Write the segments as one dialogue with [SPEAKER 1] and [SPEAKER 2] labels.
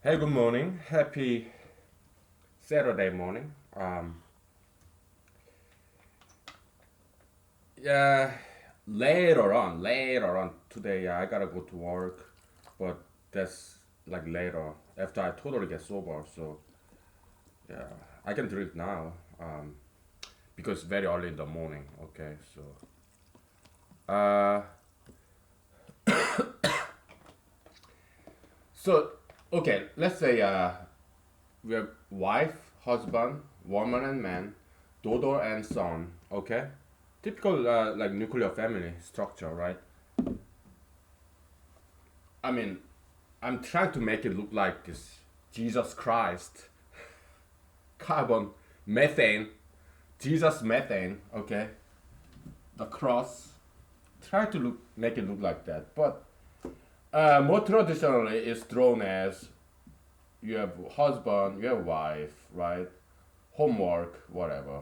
[SPEAKER 1] Hey, good morning. Happy Saturday morning. Yeah, later on today, I gotta go to work, but that's like later after I totally get sober. So yeah, I can drink now, because it's very early in the morning. Okay, uh, so okay, let's say we have wife, husband, woman and man, daughter and son. Okay, typical like nuclear family structure, right? I mean, I'm trying to make it look like this Jesus Christ, carbon, methane, Jesus methane. Okay, the cross. Try to make it look like that, but more traditionally, it's drawn as you have husband, you have wife, right? Homework, whatever,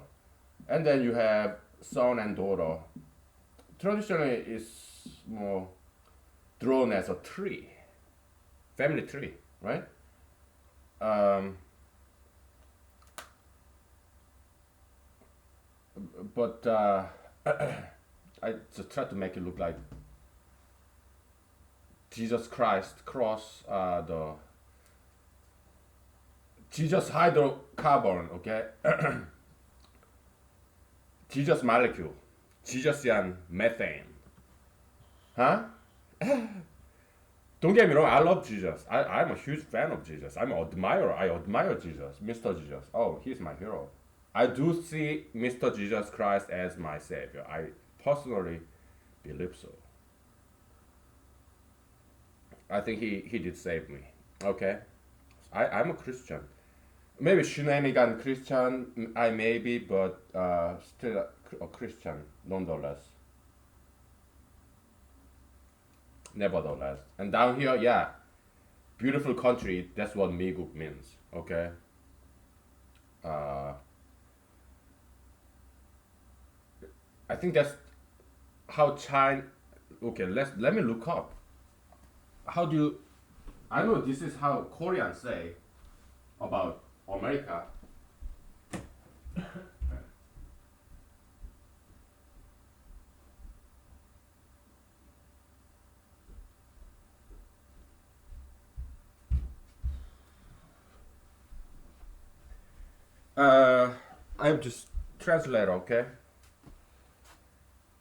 [SPEAKER 1] and then you have son and daughter. Traditionally, it's more drawn as a tree, family tree, right? Um, but I just try to make it look like Jesus Christ cross the Jesus hydrocarbon, okay? Jesus molecule, Jesusian methane, huh? Don't get me wrong, I love Jesus. I'm a huge fan of Jesus. I'm an admirer. I admire Jesus, Mr. Jesus. Oh, he's my hero. I do see Mr. Jesus Christ as my savior. I personally believe so. I think he did save me. Okay? I'm a Christian. Maybe shenanigan Christian, I may be, but still a Christian nonetheless. Nevertheless. And down here, yeah, beautiful country, that's what Migu means. Okay? Uh, I think that's how China. Okay, let me look up. How do you. I know this is how Koreans say about America. Uh, I'm just translator, okay?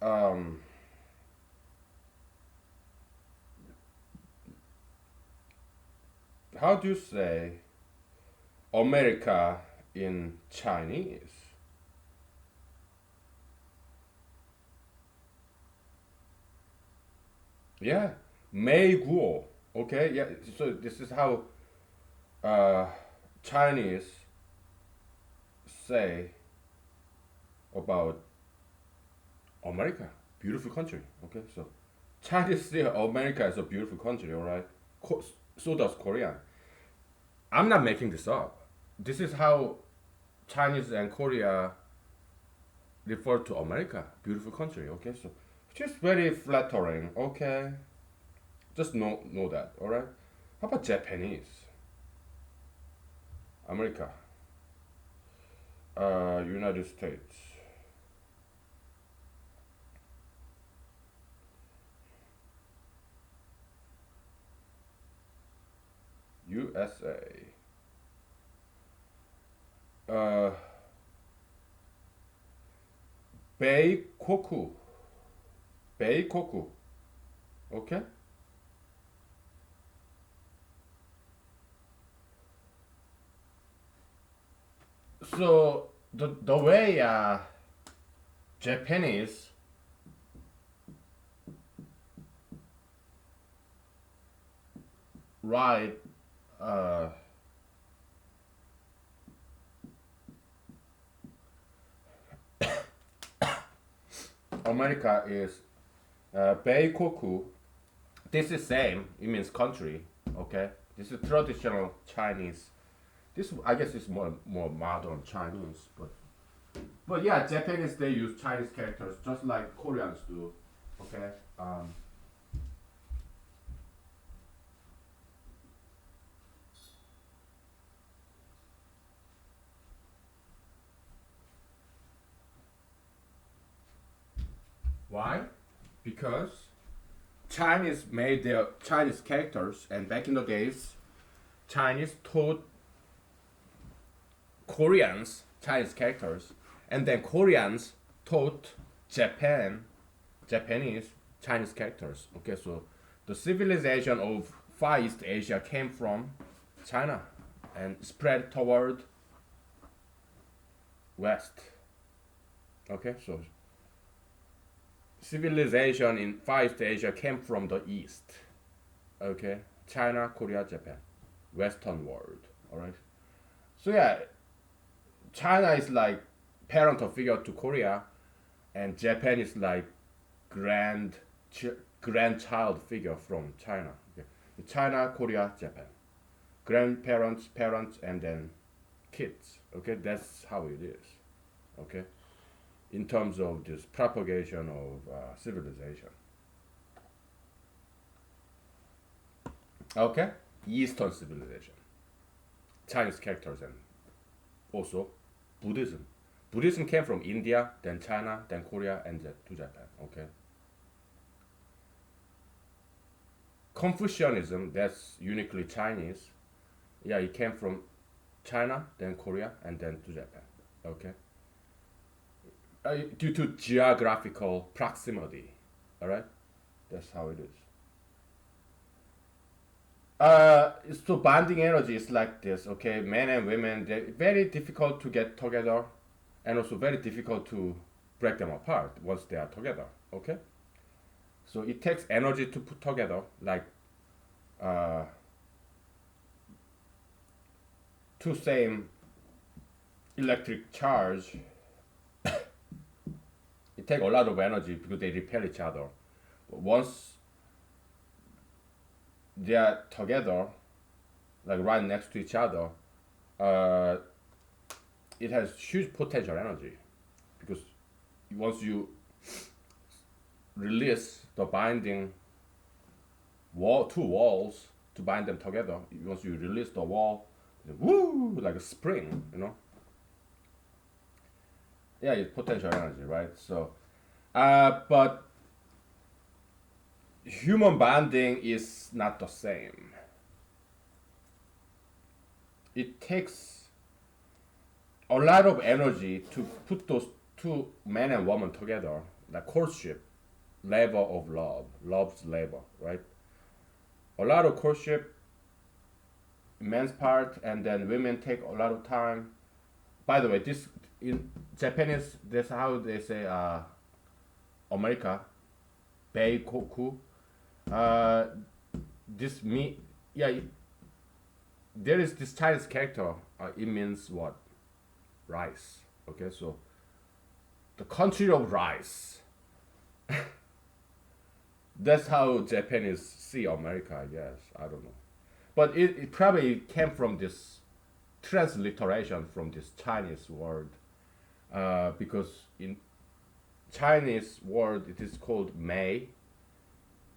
[SPEAKER 1] Um, how do you say America in Chinese? Yeah, Mei Guo. Okay, yeah. So this is how uh, Chinese say about America, beautiful country. Okay, so Chinese say America is a beautiful country. All right, so does Korean. I'm not making this up. This is how Chinese and Korea refer to America, beautiful country. Okay, so just very flattering. Okay, just know that. All right. How about Japanese? America, United States, USA. Uh, Beikoku, Beikoku. Okay. So the way Japanese write uh, America is Beikoku. This is same. It means country. Okay. This is traditional Chinese. This I guess is more modern Chinese, but yeah, Japanese they use Chinese characters just like Koreans do. Okay. Why? Because Chinese made their Chinese characters, and back in the days, Chinese taught Koreans Chinese characters, and then Koreans taught Japanese Chinese characters. Okay, so the civilization of Far East Asia came from China and spread toward West. Okay, so civilization in Far East Asia came from the East. Okay, China, Korea, Japan, Western world. All right. So yeah, China is like parental figure to Korea, and Japan is like grandchild figure from China. Okay. China, Korea, Japan, grandparents, parents, and then kids. Okay, that's how it is. Okay, in terms of this propagation of civilization. Okay, Eastern civilization, Chinese characters, and also Buddhism. Buddhism came from India, then China, then Korea, and to Japan. Okay. Confucianism, that's uniquely Chinese. Yeah, it came from China, then Korea, and then to Japan. Okay. Due to geographical proximity. All right. That's how it is. So bonding energy is like this. Okay, men and women, they're very difficult to get together, and also very difficult to break them apart once they are together. Okay. So it takes energy to put together, like uh, two same electric charge. It takes a lot of energy because they repel each other. Once they are together, like right next to each other, uh, it has huge potential energy because once you release the binding two walls to bind them together, once you release the wall, woo, like a spring, you know. Yeah, it's potential energy, right? So, but human bonding is not the same. It takes a lot of energy to put those two men and woman together, like courtship, labor of love, love's labor, right? A lot of courtship, men's part, and then women take a lot of time. By the way, this in Japanese, that's how they say America, Beikoku. Uh, this me, yeah. There is this Chinese character. It means what? Rice. Okay, so the country of rice. That's how Japanese see America, I guess. I don't know. But it probably came from this transliteration from this Chinese word. Because in Chinese word it is called May.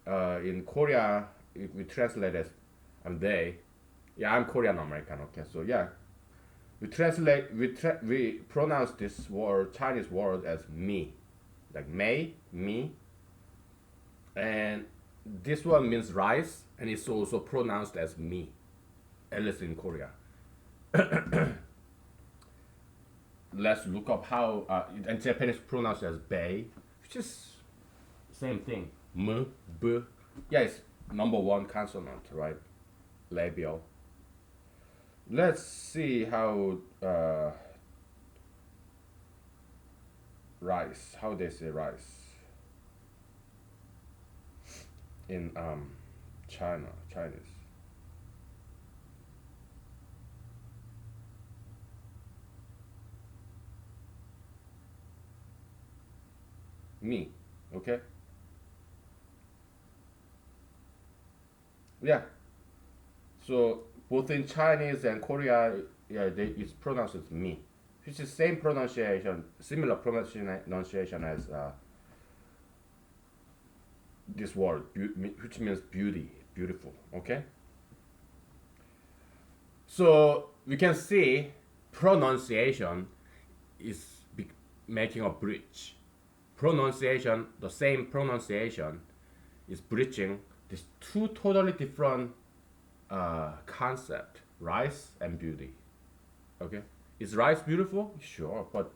[SPEAKER 1] In Korea, if we translate as I'm they. Yeah, I'm Korean American. Okay, so yeah, we pronounce this word Chinese word as me, like May, me, and this one means rice, and it's also pronounced as me, at least in Korea. Let's look up how in Japanese pronounced as bei, which is same thing. M, b. Yeah, it's number one consonant, right? Labial. Let's see how rice. How they say rice in Chinese. Me, okay. Yeah. So both in Chinese and Korea, yeah, it's pronounced as me, which is same pronunciation, similar pronunciation as this word, which means beauty, beautiful. Okay. So we can see pronunciation is making a bridge pronunciation, the same pronunciation, is bridging these two totally different concept, rice and beauty. Okay, is rice beautiful? Sure, but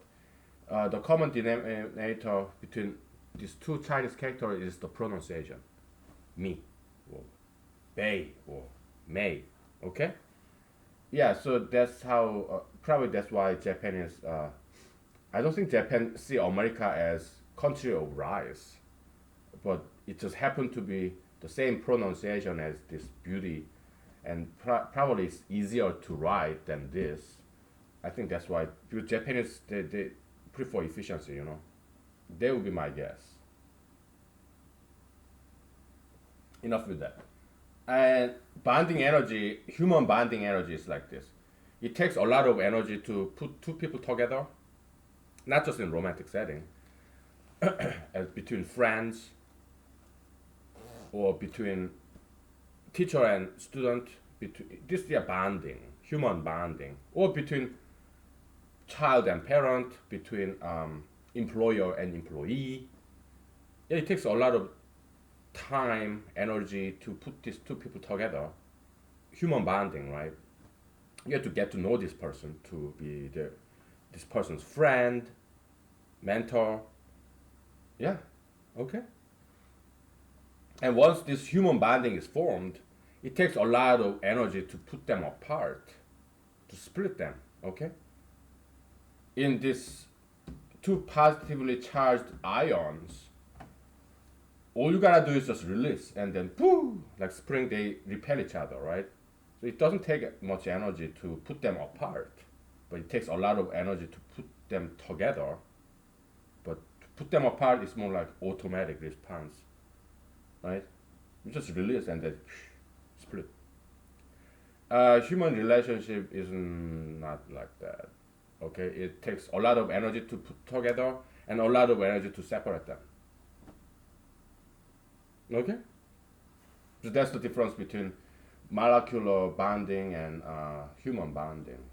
[SPEAKER 1] the common denominator between these two Chinese characters is the pronunciation, mi, or bei, or mei. Okay, yeah. So that's how probably that's why Japanese. I don't think Japan see America as country of rice, but it just happened to be the same pronunciation as this beauty, and probably it's easier to write than this. I think that's why because Japanese they prefer efficiency. That would be my guess. Enough with that. And bonding energy, human bonding energy is like this. It takes a lot of energy to put two people together, not just in romantic setting, as between friends or between teacher and student. Between this is a bonding, human bonding, or between child and parent, between employer and employee. Yeah, it takes a lot of time, energy to put these two people together. Human bonding, right? You have to get to know this person to be this person's friend, mentor. Yeah, okay. And once this human bonding is formed, it takes a lot of energy to put them apart, to split them. Okay. In these two positively charged ions, all you gotta do is just release, and then poof, like spring, they repel each other, right? So it doesn't take much energy to put them apart, but it takes a lot of energy to put them together. But to put them apart is more like automatic response, right? You just release and then split. Human relationship is not like that. Okay, it takes a lot of energy to put together and a lot of energy to separate them. Okay, so that's the difference between molecular bonding and human bonding.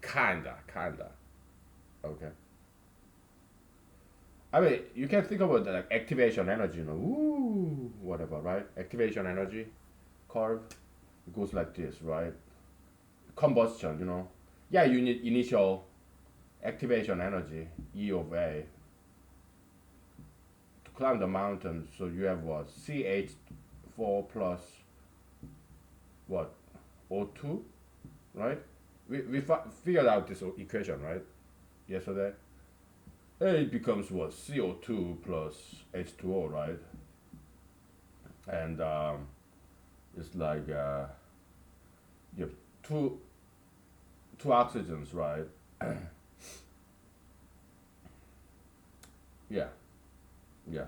[SPEAKER 1] Kinda. Okay. I mean, you can think about the, like activation energy, ooh, whatever, right? Activation energy curve, it goes like this, right? Combustion, Yeah, you need initial activation energy, E of A, to climb the mountain. So you have what? CH4 plus what? O2, right? We figured out this equation, right? Yesterday. And it becomes what? CO2 plus H2O, right? And it's like you have two oxygens, right? Yeah, yeah.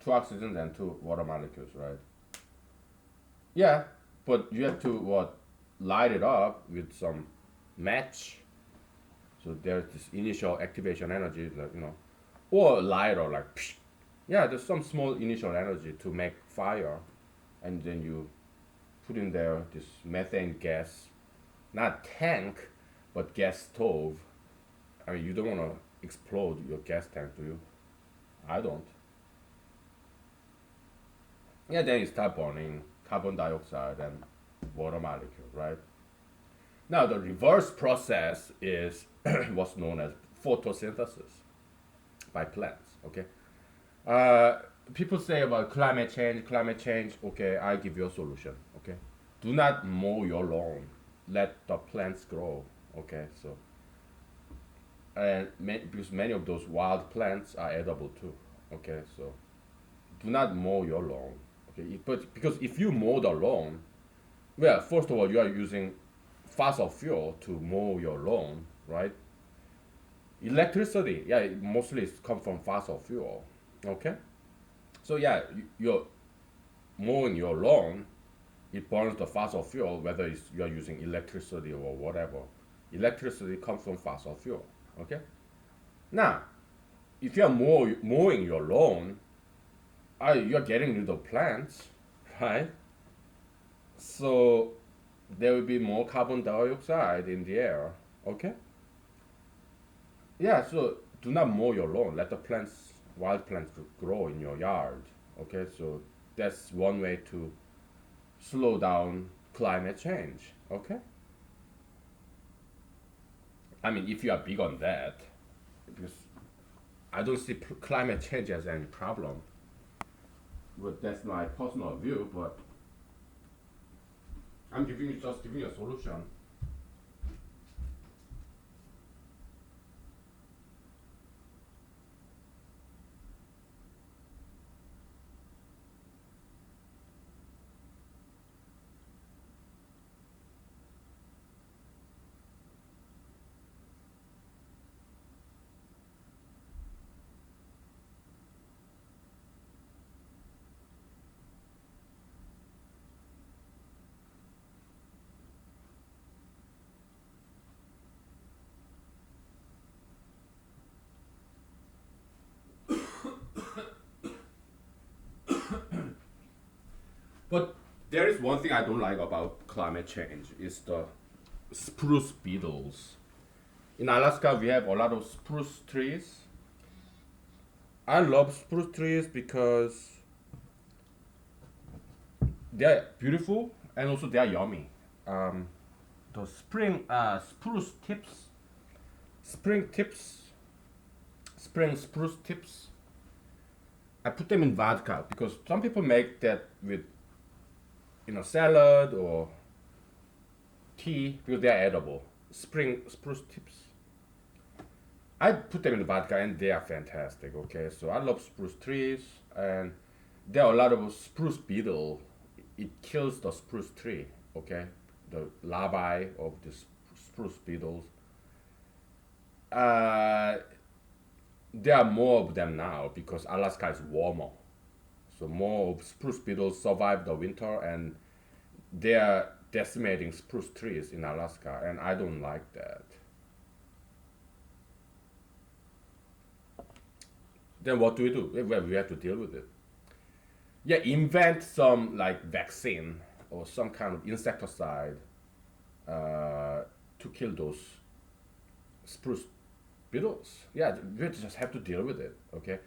[SPEAKER 1] Two oxygens and two water molecules, right? Yeah, but you have to what? Light it up with some match. So there's this initial activation energy, like, or lighter, like, psh. Yeah, there's some small initial energy to make fire, and then you put in there this methane gas, not tank, but gas stove. I mean, you don't want to explode your gas tank, do you? I don't. Yeah, then you start burning carbon dioxide and water molecules, right? Now, the reverse process is what's known as photosynthesis by plants, okay? Uh, People say about climate change, okay, I give you a solution, okay? Do not mow your lawn, let the plants grow, okay? So, and because many of those wild plants are edible too, okay? So, do not mow your lawn, okay? But because if you mow the lawn, well, first of all, you are using fossil fuel to mow your lawn, right? Electricity, yeah, it mostly comes from fossil fuel, okay? So yeah, you're mowing your lawn, it burns the fossil fuel, whether you're using electricity or whatever. Electricity comes from fossil fuel, okay? Now, if you're mowing your lawn, you're getting rid of plants, right? So there will be more carbon dioxide in the air, okay? Yeah, so do not mow your lawn, let the plants wild plants to grow in your yard. Okay, so that's one way to slow down climate change. Okay, I mean if you are big on that, because I don't see climate change as any problem. But that's my personal view. But I'm giving you a solution. But there is one thing I don't like about climate change is the spruce beetles. In Alaska, we have a lot of spruce trees. I love spruce trees because they're beautiful and also they're yummy. Um, the spring tips, spring spruce tips. I put them in vodka because some people make that with salad or tea because they are edible. Spring spruce tips. I put them in the vodka and they are fantastic. Okay, so I love spruce trees and there are a lot of spruce beetle. It kills the spruce tree. Okay, the larvae of the spruce beetles. Uh, there are more of them now because Alaska is warmer. So more of spruce beetles survive the winter and they are decimating spruce trees in Alaska, and I don't like that. Then what do we do? Well, we have to deal with it. Yeah, invent some like vaccine or some kind of insecticide to kill those spruce beetles. Yeah, we just have to deal with it, okay?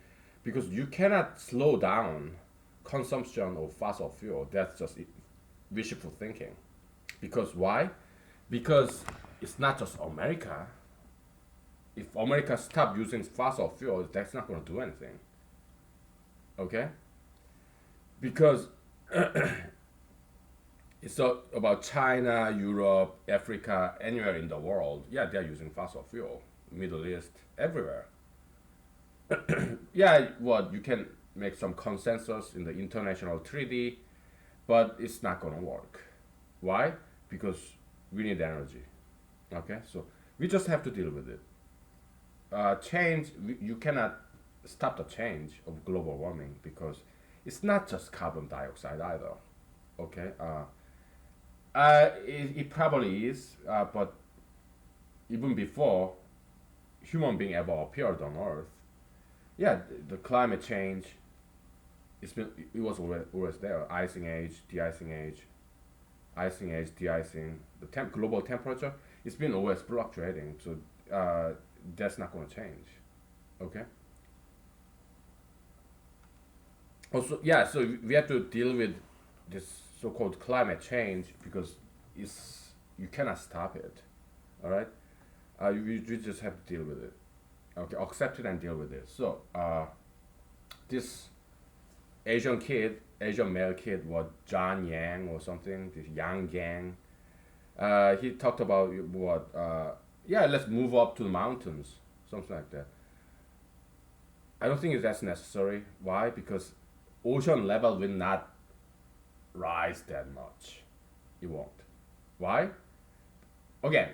[SPEAKER 1] Because you cannot slow down consumption of fossil fuel. That's just wishful thinking. Because why? Because it's not just America. If America stop using fossil fuels, that's not going to do anything. Okay? Because it's about China, Europe, Africa, anywhere in the world. Yeah, they're using fossil fuel. Middle East, everywhere. Yeah, what you can make some consensus in the international treaty, but it's not going to work. Why? Because we need energy. Okay, so we just have to deal with it. Change, you cannot stop the change of global warming because it's not just carbon dioxide either. Okay, it probably is, but even before human being ever appeared on Earth, yeah, the climate change, it was always there. Icing age, de-icing age, icing age, de-icing. The global temperature, it's been always fluctuating. So that's not going to change. Okay. Also, yeah. So we have to deal with this so-called climate change because it's you cannot stop it. All right. You just have to deal with it. Okay. Accept it and deal with it. So this Asian male kid, what John Yang or something, this Yang Gang. He talked about what? Yeah, let's move up to the mountains, something like that. I don't think that's necessary. Why? Because ocean level will not rise that much. It won't. Why? Again,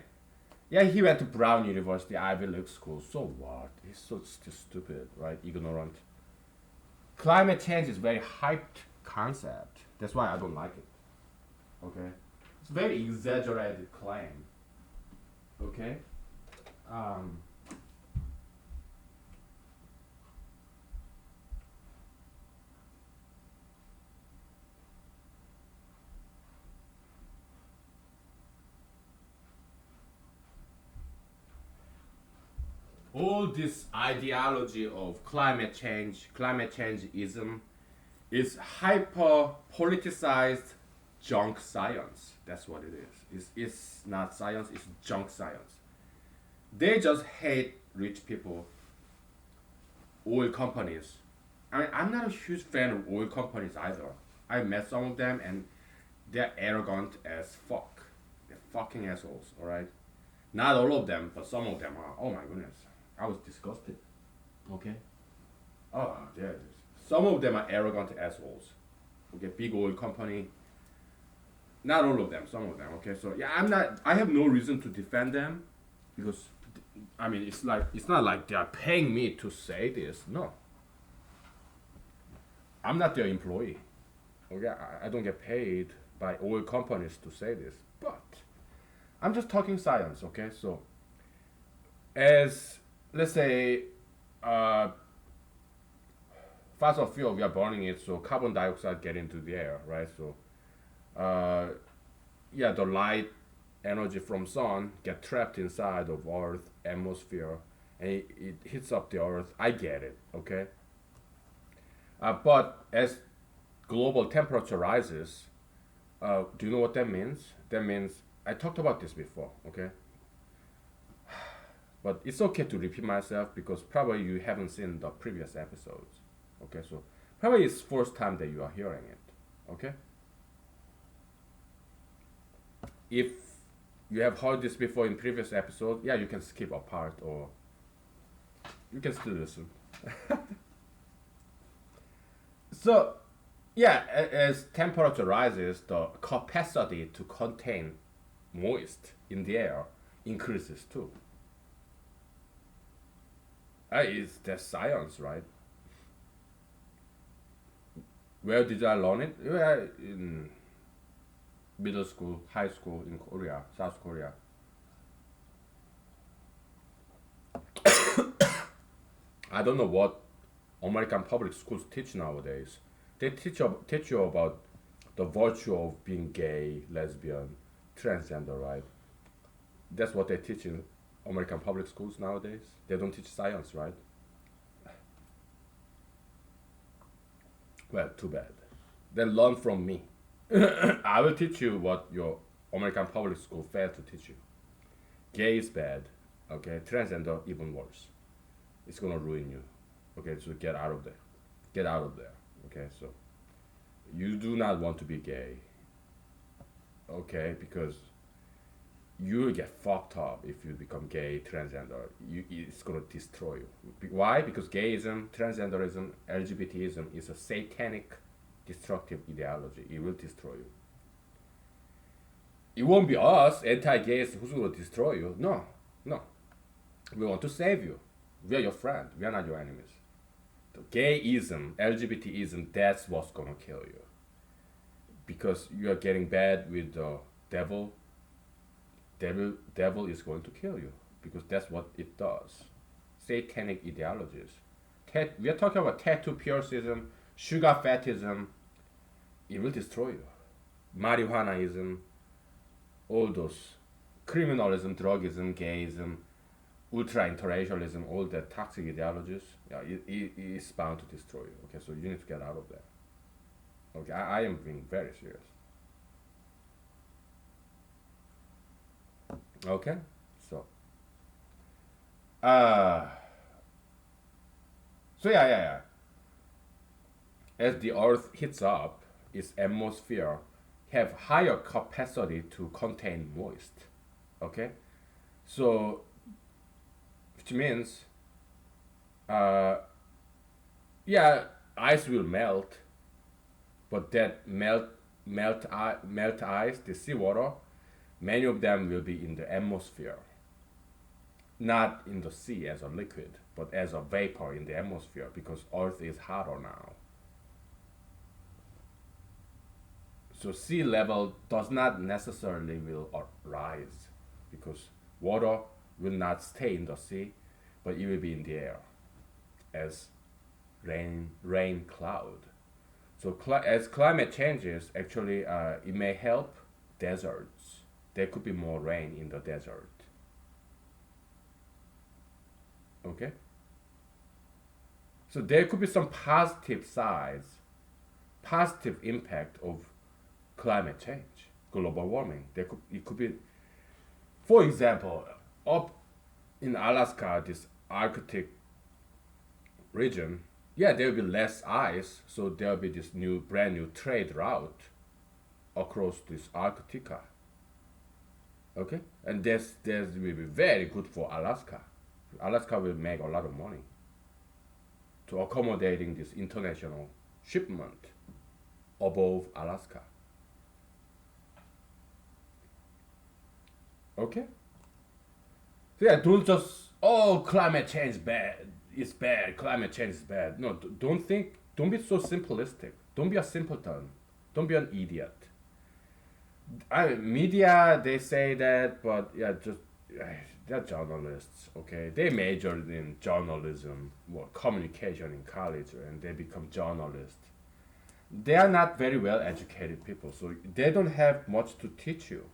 [SPEAKER 1] yeah, he went to Brown University, Ivy League school. So what? He's so stupid, right? Ignorant. Climate change is very hyped concept. That's why I don't like it. Okay, it's very exaggerated claim. Okay. Um, all this ideology of climate changeism is hyper politicized junk science. That's what it is. It's not science, it's junk science. They just hate rich people, oil companies. I mean, I'm not a huge fan of oil companies either. I met some of them and they're arrogant as fuck. They're fucking assholes, alright? Not all of them, but some of them are. Oh my goodness. I was disgusted. Okay? Oh, yeah. Some of them are arrogant assholes. Okay, big oil company. Not all of them, some of them. Okay, so yeah, I have no reason to defend them because, I mean, it's not like they are paying me to say this. No. I'm not their employee. Okay, I don't get paid by oil companies to say this. But I'm just talking science, okay? So, as let's say, uh, fossil fuel, we are burning it, so carbon dioxide get into the air, right? So, uh, yeah, the light energy from sun get trapped inside of Earth atmosphere, and it hits up the Earth. I get it, okay? But as global temperature rises, do you know what that means? That means I talked about this before, okay? But it's okay to repeat myself because probably you haven't seen the previous episodes. Okay, so probably it's first time that you are hearing it. Okay? If you have heard this before in previous episodes, yeah, you can skip a part or you can still listen. So, yeah, as temperature rises, the capacity to contain moist in the air increases too. It's the science, right? Where did I learn it? Yeah, in middle school, high school in Korea, South Korea. I don't know what American public schools teach nowadays. They teach you about the virtue of being gay, lesbian, transgender, right? That's what they teach in American public schools nowadays. They don't teach science, right? Well, too bad. Then learn from me. I will teach you what your American public school failed to teach you. Gay is bad, okay? Transgender, even worse. It's gonna ruin you, okay? So get out of there. Get out of there, okay? So you do not want to be gay, okay? Because you will get fucked up if you become gay, transgender. It's gonna destroy you. Why? Because gayism, transgenderism, LGBTism is a satanic, destructive ideology. It will destroy you. It won't be us, anti-gays, who's gonna destroy you. No, no. We want to save you. We are your friend. We are not your enemies. The gayism, LGBTism, that's what's gonna kill you. Because you are getting bad with the devil. Devil is going to kill you because that's what it does. Satanic ideologies. We are talking about tattoo piercism, sugar fatism. It will destroy you. Marijuanaism, all those criminalism, drugism, gayism, ultra interracialism, all that toxic ideologies. Yeah, it is bound to destroy you. Okay, so you need to get out of there. Okay, I am being very serious. Okay, so uh so yeah. As the Earth heats up, its atmosphere have higher capacity to contain moist. Okay, so which means uh yeah, ice will melt, but that melt ice, the seawater, many of them will be in the atmosphere, not in the sea as a liquid, but as a vapor in the atmosphere because Earth is hotter now. So sea level does not necessarily will rise because water will not stay in the sea, but it will be in the air as rain cloud. So as climate changes, actually, it may help deserts. There could be more rain in the desert. Okay, so there could be some positive sides, positive impact of climate change, global warming. It could be, for example, up in Alaska, this Arctic region, yeah, there will be less ice, so there will be this brand new trade route across this Arctica. Okay, and this will be very good for Alaska. Alaska will make a lot of money to accommodating this international shipment above Alaska. Okay, so yeah, don't just climate change bad. It's bad. Climate change is bad. No, don't think. Don't be so simplistic. Don't be a simpleton. Don't be an idiot. Media they say that, but yeah, just they're journalists. Okay, they majored in journalism, communication in college, and they become journalists. They are not very well educated people, so they don't have much to teach you.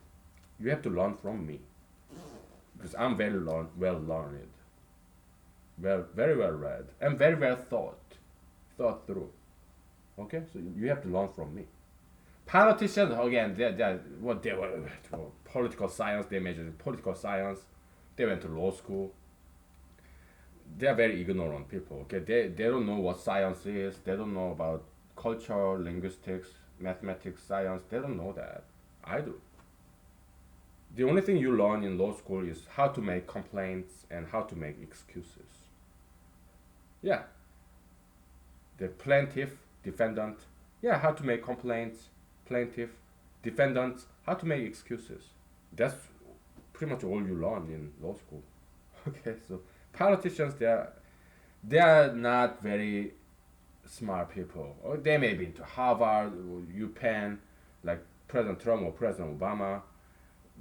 [SPEAKER 1] You have to learn from me because I'm well learned, very well read, and very well thought through. Okay, so you have to learn from me. Politicians, again, they're what they were political science. They majored in political science. They went to law school. They are very ignorant people. Okay, they don't know what science is. They don't know about culture, linguistics, mathematics, science. They don't know that. I do. The only thing you learn in law school is how to make complaints and how to make excuses. Yeah, the plaintiff, defendant. Yeah, how to make complaints, plaintiff, defendants, how to make excuses. That's pretty much all you learn in law school. Okay, so politicians, they are not very smart people. Or they may be into Harvard or UPenn, like President Trump or President Obama.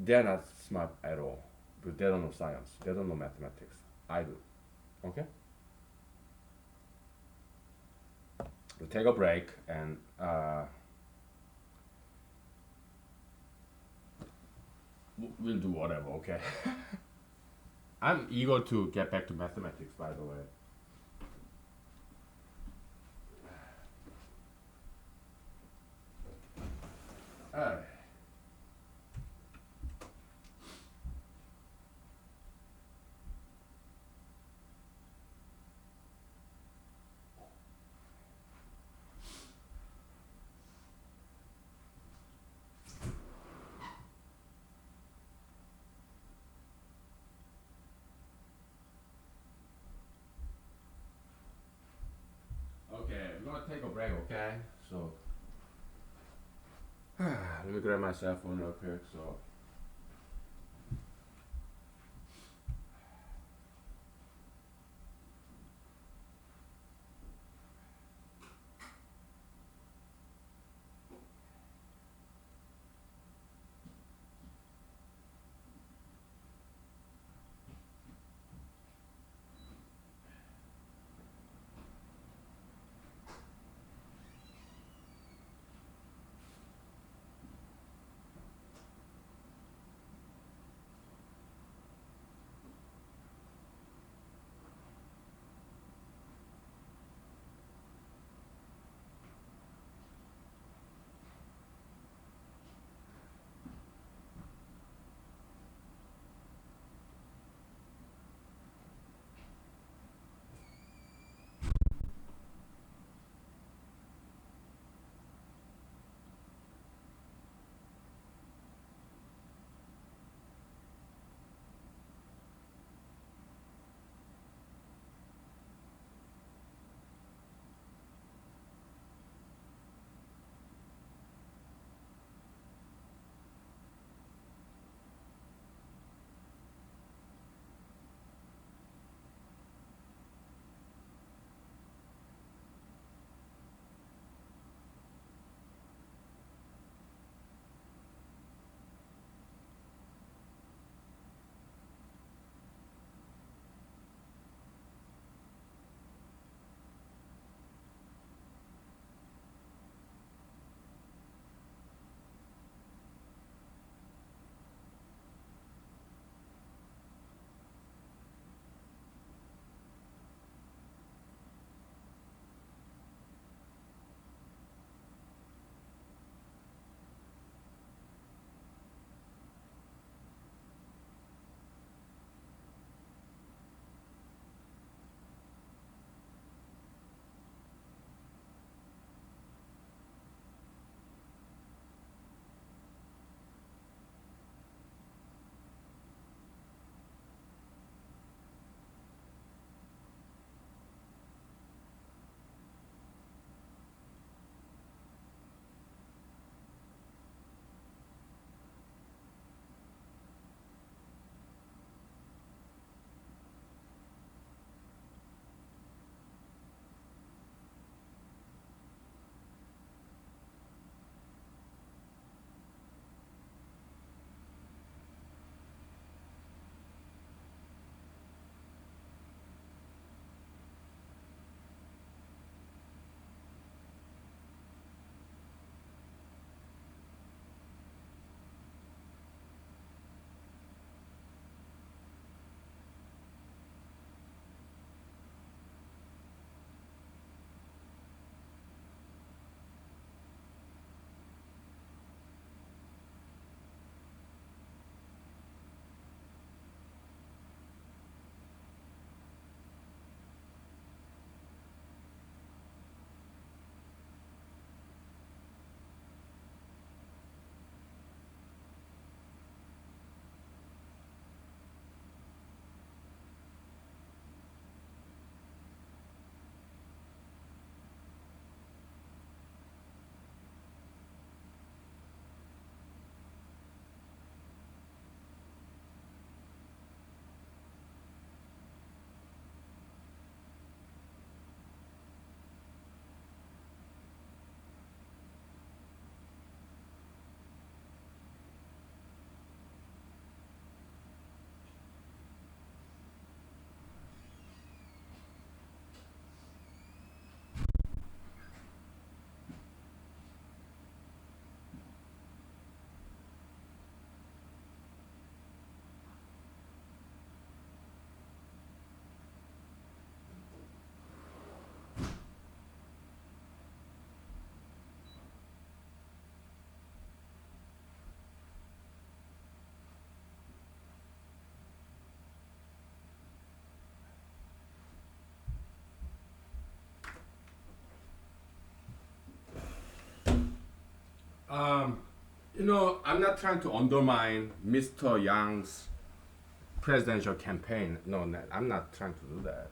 [SPEAKER 1] They're not smart at all because they don't know science. They don't know mathematics. I do. Okay. We'll take a break and we'll do whatever. Okay. I'm eager to get back to mathematics, by the way. Alright. Okay, we're gonna take a break, okay? So let me grab my cell phone real quick. So I'm not trying to undermine Mr. Yang's presidential campaign. No, I'm not trying to do that.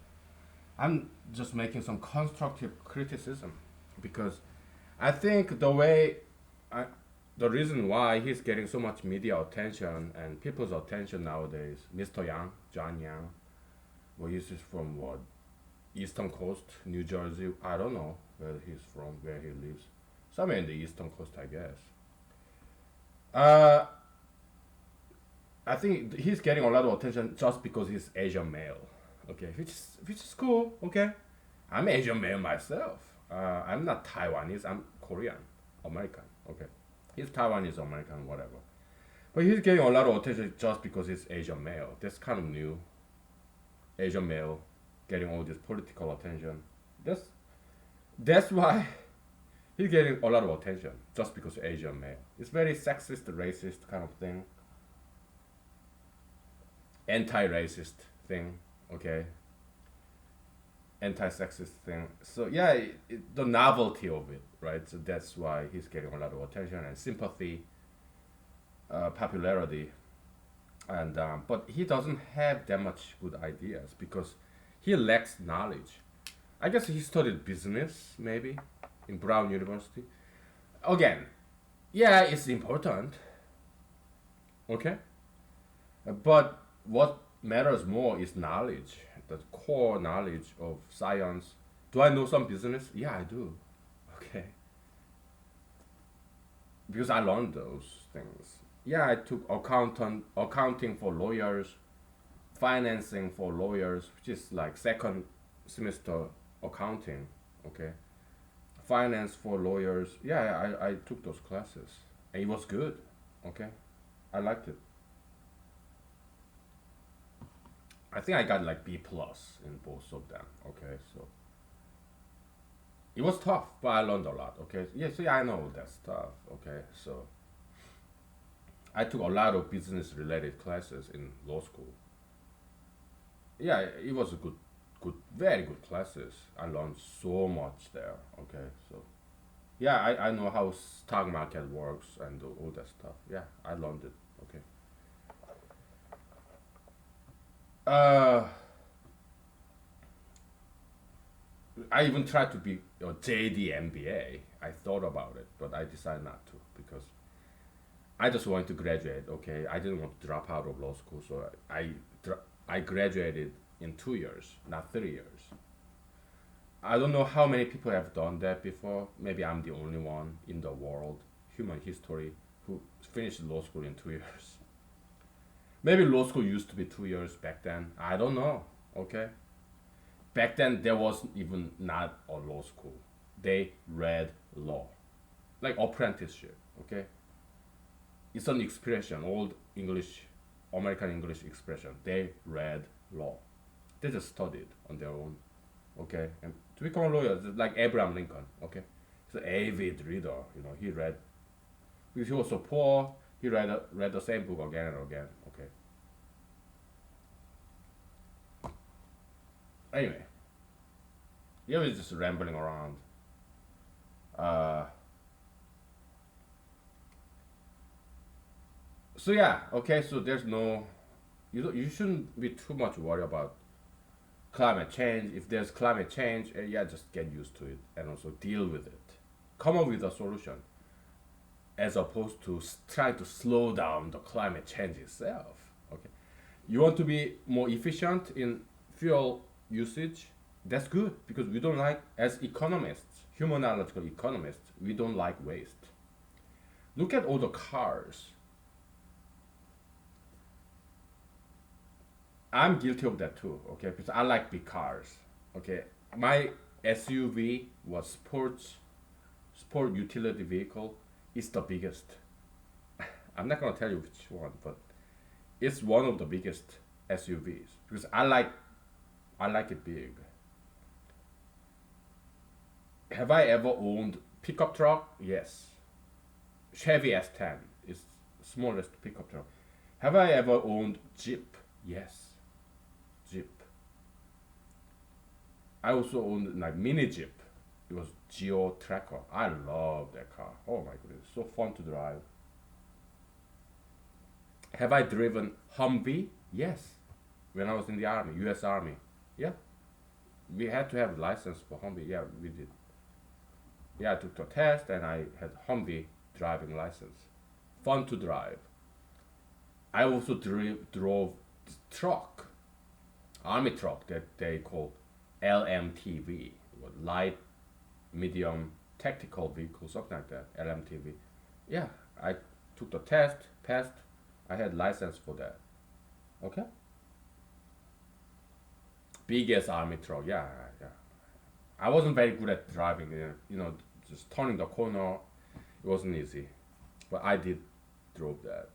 [SPEAKER 1] I'm just making some constructive criticism because I think I, the reason why he's getting so much media attention and people's attention nowadays, Mr. Yang, John Yang, well, he's from what, Eastern Coast, New Jersey. I don't know where he's from, where he lives. Somewhere in the Eastern Coast, I guess. Uh, I think he's getting a lot of attention just because he's Asian male. Okay, which is cool. Okay, I'm Asian male myself. I'm not Taiwanese. I'm Korean American. Okay, he's Taiwanese American, whatever. But he's getting a lot of attention just because he's Asian male. That's kind of new. Asian male getting all this political attention. That's that's why he's getting a lot of attention just because Asian male. It's very sexist, racist kind of thing. Anti-racist thing. Okay, anti-sexist thing. So yeah, the novelty of it, right? So that's why he's getting a lot of attention and sympathy, popularity, and but he doesn't have that much good ideas because he lacks knowledge. I guess he studied business maybe in Brown University. Again, yeah, it's important, okay, but what matters more is knowledge, the core knowledge of science. Do I know some business? Yeah, I do. Okay, because I learned those things. Yeah, I took accounting for lawyers, financing for lawyers, which is like second semester accounting. Okay, finance for lawyers. Yeah, I took those classes, and it was good. Okay, I liked it. I think I got like B plus in both of them. Okay, so it was tough, but I learned a lot. Okay, yeah, so yeah, I know that stuff. Okay, so I took a lot of business related classes in law school. Yeah, it was a good, very good classes. I learned so much there. Okay, so yeah, I know how stock market works and all that stuff. Yeah, I learned it. Okay. Uh, I even tried to be a JD MBA. I thought about it, but I decided not to because I just wanted to graduate. Okay, I didn't want to drop out of law school, so I graduated in 2 years, not 3 years. I don't know how many people have done that before. Maybe I'm the only one in the world, human history, who finished law school in 2 years. Maybe law school used to be 2 years back then. I don't know. Okay. Back then there was even not a law school. They read law, like apprenticeship. Okay. It's an expression, old English, American English expression. They read law. They just studied on their own. Okay, and to become a lawyer, like Abraham Lincoln. Okay, he's an avid reader. He read because he was so poor. He read the same book again and again. Okay. Anyway, he was just rambling around. Uh, so yeah, okay. So there's no, you shouldn't be too much worried about climate change. If there's climate change, yeah, just get used to it and also deal with it. Come up with a solution as opposed to try to slow down the climate change itself. Okay, you want to be more efficient in fuel usage. That's good because we don't like, as economists, humanological economists, we don't like waste. Look at all the cars. I'm guilty of that too. Okay, because I like big cars. Okay, my SUV was sport utility vehicle. It's the biggest. I'm not gonna tell you which one, but it's one of the biggest SUVs because I like it big. Have I ever owned pickup truck? Yes. Chevy S10 is smallest pickup truck. Have I ever owned Jeep? Yes, Jeep. I also owned like mini Jeep. It was Geo Tracker. I love that car. Oh my goodness, so fun to drive. Have I driven Humvee? Yes. When I was in the army, U.S. Army. Yeah, we had to have license for Humvee. Yeah, we did. Yeah, I took the test and I had Humvee driving license. Fun to drive. I also drove truck, army truck that they call LMTV, light, medium, tactical vehicle, something like that. LMTV. Yeah, I took the test, passed. I had license for that. Okay. Biggest army truck. Yeah, yeah. I wasn't very good at driving. Just turning the corner, it wasn't easy. But I did drove that.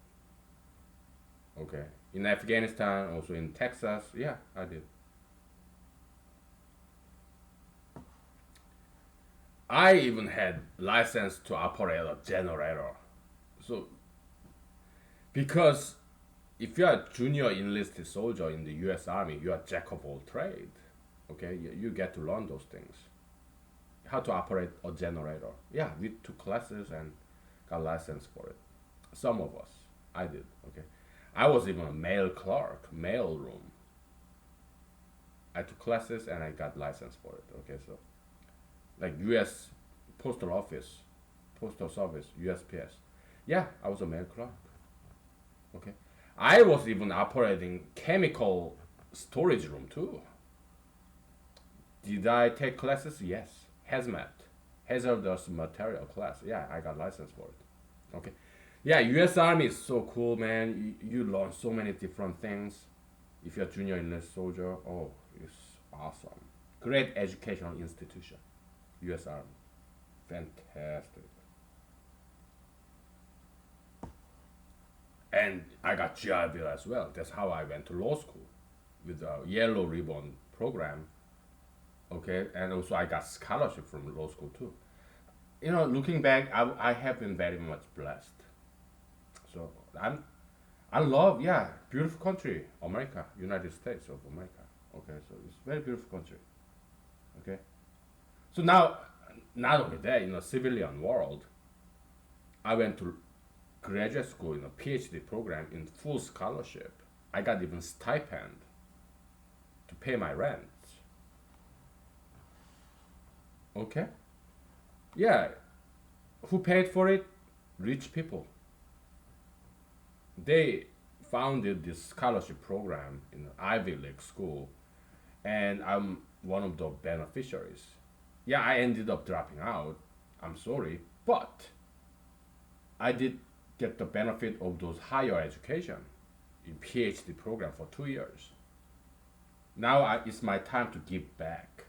[SPEAKER 1] Okay. In Afghanistan, also in Texas. Yeah, I did. I even had license to operate a generator. So because if you are a junior enlisted soldier in the U.S. Army, you are jack of all trade. Okay, you get to learn those things. How to operate a generator. Yeah, we took classes and got license for it. Some of us. I did. Okay. I was even a mail clerk, mail room. I took classes and I got license for it. Okay, so like U.S. Postal Office, Postal Service, USPS. Yeah, I was a mail clerk. Okay, I was even operating chemical storage room too. Did I take classes? Yes. Hazmat, hazardous material class. Yeah, I got license for it. Okay. Yeah, U.S. Army is so cool, man. You learn so many different things. If you're a junior enlisted soldier, oh, it's awesome. Great educational institution, U.S. Army. Fantastic. And I got GI Bill as well. That's how I went to law school with a yellow ribbon program. Okay, and also I got scholarship from law school too. Looking back, I have been very much blessed. So I love, yeah, beautiful country, America, United States of America. Okay, so it's very beautiful country. Okay, so now, not only that, in the civilian world, I went to graduate school in a PhD program in full scholarship. I got even stipend to pay my rent. Okay, yeah, who paid for it? Rich people. They founded this scholarship program in an Ivy League school, and I'm one of the beneficiaries. Yeah, I ended up dropping out. I'm sorry, but I did get the benefit of those higher education in PhD program for 2 years. Now it's my time to give back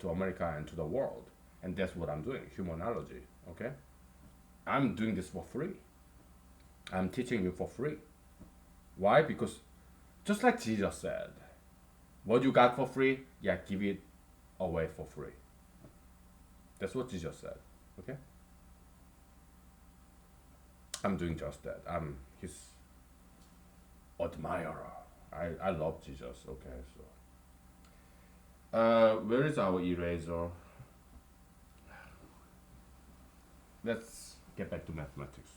[SPEAKER 1] to America and to the world, and that's what I'm doing. Humanology. Okay, I'm doing this for free. I'm teaching you for free. Why? Because just like Jesus said, what you got for free, yeah, give it away for free. That's what Jesus said. Okay? I'm doing just that. I'm his admirer. I love Jesus. Okay, so where is our eraser? Let's get back to mathematics.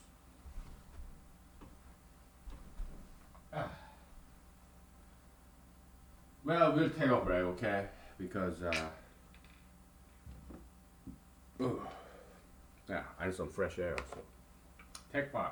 [SPEAKER 1] Well, we'll take a break, okay? Because ugh, yeah, I need some fresh air. So take 5.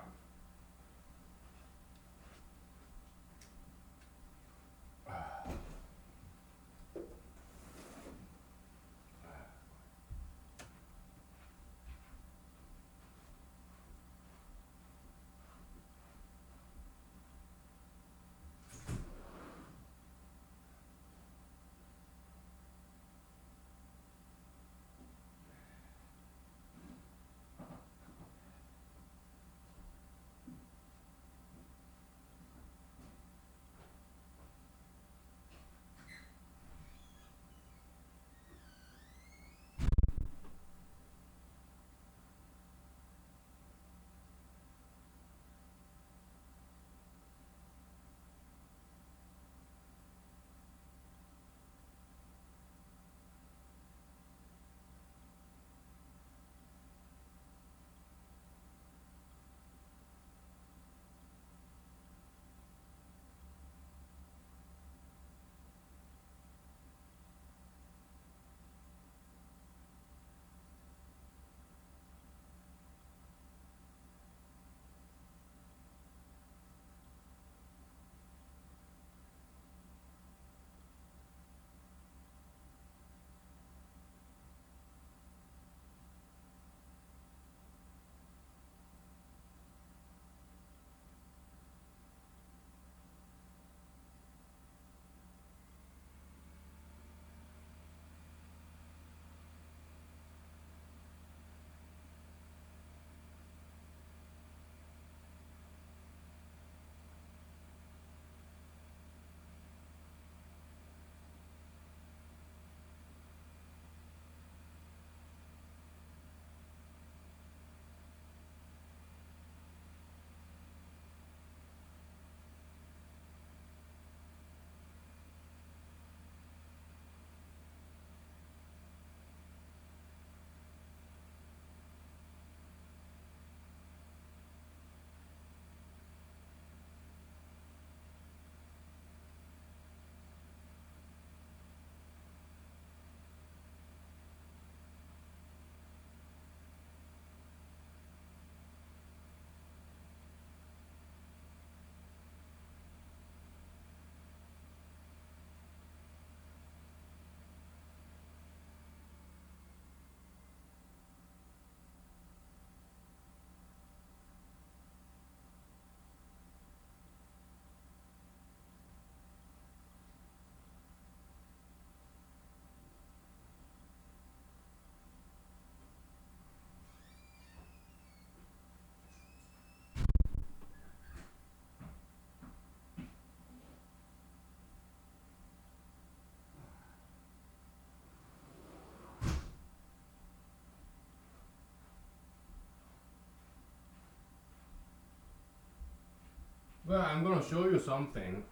[SPEAKER 1] Well, I'm gonna show you something.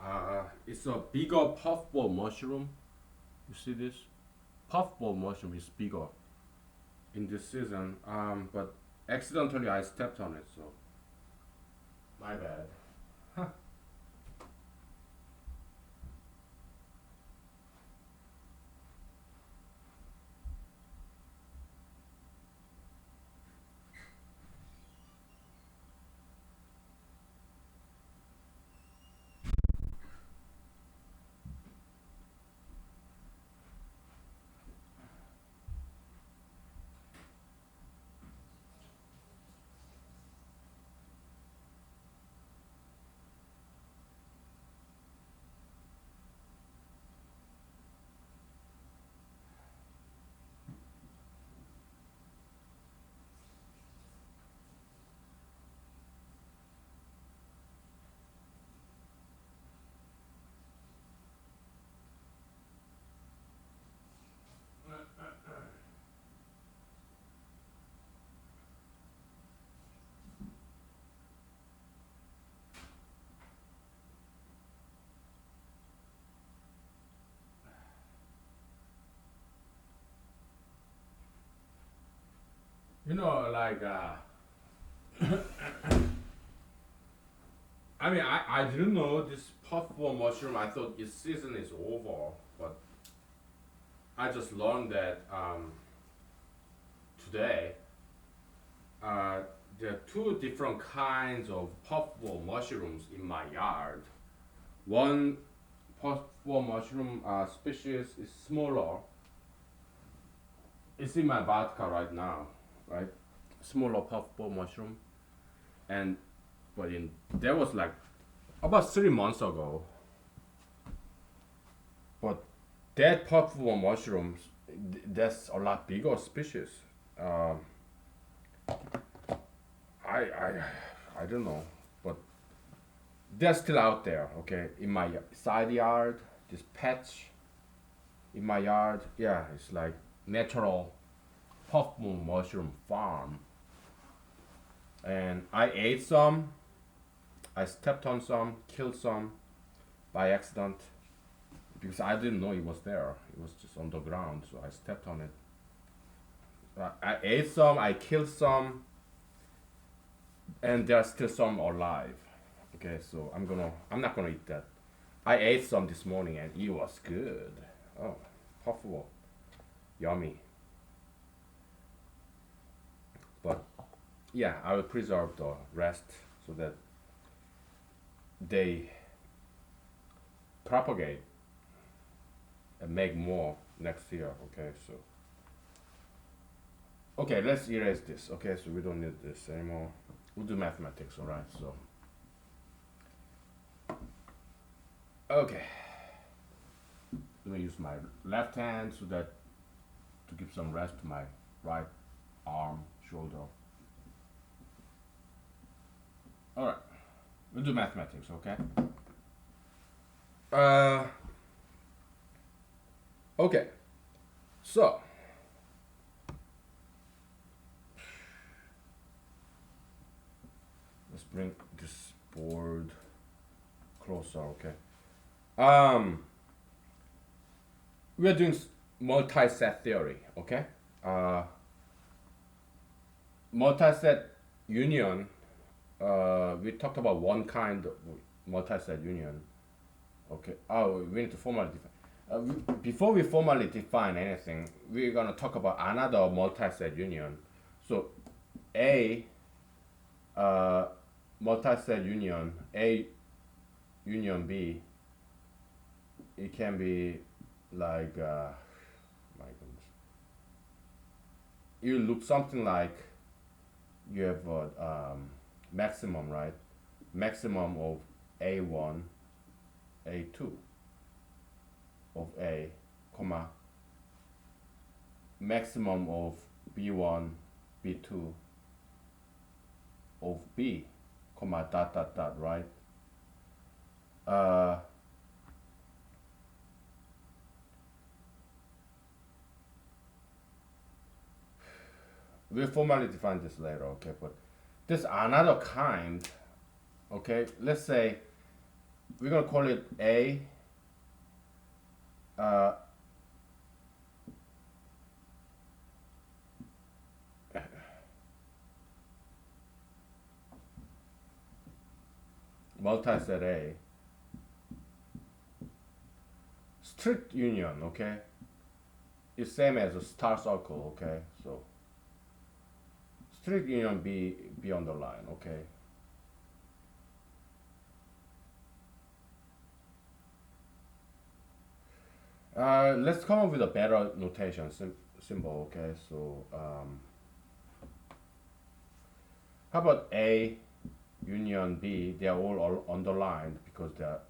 [SPEAKER 1] It's a bigger puffball mushroom. You see this? Puffball mushroom is bigger in this season. But accidentally I stepped on it, so my bad. Huh. You know, like I mean, I didn't know this puffball mushroom. I thought its season is over, but I just learned that today. Uh, there are two different kinds of puffball mushrooms in my yard. One puffball mushroom species is smaller. It's in my vodka right now, right? Smaller puffball mushroom, and but in that was like about 3 months ago. But that puffball mushrooms, that's a lot bigger species. Um, I don't know, but they're still out there. Okay, in my side yard, this patch in my yard, yeah, it's like natural puffball mushroom farm. And I ate some. I stepped on some, killed some by accident because I didn't know it was there. It was just on the ground, so I stepped on it. I ate some. I killed some, and there are still some alive. Okay, so I'm not gonna eat that. I ate some this morning and it was good. Oh, puffball, yummy. But yeah, I will preserve the rest so that they propagate and make more next year. Okay, so okay, let's erase this. Okay, so we don't need this anymore. We'll do mathematics. All right. So okay, let me use my left hand so that to give some rest to my right arm, shoulder. All right, we'll do mathematics. Okay. Uh, okay. So let's bring this board closer. Okay. Um, we are doing multi-set theory. Okay. Uh, multi-set union. We talked about one kind of multi-set union. Okay. Oh, we need to formally define. Before we formally define anything, we're gonna talk about another multi-set union. So, A uh, multi-set union, A union B, it can be like, my goodness, it will look something like you have a maximum, right? Maximum of A1, A2 of A, comma, maximum of B1, B2 of B, comma, dot, dot, dot, right? Uh, we'll formally define this later, okay? But there's another kind Okay, let's say we're gonna call it A. Uh, Multi-set A. Strict union, okay, is same as a star circle, okay? So strict union be on the line, okay? Let's come up with a better notation symbol, okay? So how about A union B? They are all underlined because they're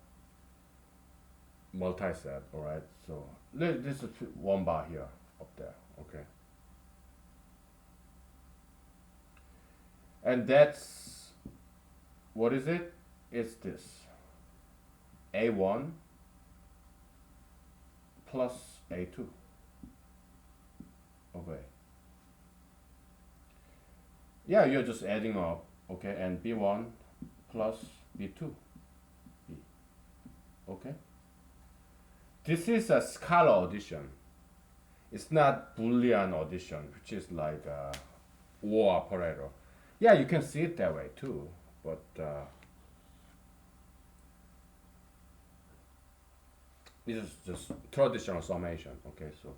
[SPEAKER 1] multi-set, all right? So this is one bar here, up there, okay? And that's, what is it? It's this, A1 plus A2, okay? Yeah, you're just adding up, okay? And B1 plus B2, B, okay? This is a scalar addition. It's not Boolean addition, which is like a OR operator. Yeah, you can see it that way too, but this is just traditional summation. Okay, so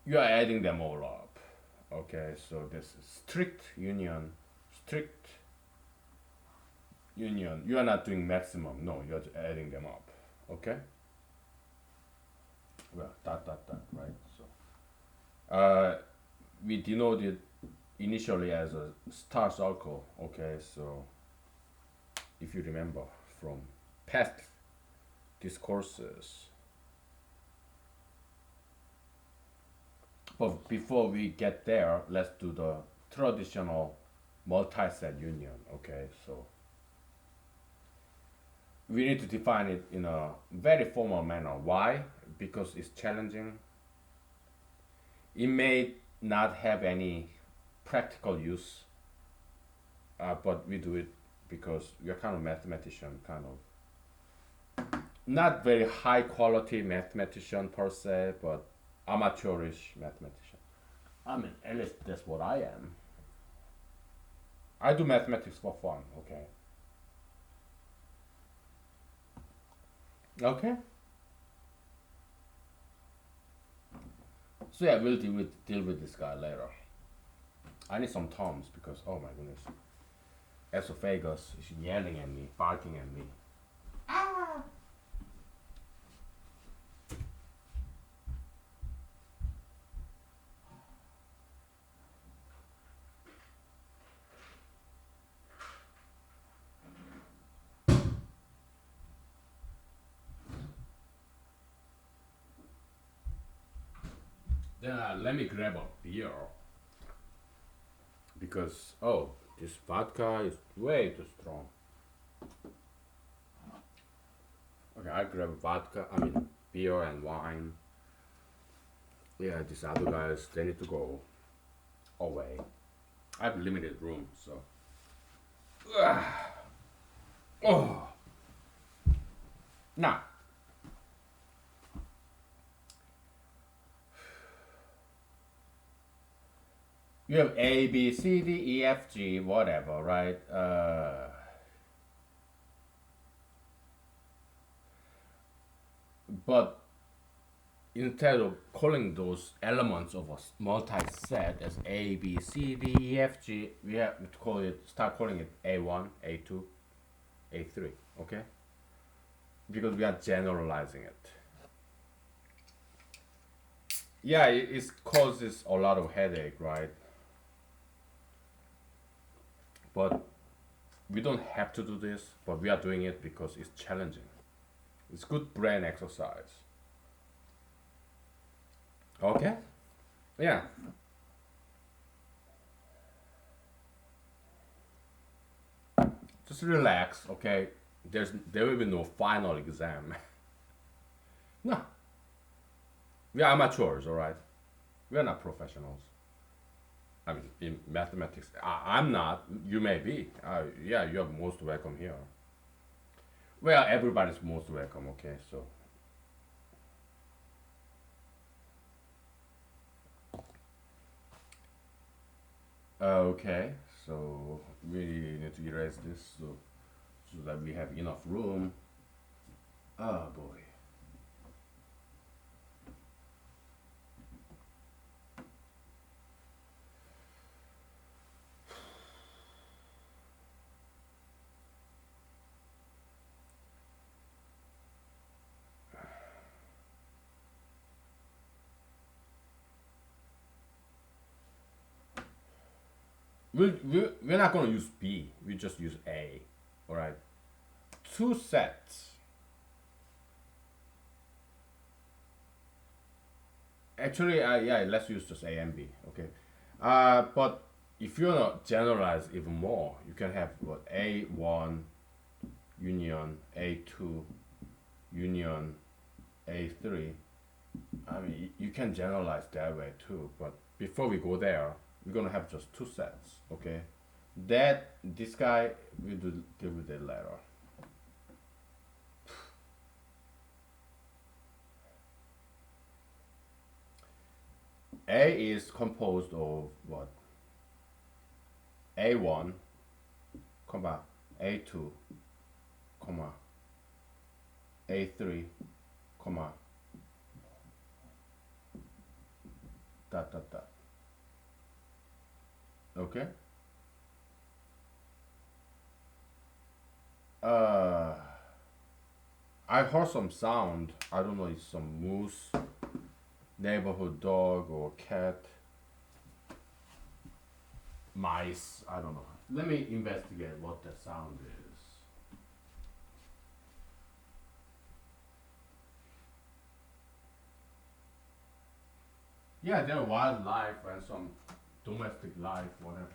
[SPEAKER 1] you are adding them all up. Okay, so this is strict union. You are not doing maximum. No, you are just adding them up. Okay. Well, dot, right? So, we denoted initially as a star circle. Okay, so if you remember from past discourses, but before we get there, let's do the traditional multi-set union. Okay, so we need to define it in a very formal manner. Why? Because it's challenging. It may not have any practical use, but we do it because we're kind of mathematician, kind of not very high quality mathematician per se, but amateurish mathematician. I mean, at least that's what I am. I do mathematics for fun, okay? Okay? So yeah, we'll deal with this guy later. I need some Toms because, oh my goodness, esophagus is yelling at me, barking at me. Then let me grab a beer because, oh, this vodka is way too strong. Okay, I grab vodka, I mean beer and wine. Yeah, these other guys, they need to go away. I have limited room, so. Oh. Now, you have A, B, C, D, E, F, G, whatever, right? But instead of calling those elements of a multi-set as A, B, C, D, E, F, G, we have to start calling it A1, A2, A3, okay? Because we are generalizing it. Yeah, it causes a lot of headache, right? But we don't have to do this, but we are doing it because it's challenging. It's good brain exercise. Okay? Yeah. Just relax, okay? There will be no final exam. No. We are amateurs, alright? We are not professionals. I mean, in mathematics, I'm not. You may be. Yeah, you're most welcome here. Well, everybody's most welcome. Okay, so okay, so we need to erase this so that we have enough room. Oh boy. We're not gonna use B. We just use A. All right. Two sets. Actually, yeah, let's use just A and B. Okay. But if you want to generalize even more, you can have what A1 union A2 union A3. I mean, you can generalize that way too. But before we go there, we're gonna have just two sets. Okay. That this guy will deal with it later. A is composed of what? A1, comma, A2, comma, A3, comma, dot, dot, dot. Okay? Uh, I heard some sound. I don't know, it's some moose, neighborhood dog, or cat, mice. I don't know. Let me investigate what that sound is. Yeah, there are wildlife and some domestic life, whatever.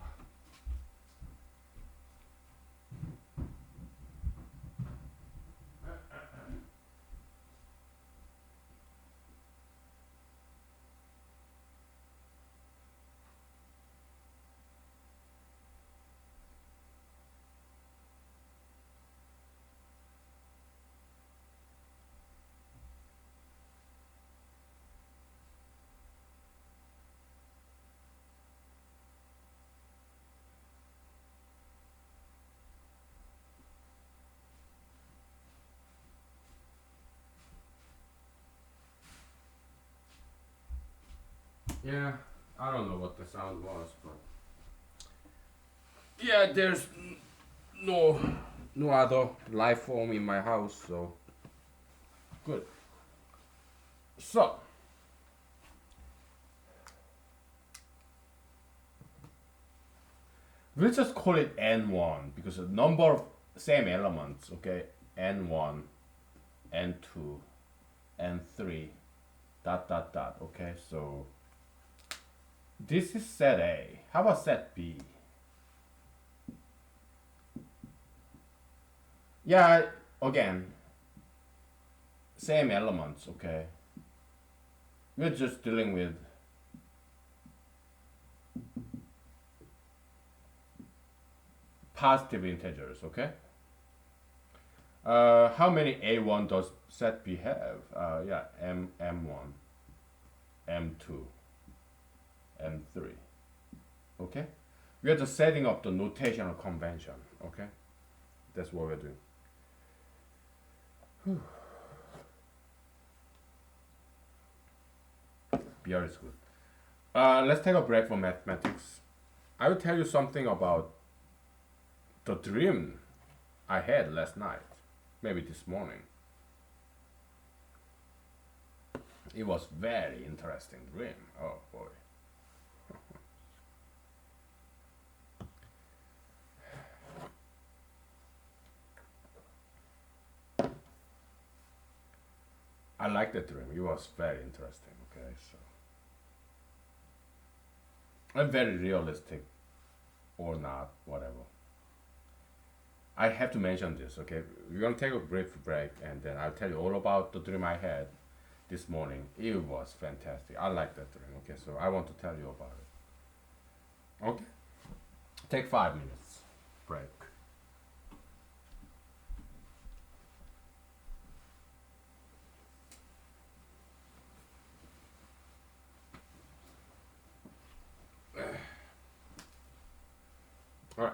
[SPEAKER 1] Yeah, I don't know what the sound was, but yeah, there's no no other life form in my house, so good. So we'll just call it N1 because the number of same elements, okay? N1, N2, N3, dot dot dot, okay? So this is set A. How about set B? Yeah, again, same elements, okay? We're just dealing with positive integers, okay? How many A1 does set B have? Yeah, M1, M2, M3, okay? We are just setting up the notational convention, okay? That's what we're doing. Beer is good. Let's take a break from mathematics. I will tell you something about the dream I had last night, maybe this morning. It was very interesting dream. Oh boy. I like the dream. It was very interesting. Okay, so I'm very realistic or not, whatever. I have to mention this. Okay, we're gonna take a brief break, and then I'll tell you all about the dream I had this morning. It was fantastic. I like that dream. Okay, so I want to tell you about it. Okay. Take 5 minutes break. All right.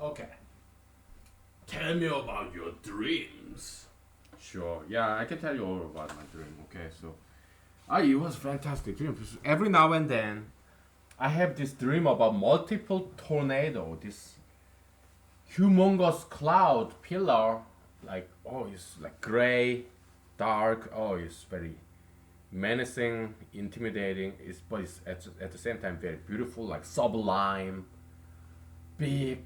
[SPEAKER 1] Okay. Tell me about your dreams. Sure. Yeah, I can tell you all about my dream. Okay, so It was fantastic dream. Every now and then, I have this dream about multiple tornado. This humongous cloud pillar, like it's like gray, dark. It's very menacing, intimidating. But it's at the same time very beautiful, like sublime, big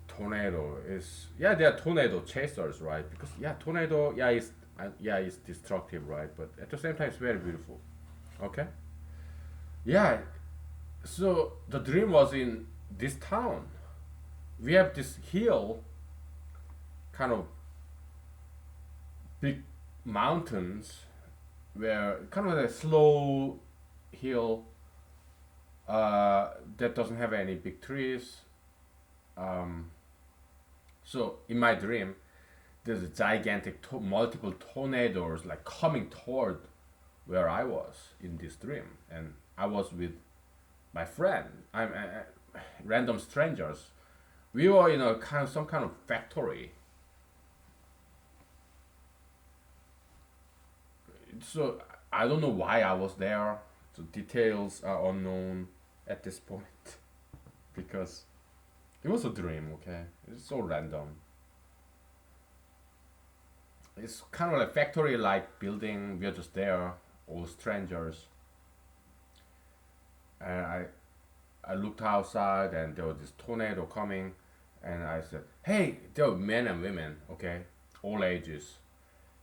[SPEAKER 1] tornado. Is yeah, they are tornado chasers, right? Because yeah, tornado, it's destructive, right? But at the same time, it's very beautiful. Okay, yeah. So the dream was in this town. We have this hill, kind of big mountains, where kind of a slow hill that doesn't have any big trees. Um, so in my dream, there's a gigantic multiple tornadoes like coming toward where I was in this dream, and I was with my friend. I'm random strangers. We were in a kind of some kind of factory. So I don't know why I was there. The details are unknown at this point because it was a dream. Okay, it's so random. It's kind of like factory-like building. We're just there, all strangers. And I looked outside, and there was this tornado coming, and I said, "Hey, there were men and women. Okay, all ages.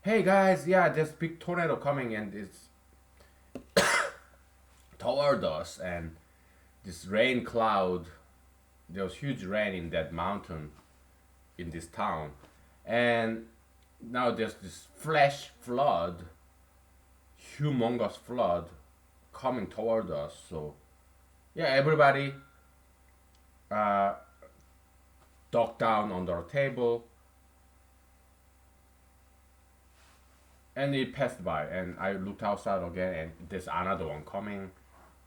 [SPEAKER 1] Hey guys, yeah, there's big tornado coming, and it's toward us, and this rain cloud. There was huge rain in that mountain in this town, and now there's this flash flood, humongous flood coming toward us. So yeah, everybody uh, ducked down under a table, and it passed by. And I looked outside again, and there's another one coming,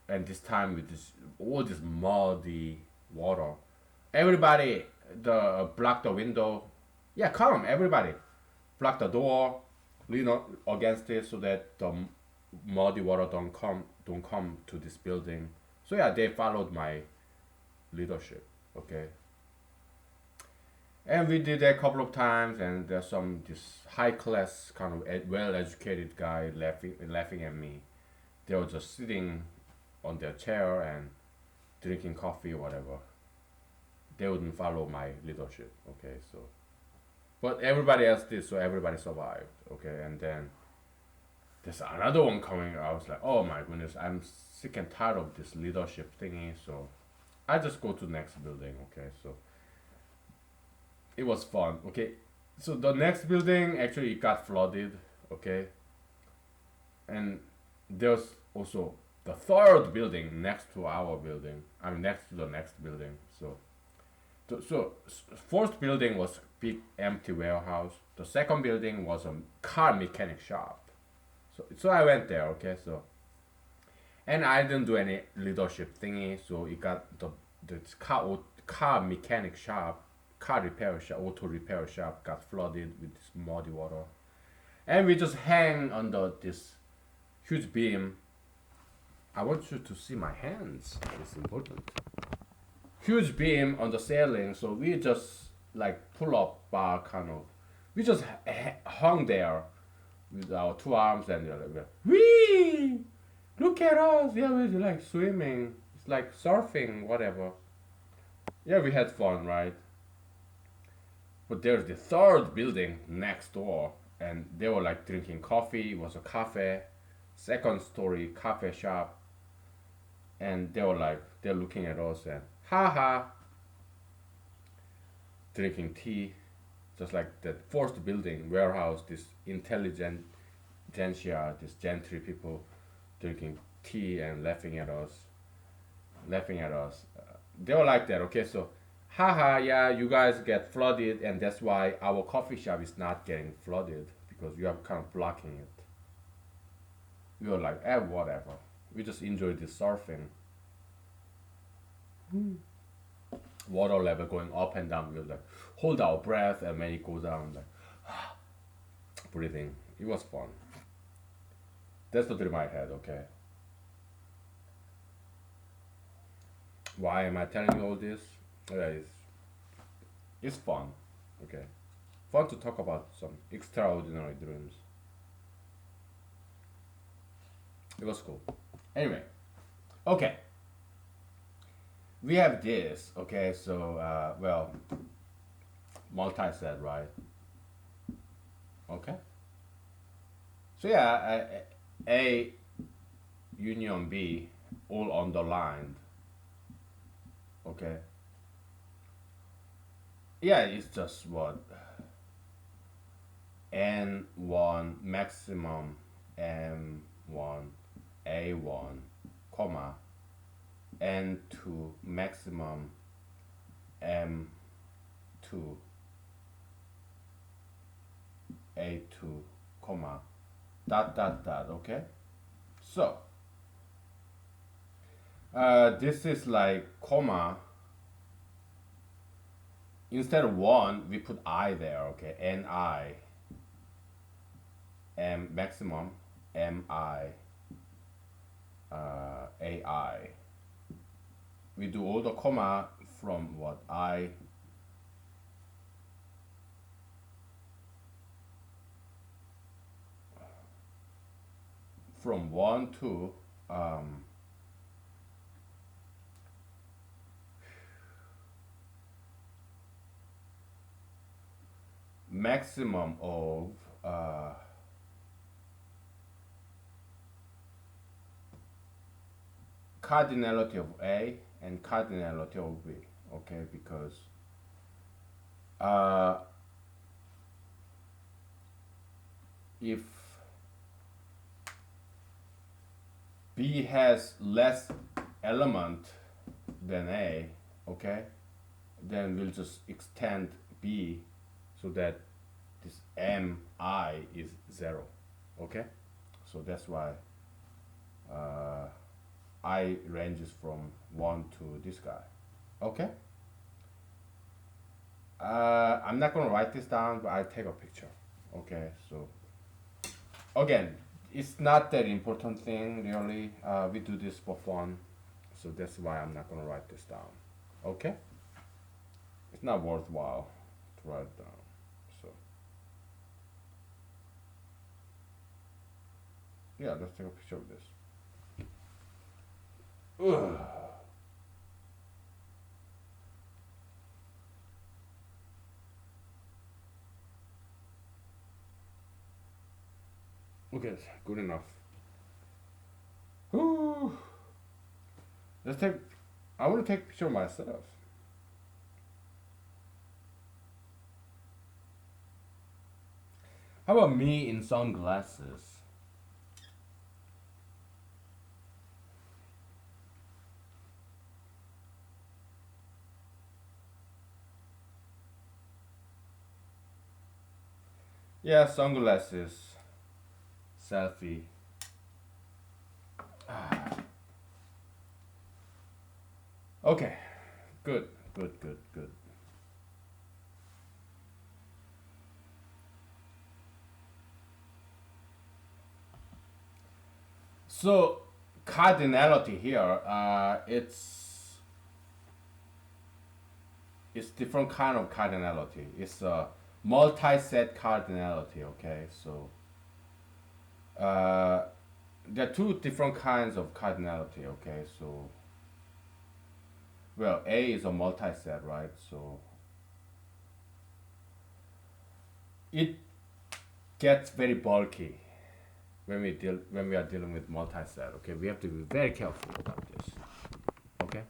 [SPEAKER 1] and this time with this all this muddy water. Everybody, the block the window. Yeah, come, everybody, block the door, lean against it so that the muddy water don't come to this building. So yeah, they followed my leadership. Okay, and we did that a couple of times, and there's some this high class kind of well educated guy laughing at me. They were just sitting on their chair and drinking coffee or whatever. They wouldn't follow my leadership. Okay, so but everybody else did, so everybody survived. Okay, and then there's another one coming. I was like, oh my goodness, I'm sick and tired of this leadership thingy. So I just go to the next building. Okay, so it was fun. Okay, so the next building actually it got flooded. Okay, and there's also the third building next to our building. I mean, next to the next building. So first building was big empty warehouse. The second building was a car mechanic shop. So I went there. Okay, so and I didn't do any leadership thingy. So it got the car mechanic shop, car repair shop, auto repair shop got flooded with this muddy water, and we just hang under this huge beam. I want you to see my hands. It's important. Huge beam on the ceiling, so we just like pull up bar kind of. We just hung there with our two arms and like, wee! Look at us! Yeah, we're like swimming. It's like surfing, whatever. Yeah, we had fun, right? But there's the third building next door, and they were like drinking coffee. It was a cafe, second story cafe shop, and they were like they're looking at us and haha, drinking tea, just like the first building warehouse. This intelligent gentsia, this gentry people drinking tea and laughing at us. They were like that. Okay, so haha, yeah, you guys get flooded, and that's why our coffee shop is not getting flooded because you are kind of blocking it. We were like, whatever. We just enjoy this surfing. Water level going up and down. We were like, hold our breath, and when it goes down, like breathing. It was fun. That's the dream I had, okay? Why am I telling you all this? It's fun, okay? Fun to talk about some extraordinary dreams. It was cool. Anyway, okay. We have this, okay? So, well, multi-set, right? Okay. So yeah, A union B all underlined, okay? Yeah, it's just what N1 maximum M1 A1 comma N2 maximum M2 A2 comma dot dot dot, okay? So this is like comma, instead of one we put I there, okay? Ni M maximum Mi Ai. We do all the comma from what I from 1 to maximum of cardinality of A and cardinality of B, okay? Because uh, if B has less element than A, okay, then we'll just extend B so that this Mi is 0, okay? So that's why I ranges from 1 to this guy, okay? I'm not gonna write this down, but I'll take a picture, okay? So again, it's not that important thing really. We do this for fun, so that's why I'm not gonna write this down, okay? It's not worthwhile to write it down. So yeah, let's take a picture of this. Ugh. Okay, good enough. Whew. Let's take. I want to take a picture of myself. How about me in sunglasses? Yeah, sunglasses. Selfie. Okay, good, good, good, good. So cardinality here, it's different kind of cardinality. It's a multi-set cardinality. Okay, so there are two different kinds of cardinality. Okay, so well, A is a multi-set, right? So it gets very bulky when we are dealing with multi-set. Okay, we have to be very careful about this. Okay,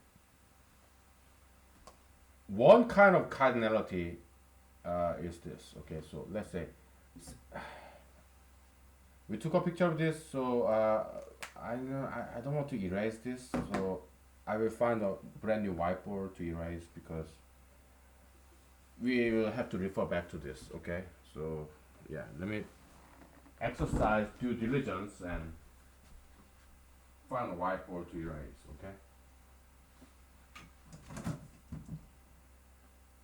[SPEAKER 1] one kind of cardinality is this. Okay, so let's say we took a picture of this. So I don't want to erase this. So I will find a brand new whiteboard to erase because we will have to refer back to this. Okay, so yeah, let me exercise due diligence and find a whiteboard to erase. Okay.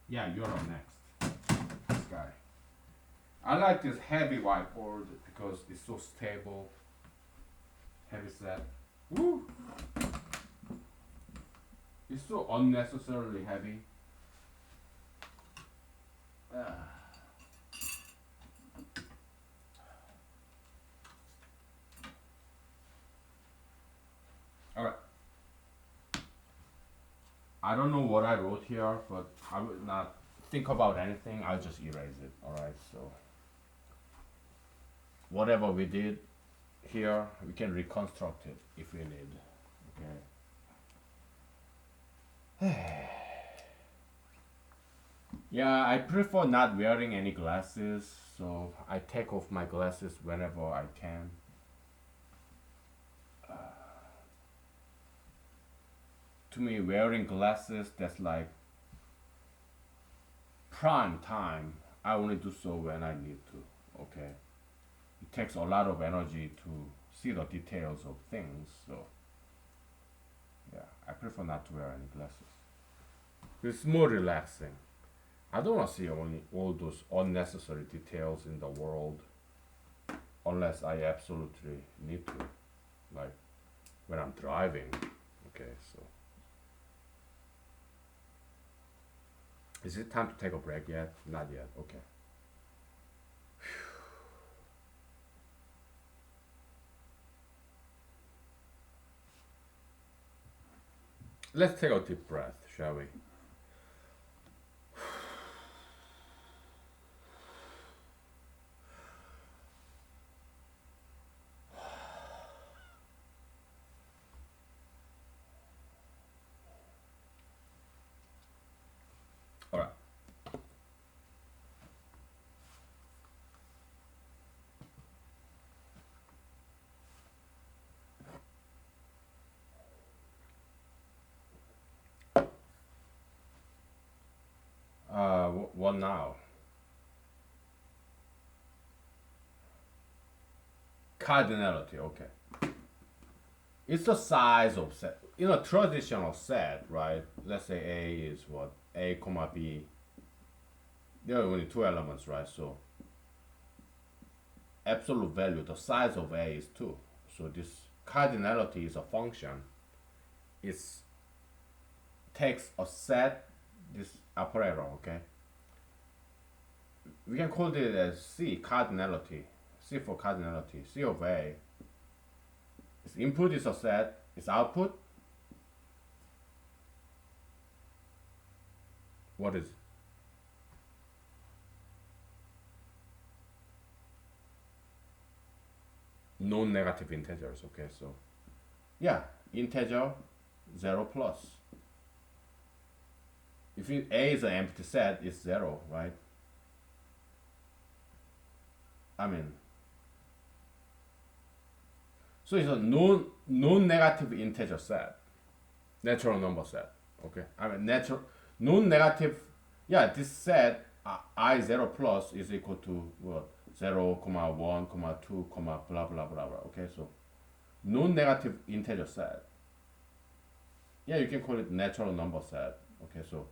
[SPEAKER 1] Yeah, you're up next. This guy. I like this heavy whiteboard because it's so stable. heavy set. Woo! It's so unnecessarily heavy. Alright. I don't know what I wrote here, but I will not think about anything. I'll just erase it. Alright, so whatever we did here, we can reconstruct it if we need. Okay. Yeah, I prefer not wearing any glasses, so I take off my glasses whenever I can. To me, wearing glasses, that's like prime time. I only do so when I need to. Okay. It takes a lot of energy to see the details of things, so yeah, I prefer not to wear any glasses. It's more relaxing. I don't want to see only all those unnecessary details in the world unless I absolutely need to, like when I'm driving. Okay, so is it time to take a break yet? Not yet. Okay. Let's take a deep breath, shall we? All right. What now? Cardinality. Okay. It's the size of set. In a traditional set, right? Let's say A is what? A comma B. There are only two elements, right? So absolute value, the size of A is 2. So this cardinality is a function. It takes a set, this operator, okay? We can call it as C, cardinality. C for cardinality. C of A. Its input is a set, its output, what is it? Non-negative integers, okay, so yeah, integer 0 plus. If A is an empty set, it's 0, right? I mean, so it's a non-negative integer set, natural number set, okay? I mean, non-negative, yeah, this set I 0 plus is equal to what? 0, 1, 2, blah, blah, blah, blah, okay? So, non-negative integer set. Yeah, you can call it natural number set, okay? So,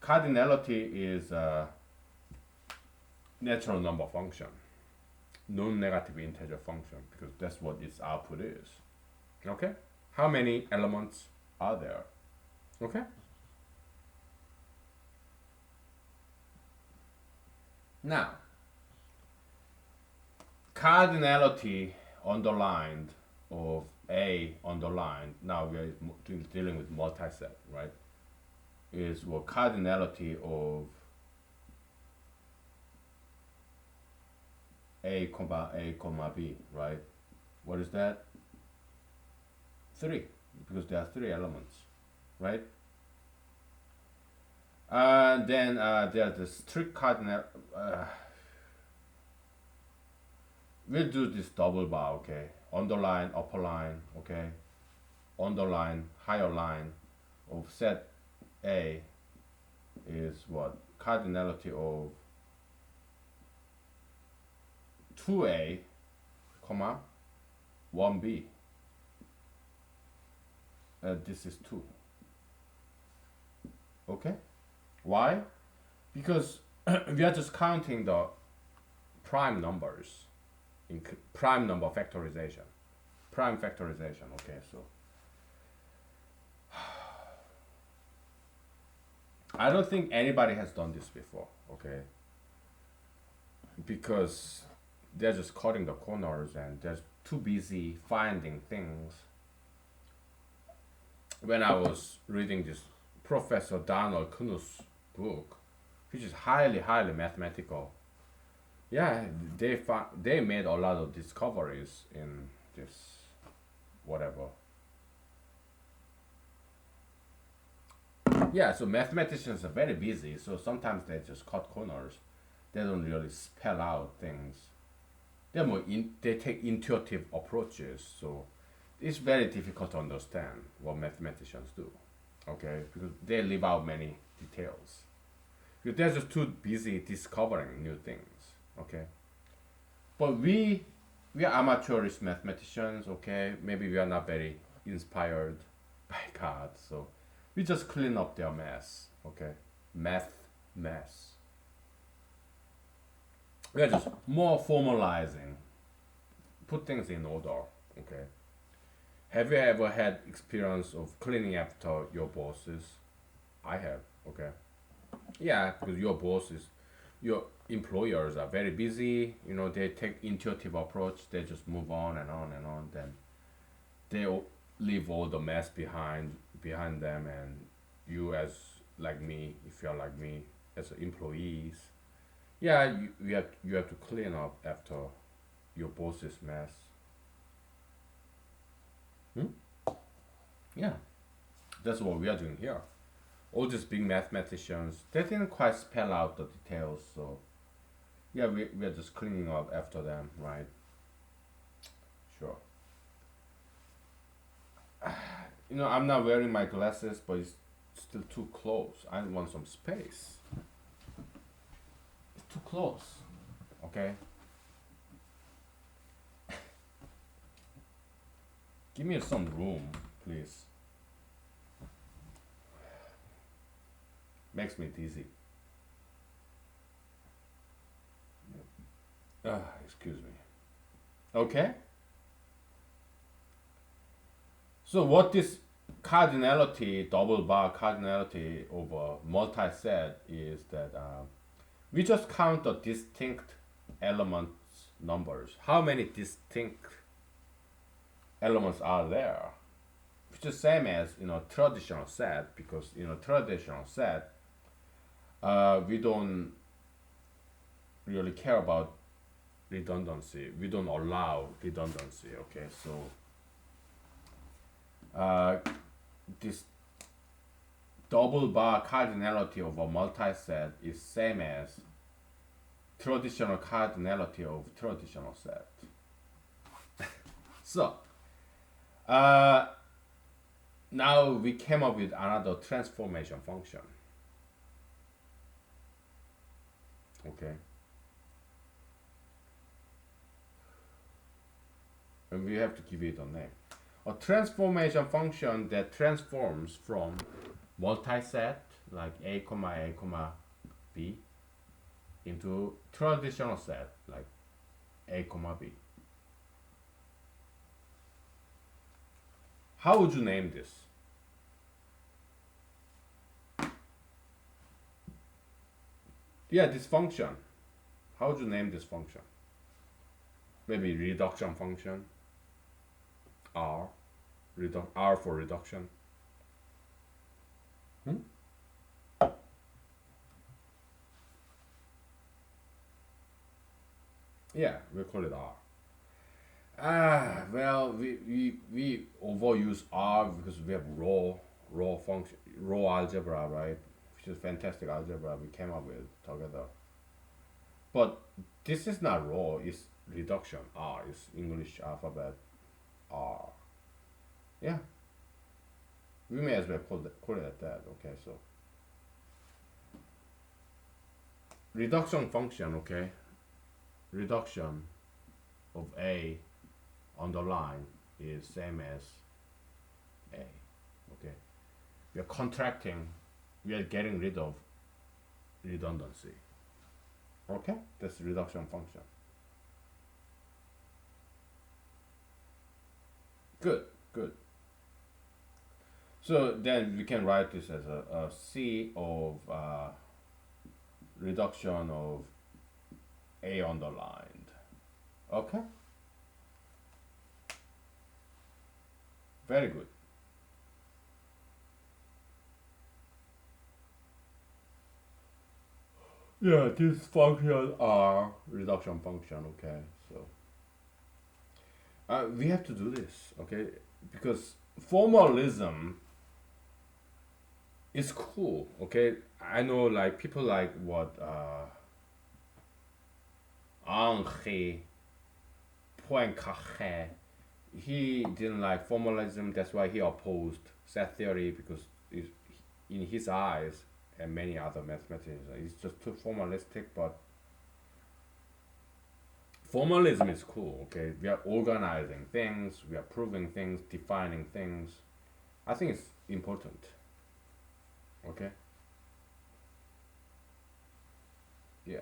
[SPEAKER 1] cardinality is a natural number function, non-negative integer function, because that's what its output is, okay? How many elements are there, okay? Now, cardinality underlined of A underlined, now we are dealing with multi-set, right? Is what cardinality of A comma B, right? What is that? 3, because there are 3 elements, right? Then there's the strict cardinal. We'll do this double bar, okay? Underline, upper line, okay? Underline, higher line of set A is what? Cardinality of 2A, comma, 1B. This is 2. Okay? Why? Because we are just counting the prime numbers in prime number factorization. prime factorization. Okay, so I don't think anybody has done this before. Okay, because they're just cutting the corners and they're too busy finding things. When I was reading this Professor Donald Knuth's book, which is highly mathematical, yeah, they made a lot of discoveries in this whatever. Yeah, so mathematicians are very busy, so sometimes they just cut corners. They don't really spell out things. They take intuitive approaches, so it's very difficult to understand what mathematicians do. Okay, because they leave out many details. Because they're just too busy discovering new things. Okay, but we are amateurish mathematicians. Okay, maybe we are not very inspired by God, so we just clean up their mess. Okay, math mess. We are just more formalizing, put things in order. Okay. Have you ever had experience of cleaning after your bosses? I have. Okay. Yeah, because your bosses, your employers are very busy. You know, they take intuitive approach. They just move on and on and on. Then they leave all the mess behind them, and you as like me, if you're like me as employees, yeah, you have to clean up after your boss's mess. Hmm? Yeah, that's what we are doing here. All these big mathematicians, they didn't quite spell out the details, so yeah, we are just cleaning up after them, right? Sure. You know, I'm not wearing my glasses, but it's still too close. I want some space. It's too close. Okay? Give me some room, please. Makes me dizzy. Excuse me. Okay? So what this cardinality, double bar cardinality over multi-set is that we just count the distinct elements numbers. How many distinct elements are there? Which is same as traditional set, because traditional set we don't really care about redundancy. We don't allow redundancy. Okay, so this double bar cardinality of a multi-set is same as traditional cardinality of traditional set. So now we came up with another transformation function. Okay. And we have to give it a name. A transformation function that transforms from multi-set like a comma a comma b into traditional set like a comma b. How would you name this? Yeah, this function. How would you name this function? Maybe reduction function. R. R for reduction. Hmm? Yeah, we call it R. Well, we overuse R because we have raw function, raw algebra, right? Which is fantastic algebra we came up with together. But this is not raw, it's reduction. R is English alphabet R. Yeah, we may as well call it that. Okay, so reduction function. Okay, reduction of A on the line is same as A. Okay, we are contracting. We are getting rid of redundancy. Okay, that's the reduction function. Good, good. So then we can write this as a C of reduction of A underlined. Okay, very good. Yeah, these functions are reduction function. Okay, so we have to do this. Okay, because formalism is cool. Okay, I know like people like what Henri Poincaré. He didn't like formalism. That's why he opposed set theory because in his eyes and many other mathematicians, it's just too formalistic. But formalism is cool. Okay, we are organizing things, we are proving things, defining things. I think it's important. Okay, yeah.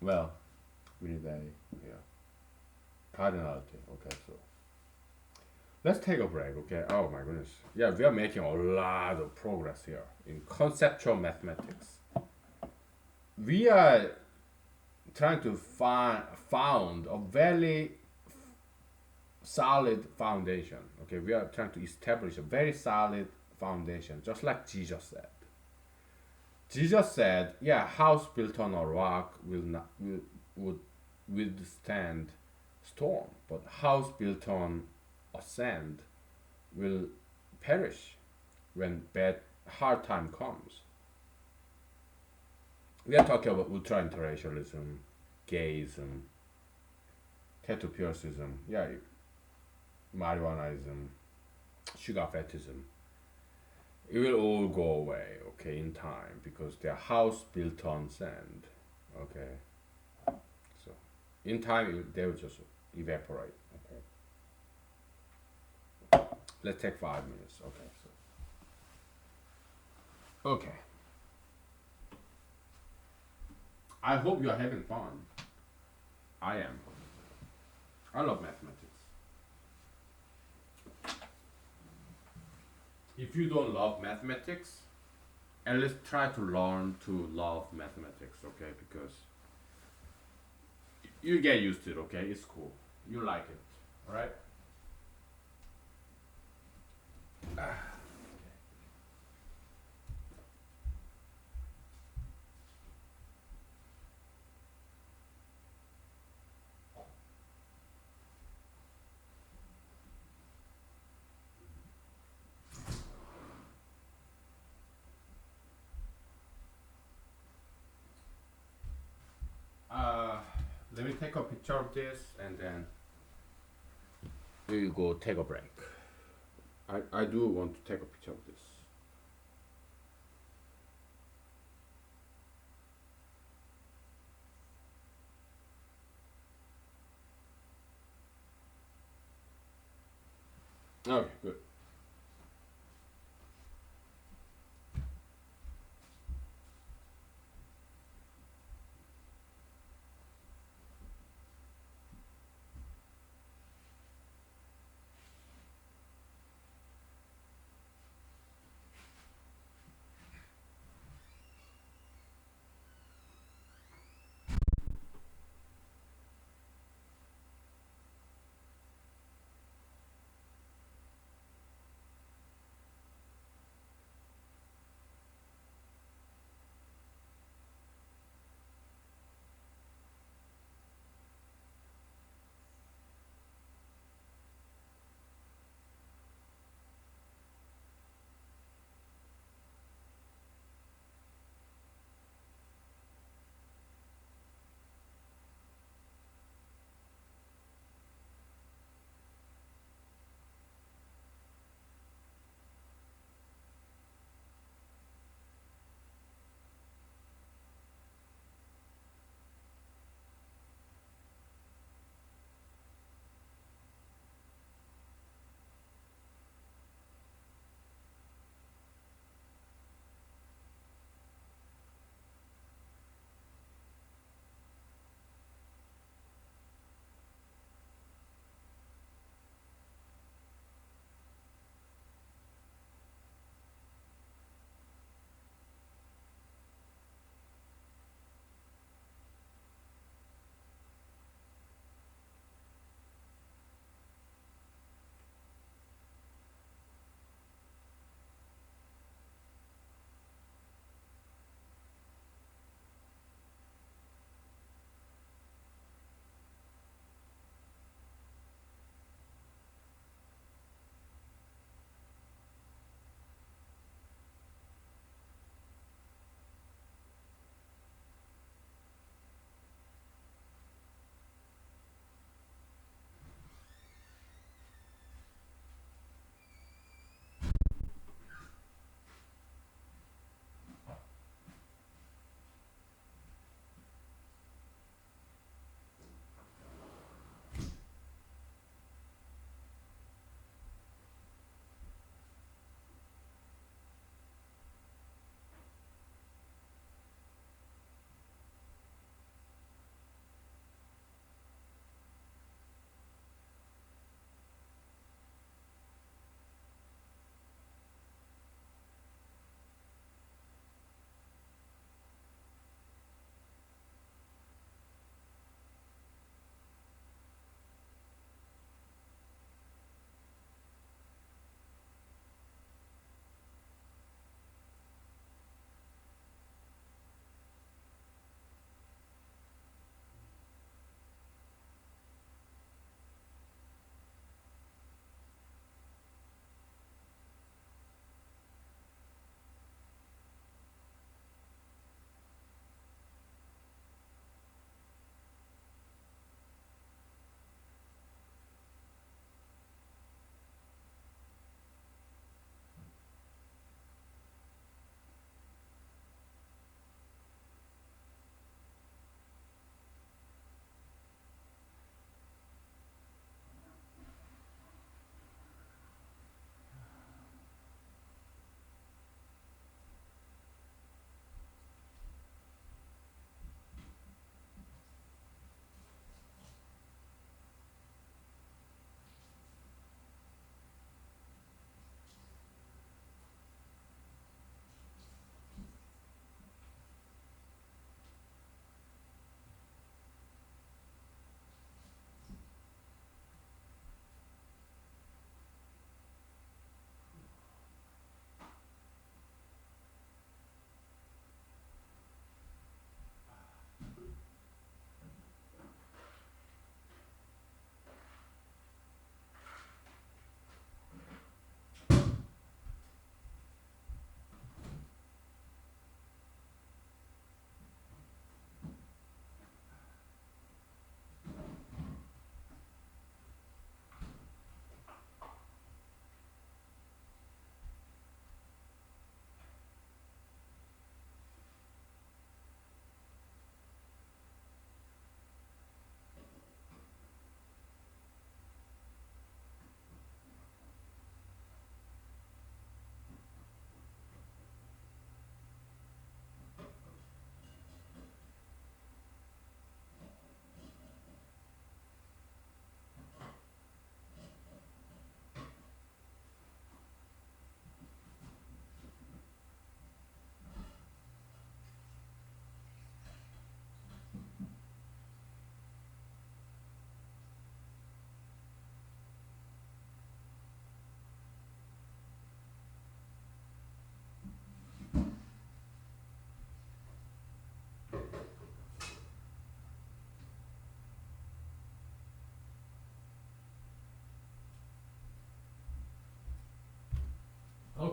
[SPEAKER 1] Well, we need a yeah cardinality. Okay, so let's take a break. Okay. Oh my goodness. Yeah, we are making a lot of progress here in conceptual mathematics. We are trying to found a very solid foundation. Okay, we are trying to establish a very solid foundation, just like Jesus said. Jesus said, "Yeah, house built on a rock will not would withstand storm, but house built on a sand will perish when bad hard time comes." We are talking about ultra interracialism, gayism, tattoo piercism, yeah, marijuanaism, sugar fetishism. It will all go away, okay, in time because they're house built on sand, okay. So in time they will just evaporate. Okay, let's take 5 minutes. Okay, so okay. I hope you are having fun. I am. I love mathematics. If you don't love mathematics, at least try to learn to love mathematics, okay? Because you get used to it, okay? It's cool. You like it, all right? Uh, Let me take a picture of this and then we will go take a break. I do want to take a picture of this. Okay, good.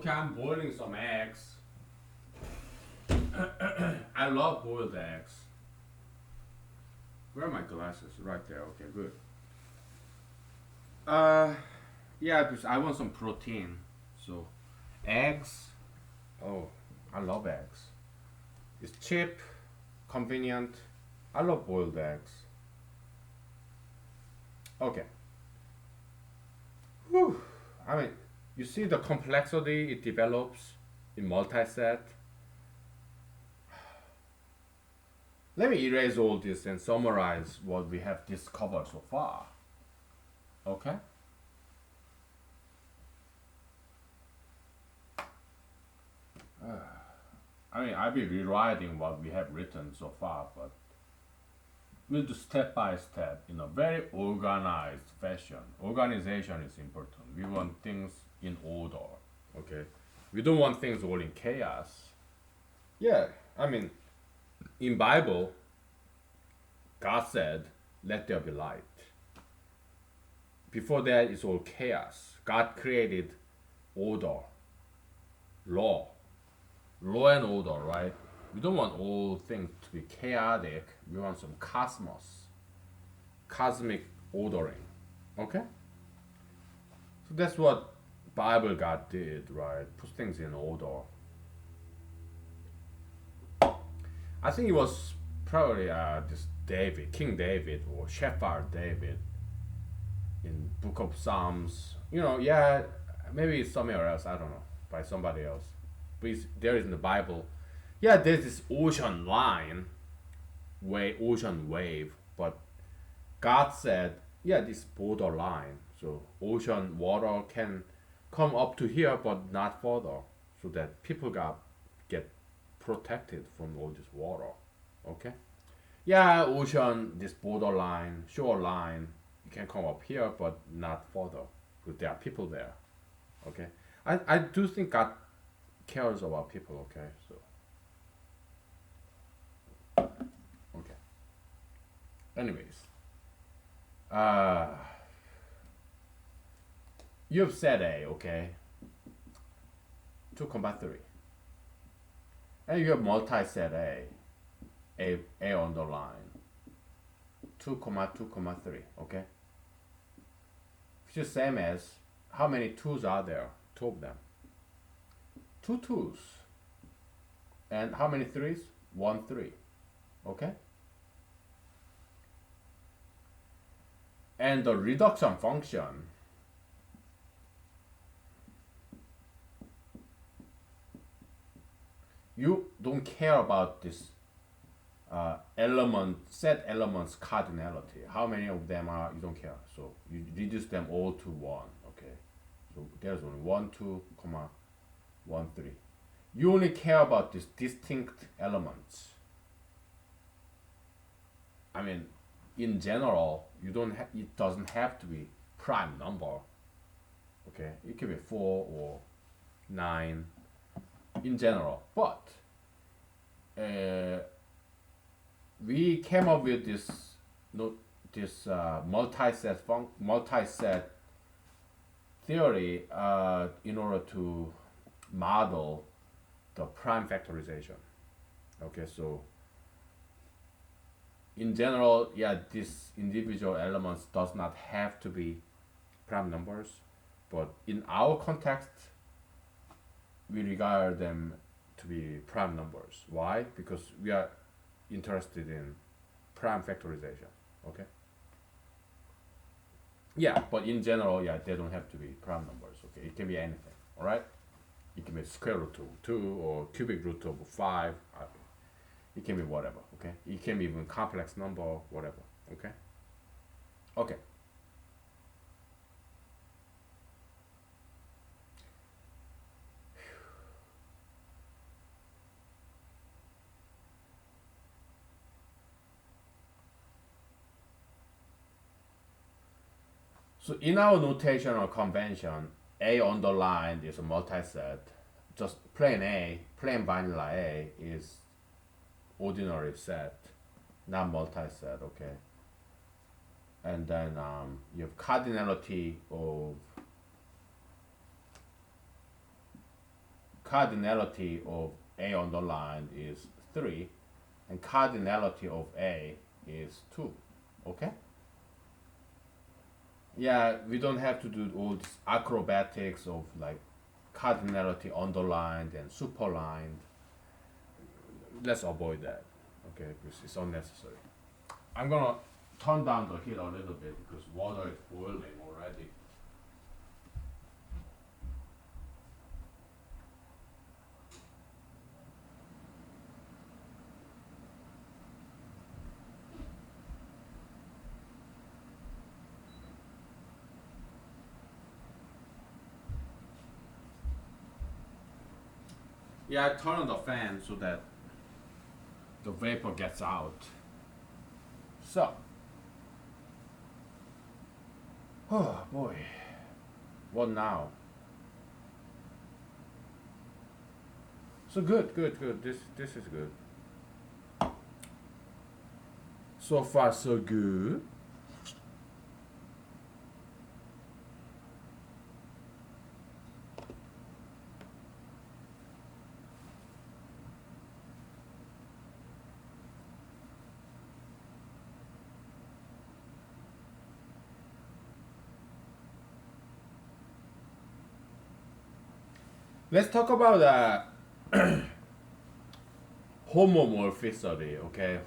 [SPEAKER 1] Okay, I'm boiling some eggs. I love boiled eggs. Where are my glasses? Right there. Okay, good. Uh, yeah, because I want some protein. So, eggs. Oh, I love eggs. It's cheap, convenient. I love boiled eggs. Okay. Whew. I mean, you see the complexity it develops in multi-set. Let me erase all this and summarize what we have discovered so far. Okay? I mean, I'll be rewriting what we have written so far, but we'll do step by step in a very organized fashion. Organization is important. We want things in order. Okay? We don't want things all in chaos. Yeah, I mean, in Bible, God said, "Let there be light." Before that, it's all chaos. God created order, law, law and order, right? We don't want all things to be chaotic. We want some cosmos, cosmic ordering. Okay? So that's what Bible God did, right? Put things in order. I think it was probably this David, King David, or Shepherd David, in Book of Psalms. Yeah, maybe it's somewhere else. I don't know, by somebody else. But there is in the Bible. Yeah, there's this ocean line, ocean wave. But God said, yeah, this borderline. So ocean water can come up to here, but not further, so that people get protected from all this water. Okay. Yeah, ocean, this borderline, shoreline, you can come up here, but not further, because there are people there. Okay, I do think God cares about people. Okay, so okay. Anyways, uh, you've said A, okay, 2,3, and you have multi-set A underline, 2,2,3, okay, which is same as how many twos are there? Two of them. Two twos. And how many threes? 1 3. Okay? And the reduction function, you don't care about this set elements cardinality. How many of them are, you don't care. So you reduce them all to 1. Okay? So there's only 1 2, 1 3. You only care about these distinct elements. I mean, in general, it doesn't have to be prime number. Okay, it can be 4 or 9 in general. But we came up with this multi-set theory in order to model the prime factorization. Okay, so in general, yeah, these individual elements does not have to be prime numbers, but in our context, we regard them to be prime numbers. Why? Because we are interested in prime factorization. Okay. Yeah, but in general, yeah, they don't have to be prime numbers. Okay, it can be anything. All right. It can be square root of 2 or cubic root of 5. It can be whatever. Okay. It can be even complex number, whatever. Okay. Okay. So in our notational convention, A underlined is a multiset. Just plain vanilla A is ordinary set, not multiset, okay? And then you have cardinality of cardinality of A underlined is 3, and cardinality of A is 2. Okay? Yeah, we don't have to do all this acrobatics of like cardinality underlined and superlined. Let's avoid that. Okay, because it's unnecessary. I'm gonna turn down the heat a little bit because water is boiling already. Yeah, I turn on the fan so that the vapor gets out. So, oh boy, what now? So good. This is good. So far so good. Let's talk about homomorphism. Okay,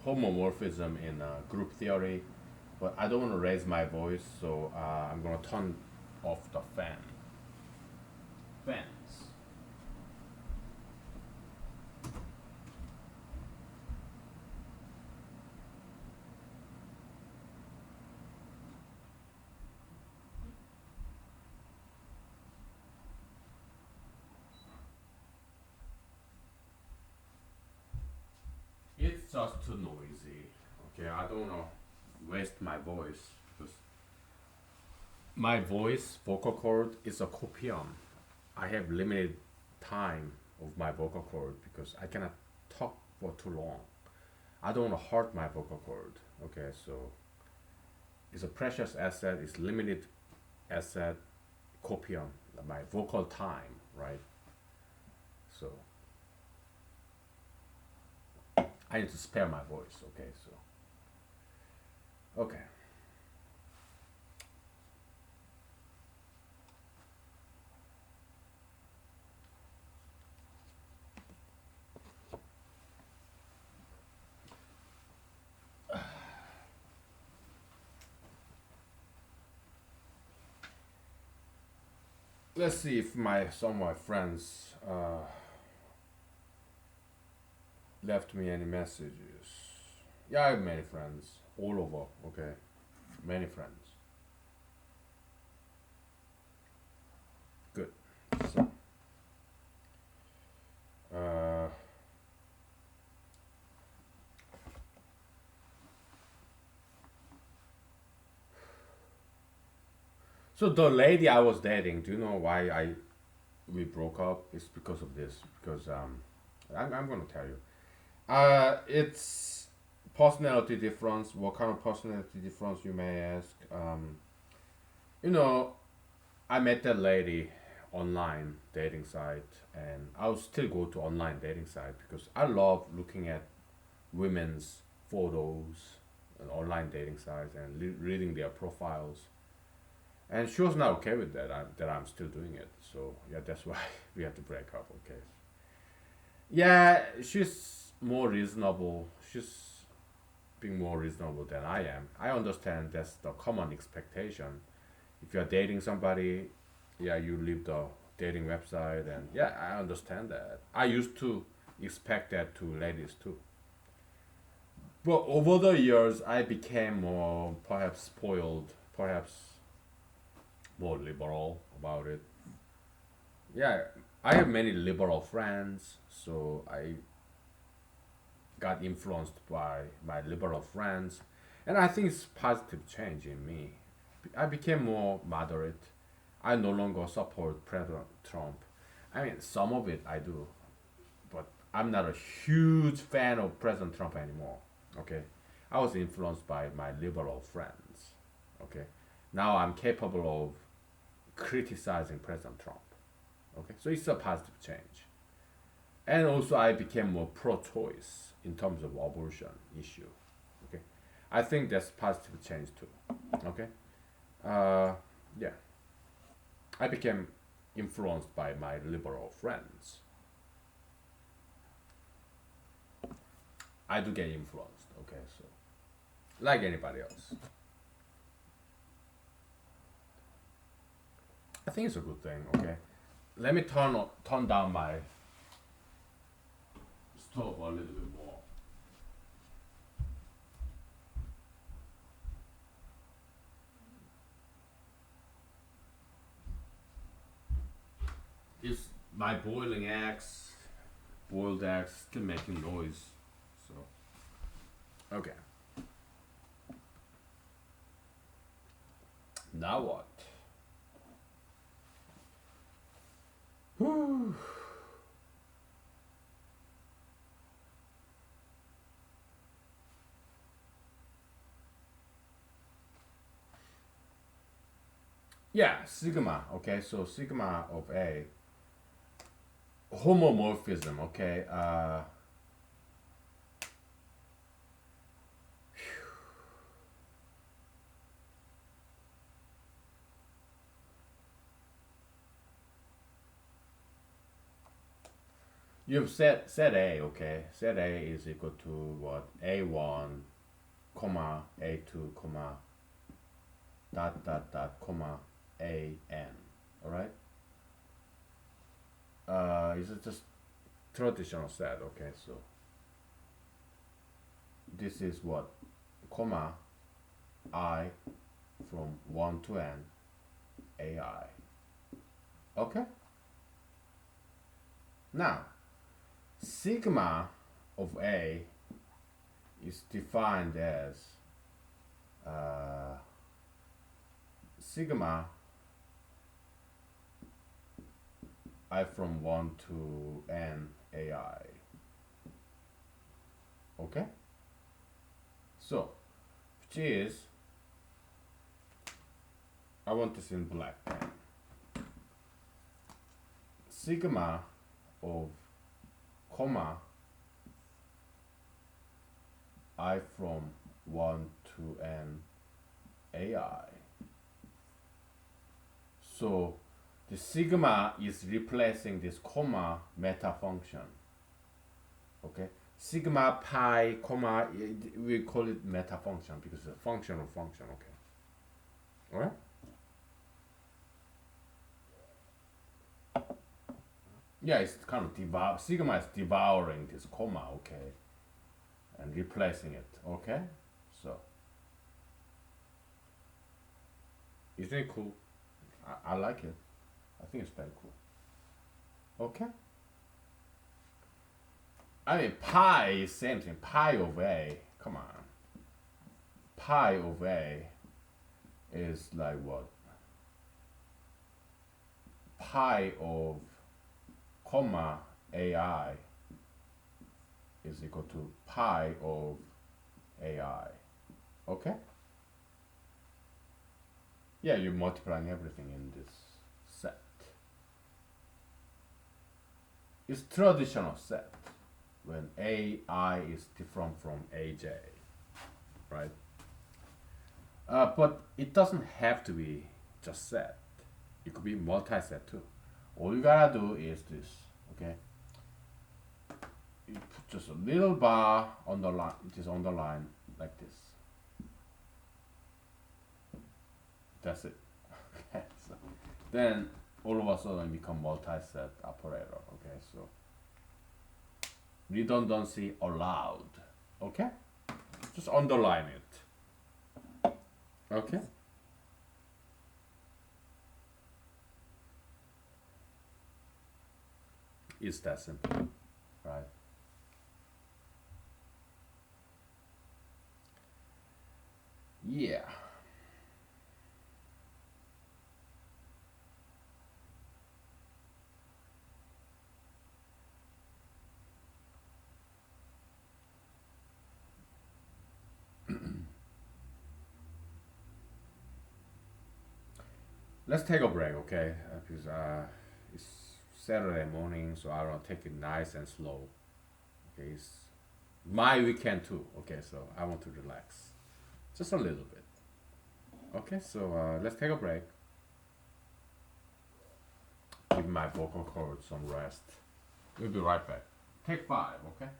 [SPEAKER 1] homomorphism in group theory. But I don't want to raise my voice, so I'm gonna turn off the fan. Fans. It's just too noisy. Okay, I don't wanna waste my voice because my voice vocal cord is a copium. I have limited time of my vocal cord because I cannot talk for too long. I don't want to hurt my vocal cord. Okay, so it's a precious asset. It's limited asset, copium, my vocal time, right? So I need to spare my voice. Okay, so okay. Let's see if some of my friends left me any messages. Yeah, I have many friends all over. Okay, many friends. Good. So, uh, so the lady I was dating, do you know why I we broke up? It's because of this. Because I'm gonna tell you. It's personality difference. What kind of personality difference you may ask? You know, I met that lady online dating site, and I'll still go to online dating site because I love looking at women's photos and online dating sites and reading their profiles. And she was not okay with that. That I'm still doing it. So yeah, that's why we had to break up. Okay. Yeah, she's more reasonable. She's being more reasonable than I am. I understand that's the common expectation. If you're dating somebody, yeah, you leave the dating website, and yeah, I understand that. I used to expect that to ladies too. But over the years, I became more perhaps spoiled, perhaps more liberal about it. Yeah, I have many liberal friends, so I got influenced by my liberal friends, and I think it's positive change in me. I became more moderate. I no longer support President Trump. I mean, some of it I do, but I'm not a huge fan of President Trump anymore. Okay, I was influenced by my liberal friends. Okay, now I'm capable of criticizing President Trump. Okay, so it's a positive change. And also I became more pro-choice in terms of abortion issue. Okay, I think that's positive change too. Okay, uh, yeah, I became influenced by my liberal friends. I do get influenced. Okay, so like anybody else, I think it's a good thing. Okay, let me turn down my stove a little bit more. Is my boiled eggs, still making noise? So okay, now what? Whew. Yeah, sigma. Okay, so sigma of A, homomorphism. Okay, you've set A. Okay, set A is equal to what? A1, comma A2, comma dot dot dot, comma AN. All right. Is it just traditional set? Okay, so this is what, comma I from 1 to N AI. Okay. Now sigma of A is defined as uh, sigma I from 1 to N AI. Okay? So, which is, I want this in black pen. Sigma of comma I from 1 to N AI. So the sigma is replacing this comma meta function. Okay, sigma pi comma, we call it meta function because it's a functional function. Okay, all right. Yeah, it's kind of sigma is devouring this comma. Okay, and replacing it. Okay, so isn't it cool? I like it. I think it's very cool. Okay. I mean, pi is same thing. Pi of A. Come on. Pi of A is like what? Pi of comma AI is equal to pi of AI. Okay? Yeah, you're multiplying everything in this set. It's traditional set when AI is different from AJ, right? But it doesn't have to be just set. It could be multi-set too. All you gotta do is this, okay? You put just a little bar underline, it is underlined like this. That's it. Okay, so then all of a sudden become multi-set operator. Okay, so redundancy allowed. Okay, just underline it. Okay, it's that simple, right? Yeah. Let's take a break, okay? Because it's Saturday morning, so I want to take it nice and slow. Okay, it's my weekend too. Okay, so I want to relax just a little bit. Okay, so let's take a break. Give my vocal cords some rest. We'll be right back. Take five, okay?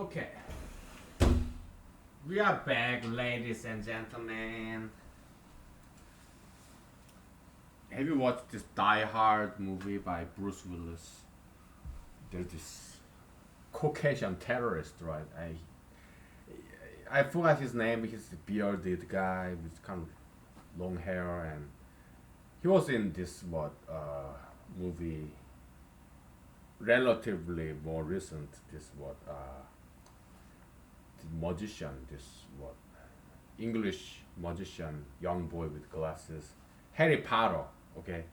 [SPEAKER 1] Okay, we are back, ladies and gentlemen. Have you watched this Die Hard movie by Bruce Willis? There's this Caucasian terrorist, right? I forgot his name. He's the bearded guy with kind of long hair, and he was in this movie, relatively more recent. This the magician. This what English magician, young boy with glasses, Harry Potter. Okay,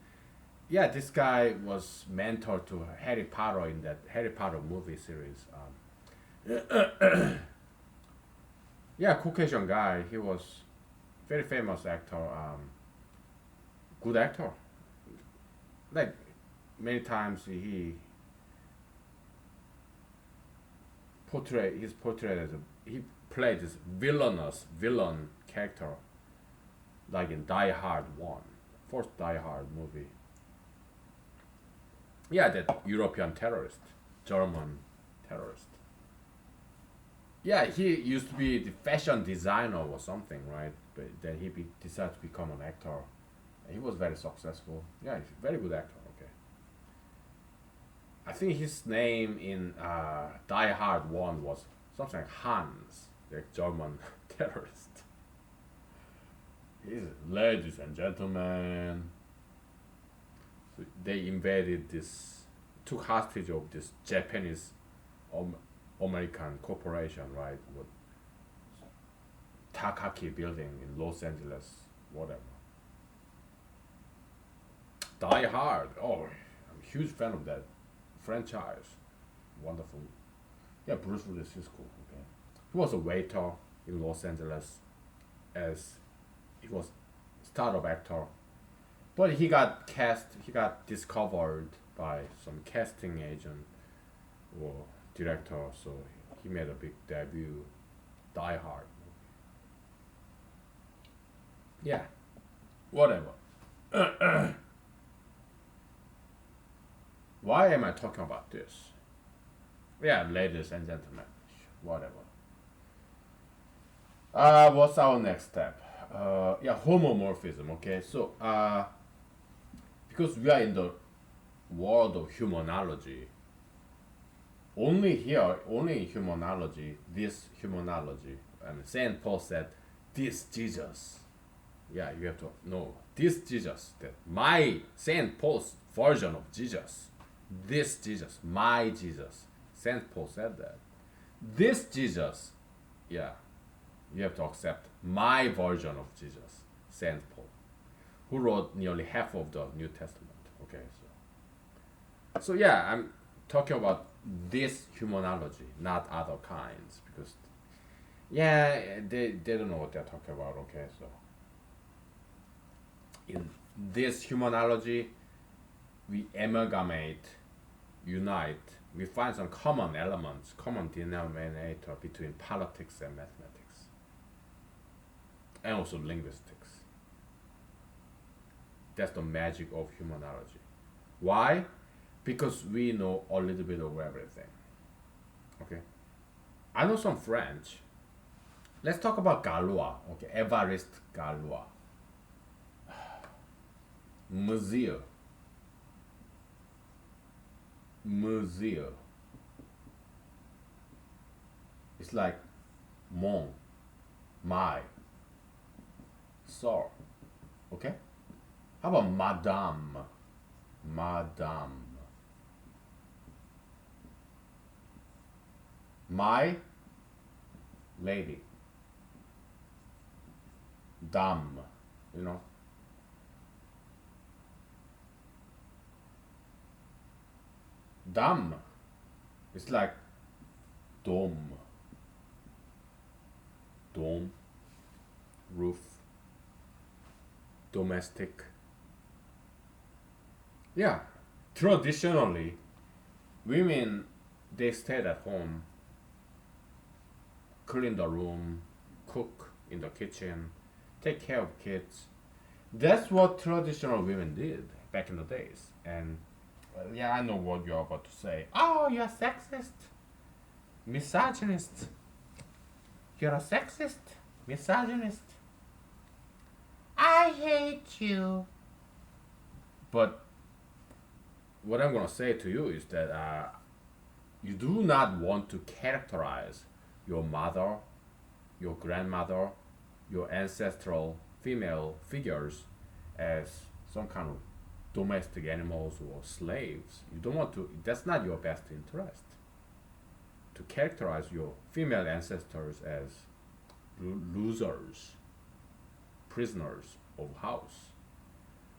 [SPEAKER 1] yeah, this guy was mentor to Harry Potter in that Harry Potter movie series. Yeah, Caucasian guy. He was very famous actor. Good actor. Like many times he's portrayed as he played this villainous villain character, like in Die Hard One, first Die Hard movie. Yeah, that European terrorist, German terrorist. Yeah, he used to be the fashion designer or something, right? But then decided to become an actor. He was very successful. Yeah, he's a very good actor. Okay. I think his name in Die Hard 1 was something like Hans, the German terrorist. He's, ladies and gentlemen, so they invaded this, took hostage of this Japanese American corporation, right? With Takaki building in Los Angeles, whatever. Die Hard. Oh, I'm a huge fan of that franchise. Wonderful. Yeah, Bruce Willis is cool. Okay, he was a waiter in Los Angeles, as he was startup actor, but he got cast. He got discovered by some casting agent or director, so he made a big debut. Die Hard. Yeah, whatever. Why am I talking about this? Yeah, ladies and gentlemen, whatever. What's our next step? Yeah, homomorphism. Okay, so because we are in the world of humanology, only here, only in humanology, this humanology, and Saint Paul said, "This Jesus." Yeah, you have to know this Jesus, that my Saint Paul's version of Jesus. This Jesus, my Jesus. Saint Paul said that. This Jesus, yeah, you have to accept my version of Jesus, Saint Paul, who wrote nearly half of the New Testament. Okay, so yeah, I'm talking about this humanology, not other kinds, because yeah, they don't know what they're talking about. Okay, so in this humanology, we amalgamate, unite, we find some common elements, common denominator between politics and mathematics, and also linguistics. That's the magic of humanology. Why? Because we know a little bit of everything. Okay, I know some French. Let's talk about Galois. Okay, Évariste Galois. Monsieur. Monsieur. It's like mon, my, sir. Okay? How about madame? Madame. My lady. Dame. You know? Dame. It's like dome. Dome. Roof. Domestic. Yeah. Traditionally, women, they stayed at home, clean the room, cook in the kitchen, take care of kids. That's what traditional women did back in the days. And well, yeah, I know what you're about to say. Oh, you're sexist. misogynist. You're a sexist, misogynist. I hate you. But what I'm gonna say to you is that you do not want to characterize your mother, your grandmother, your ancestral female figures as some kind of domestic animals or slaves. You don't want to, that's not your best interest. To characterize your female ancestors as losers, prisoners of house.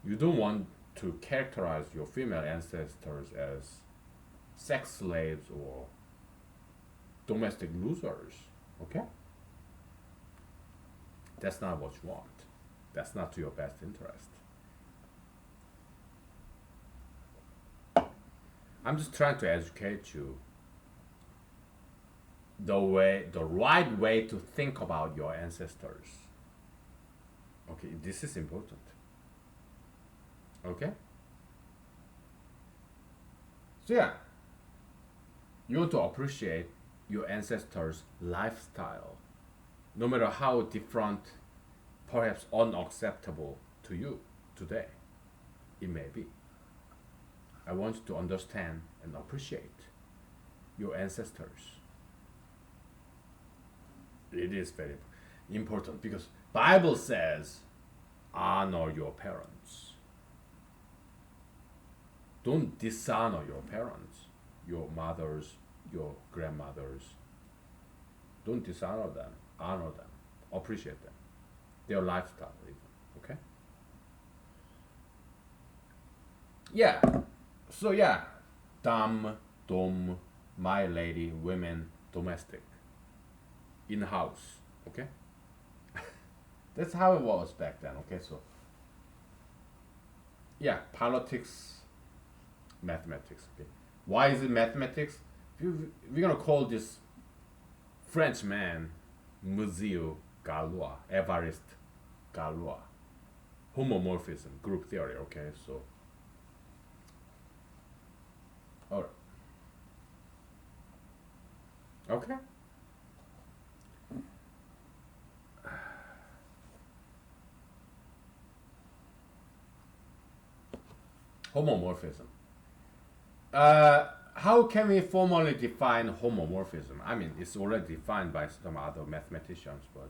[SPEAKER 1] You don't want to characterize your female ancestors as sex slaves or domestic losers. Okay? That's not what you want. That's not to your best interest. I'm just trying to educate you the right way to think about your ancestors. Okay, this is important. Okay? So yeah, you want to appreciate your ancestors' lifestyle, no matter how different, perhaps unacceptable to you today it may be. I want you to understand and appreciate your ancestors. It is very important because Bible says honor your parents. Don't dishonor your parents, your mothers, your grandmothers. Don't dishonor them, honor them, appreciate them, their lifestyle even, okay? Yeah, so yeah, dom, my lady, women, domestic, in-house, okay? That's how it was back then, okay? So, yeah, politics, mathematics, okay? Why is it mathematics? We're gonna call this French man, Monsieur Galois, Évariste Galois. Homomorphism, group theory, okay? So, all right. Okay? Homomorphism. How can we formally define homomorphism? I mean, it's already defined by some other mathematicians, but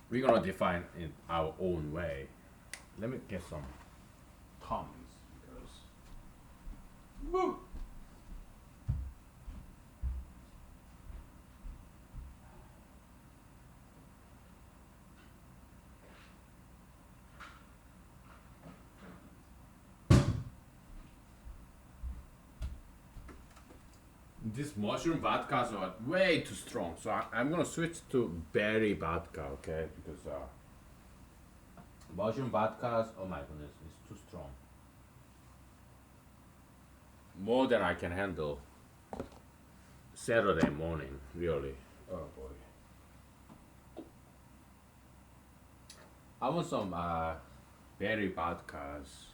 [SPEAKER 1] we're gonna define it our own way. Let me get some thumbs because. Woo! These mushroom vodkas are way too strong, so I'm gonna switch to berry vodka, okay? Because mushroom vodkas, oh my goodness, it's too strong. More than I can handle. Saturday morning, really. Oh boy. I want some berry vodkas.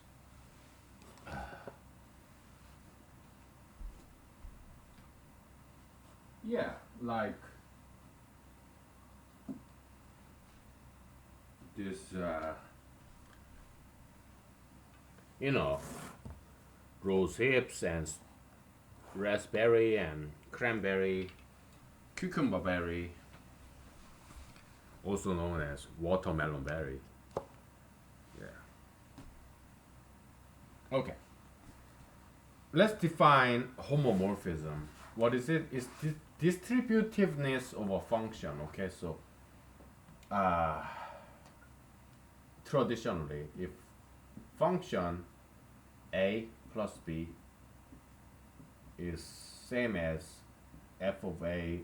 [SPEAKER 1] Yeah, like this, you know, rose hips and raspberry and cranberry, cucumber berry, also known as watermelon berry. Yeah. Okay. Let's define homomorphism. What is it? It's distributiveness of a function. Okay, so traditionally, if function a plus b is same as f of a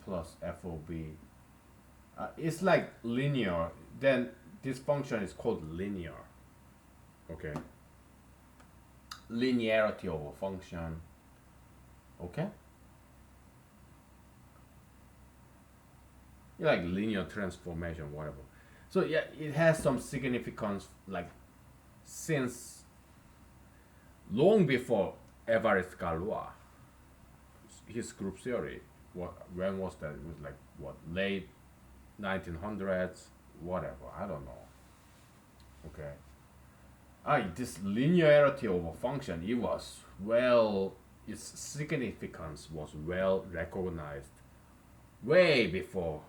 [SPEAKER 1] plus f of b, it's like linear, then this function is called linear. Okay, linearity of a function. Okay, like linear transformation, whatever. So yeah, it has some significance, like since long before Évariste Galois. his group theory. When was that? It was like what, late 1900s, whatever. I don't know. Okay. This linearity of a function, its significance was well recognized way before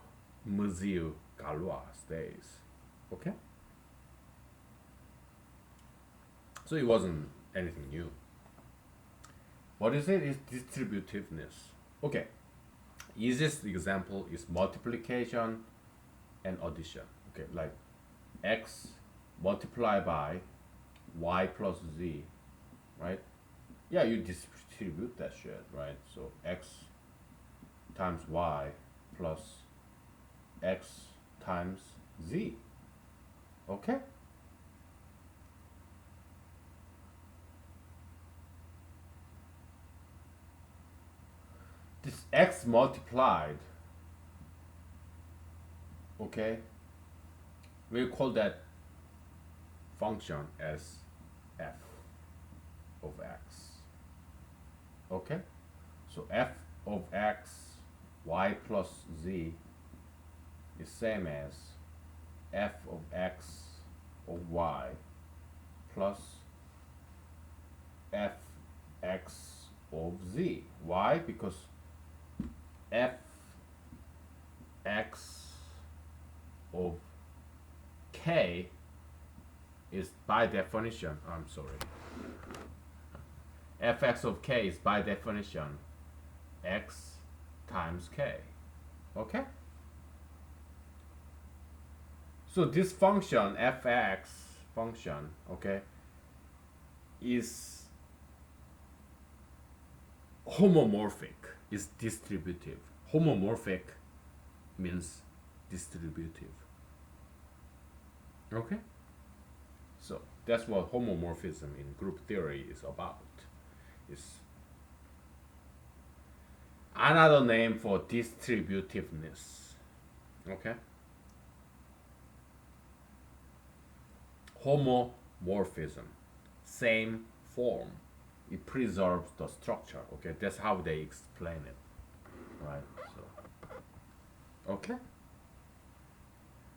[SPEAKER 1] Muzio Galois days. Okay? So it wasn't anything new. What is it? Is distributiveness. Okay. Easiest example is multiplication and addition. Okay, like x multiplied by y plus z, right? Yeah, you distribute that shit, right? So x times y plus x times z. Okay? This x multiplied, okay, we call that function as f of x. Okay? So f of x, y plus z is same as f of x of y plus f x of z. Why? Because f x of k is by definition, I'm sorry, fx of k is by definition x times k. Okay? So this function, fx function, okay, is homomorphic, is distributive. Homomorphic means distributive. Okay? So that's what homomorphism in group theory is about. It's another name for distributiveness. Okay? Homomorphism, same form. It preserves the structure. Okay, that's how they explain it, right? So, okay.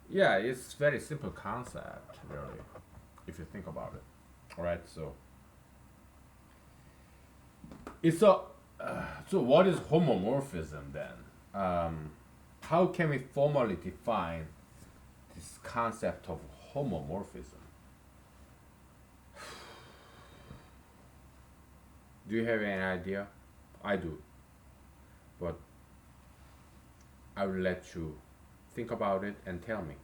[SPEAKER 1] Yeah, it's very simple concept, really, if you think about it. All right, so it's a so what is homomorphism then? How can we formally define this concept of homomorphism? Do you have any idea? I do, but I will let you think about it and tell me.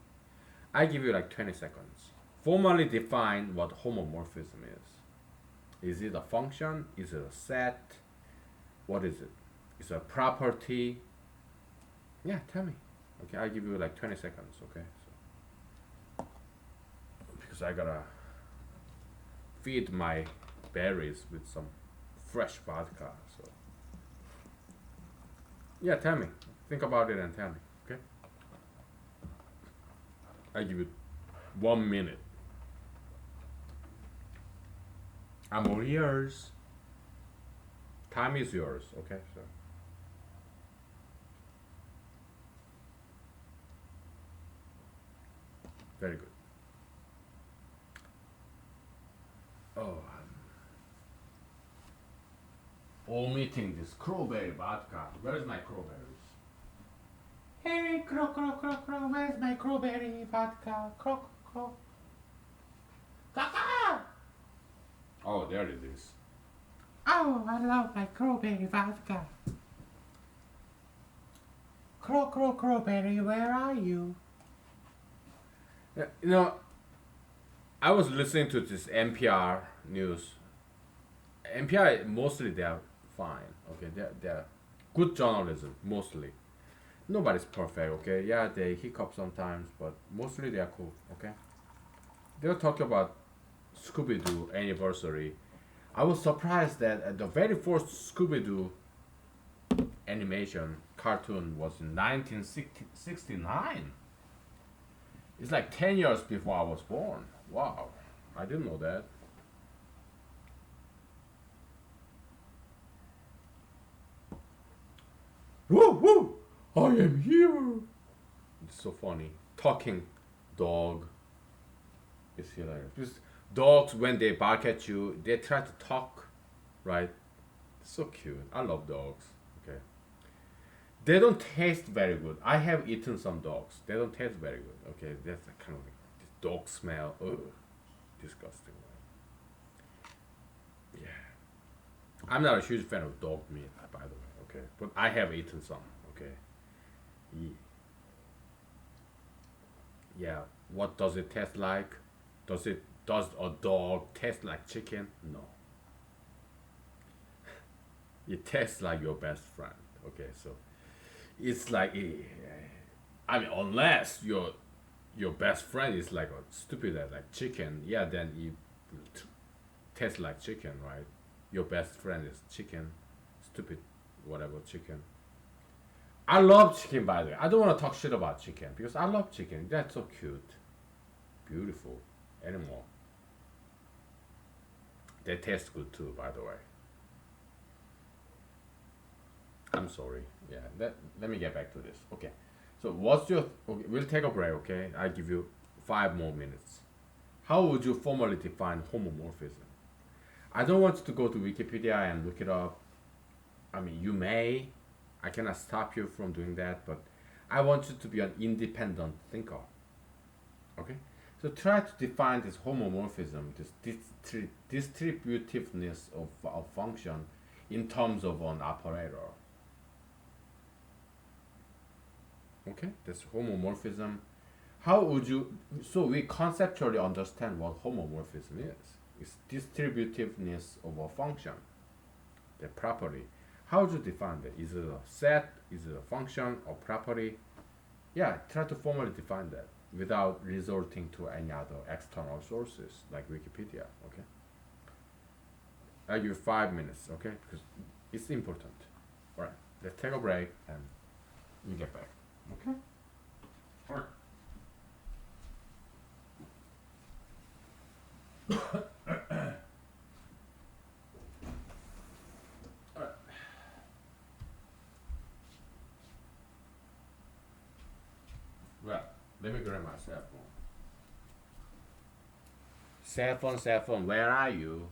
[SPEAKER 1] I give you like 20 seconds. Formally define what homomorphism is. Is it a function? Is it a set? What is it? Is it a property? Yeah, tell me. Okay, I give you like 20 seconds. Okay, so because I gotta feed my berries with some fresh vodka. So yeah, tell me. Think about it and tell me. Okay. I give you 1 minute. I'm all ears. Time is yours. Okay. So. Very good. Oh, I'm omitting this crowberry vodka. Where's my crowberries? Hey, crow, crow, crow, crow, where's my crowberry vodka? Crow, crow. Caca! Oh, there it is. Oh, I love my crowberry vodka. Crow, crow, crowberry, where are you? Yeah, you know, I was listening to this NPR news. NPR, mostly they are fine. Okay, they're good journalism, mostly. Nobody's perfect, okay? Yeah, they hiccup sometimes, but mostly they are cool, okay? They were talking about Scooby-Doo anniversary. I was surprised that the very first Scooby-Doo animation cartoon was in 1969. It's like 10 years before I was born. Wow, I didn't know that. I am here. It's so funny. Talking dog is hilarious. Because dogs, when they bark at you, they try to talk, right? So cute. I love dogs. Okay. They don't taste very good. I have eaten some dogs. They don't taste very good. Okay, that's a kind of like this dog smell. Ugh, disgusting. Yeah, I'm not a huge fan of dog meat, by the way. Okay, but I have eaten some. Okay. Yeah. What does it taste like? Does a dog taste like chicken? No. It tastes like your best friend. Okay, so it's like I mean, unless your best friend is like a stupid as like chicken, yeah, then it will taste like chicken, right? Your best friend is chicken, stupid, whatever chicken. I love chicken, by the way. I don't want to talk shit about chicken because I love chicken. That's so cute, beautiful animal. They taste good too, by the way. I'm sorry. Yeah, let me get back to this. Okay. So what's your okay, we'll take a break, okay? I give you 5 more minutes. How would you formally define homomorphism? I don't want you to go to Wikipedia and look it up. I mean, you may. I cannot stop you from doing that, but I want you to be an independent thinker. Okay? So try to define this homomorphism, this distributiveness of a function in terms of an operator. Okay? This homomorphism. How would you so we conceptually understand what homomorphism is? It's distributiveness of a function, the property. How would you define that? Is it a set? Is it a function or property? Yeah, try to formally define that without resorting to any other external sources like Wikipedia. Okay, I give you 5 minutes. Okay, because it's important. All right, let's take a break and we get back. Okay. All right. All right. Well, let me grab my cell phone. Cell phone. Where are you?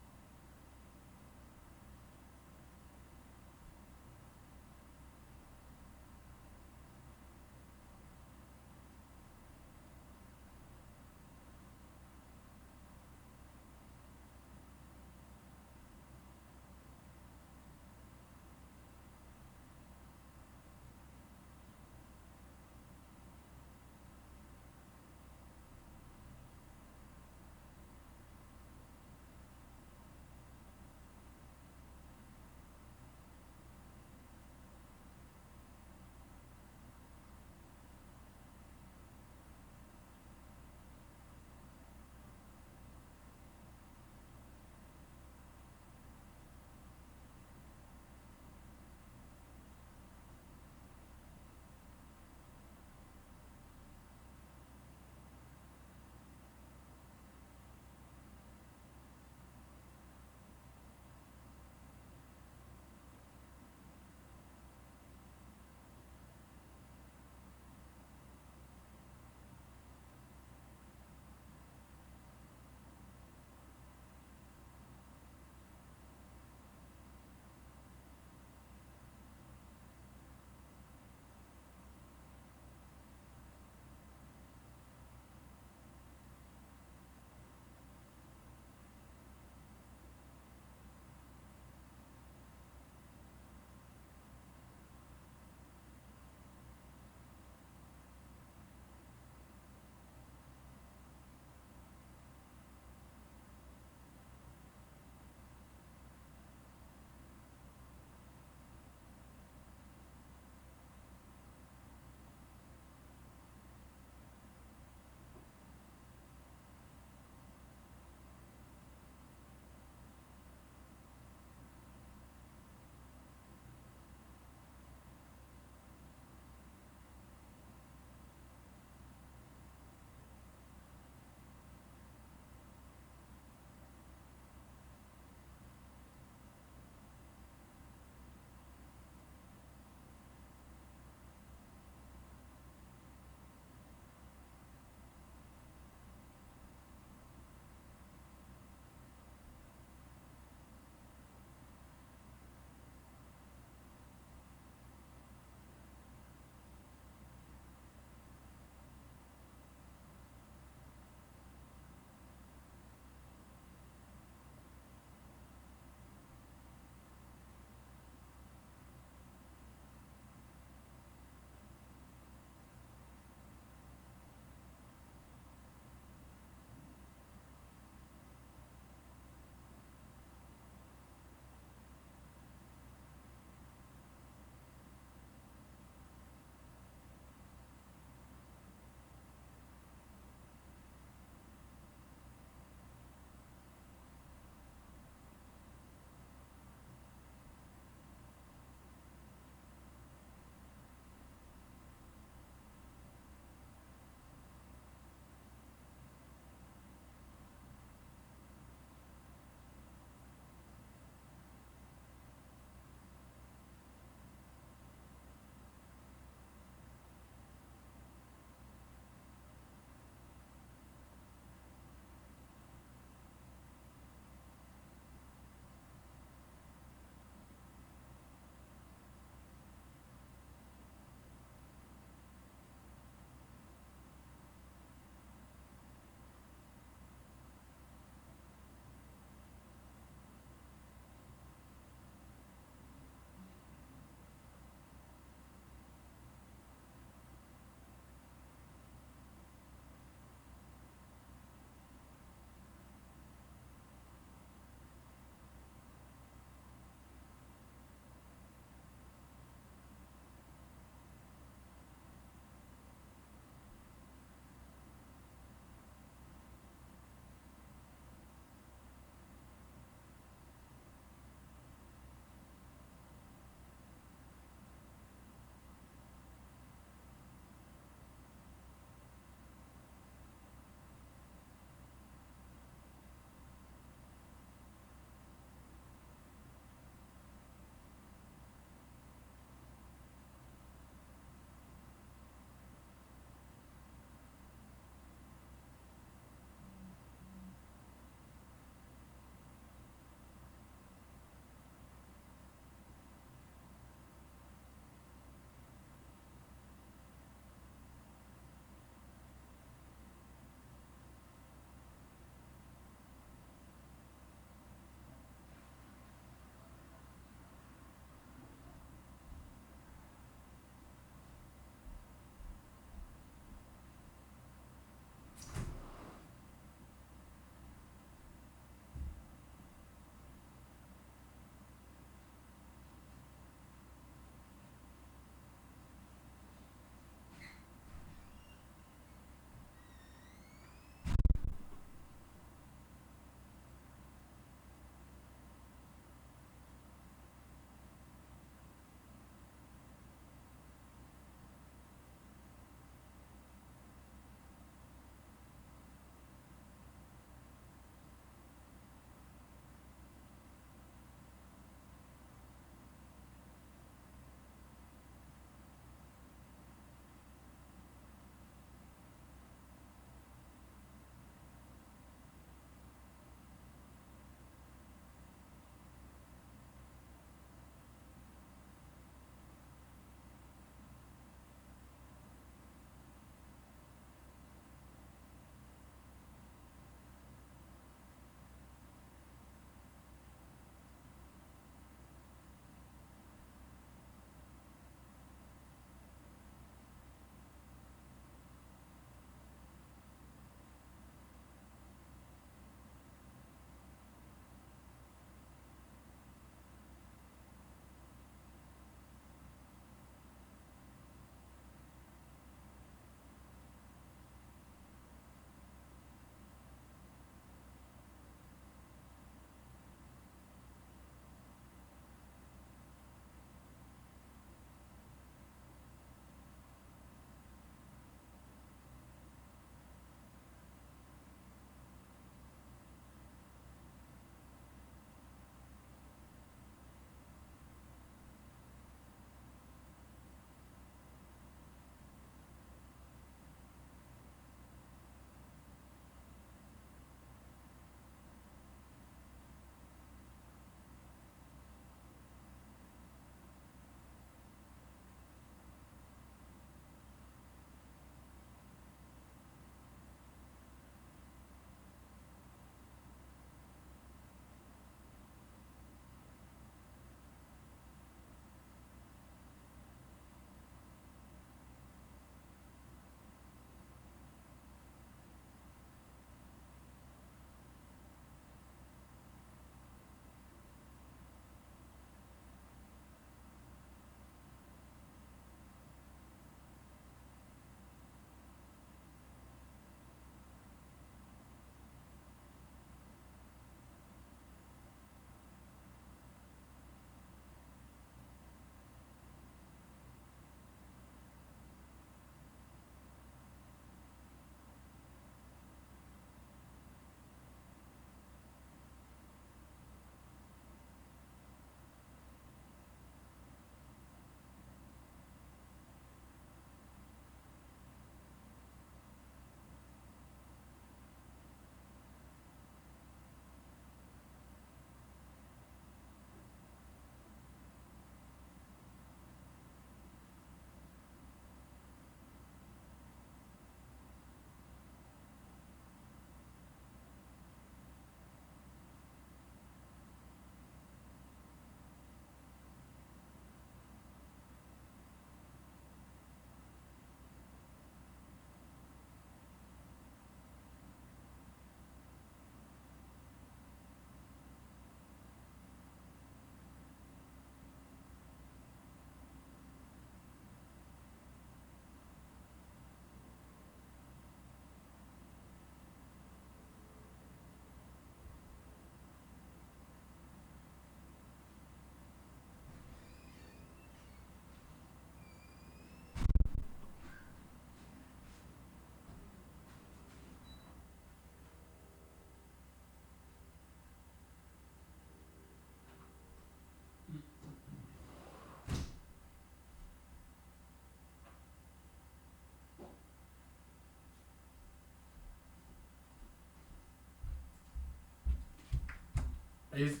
[SPEAKER 1] Is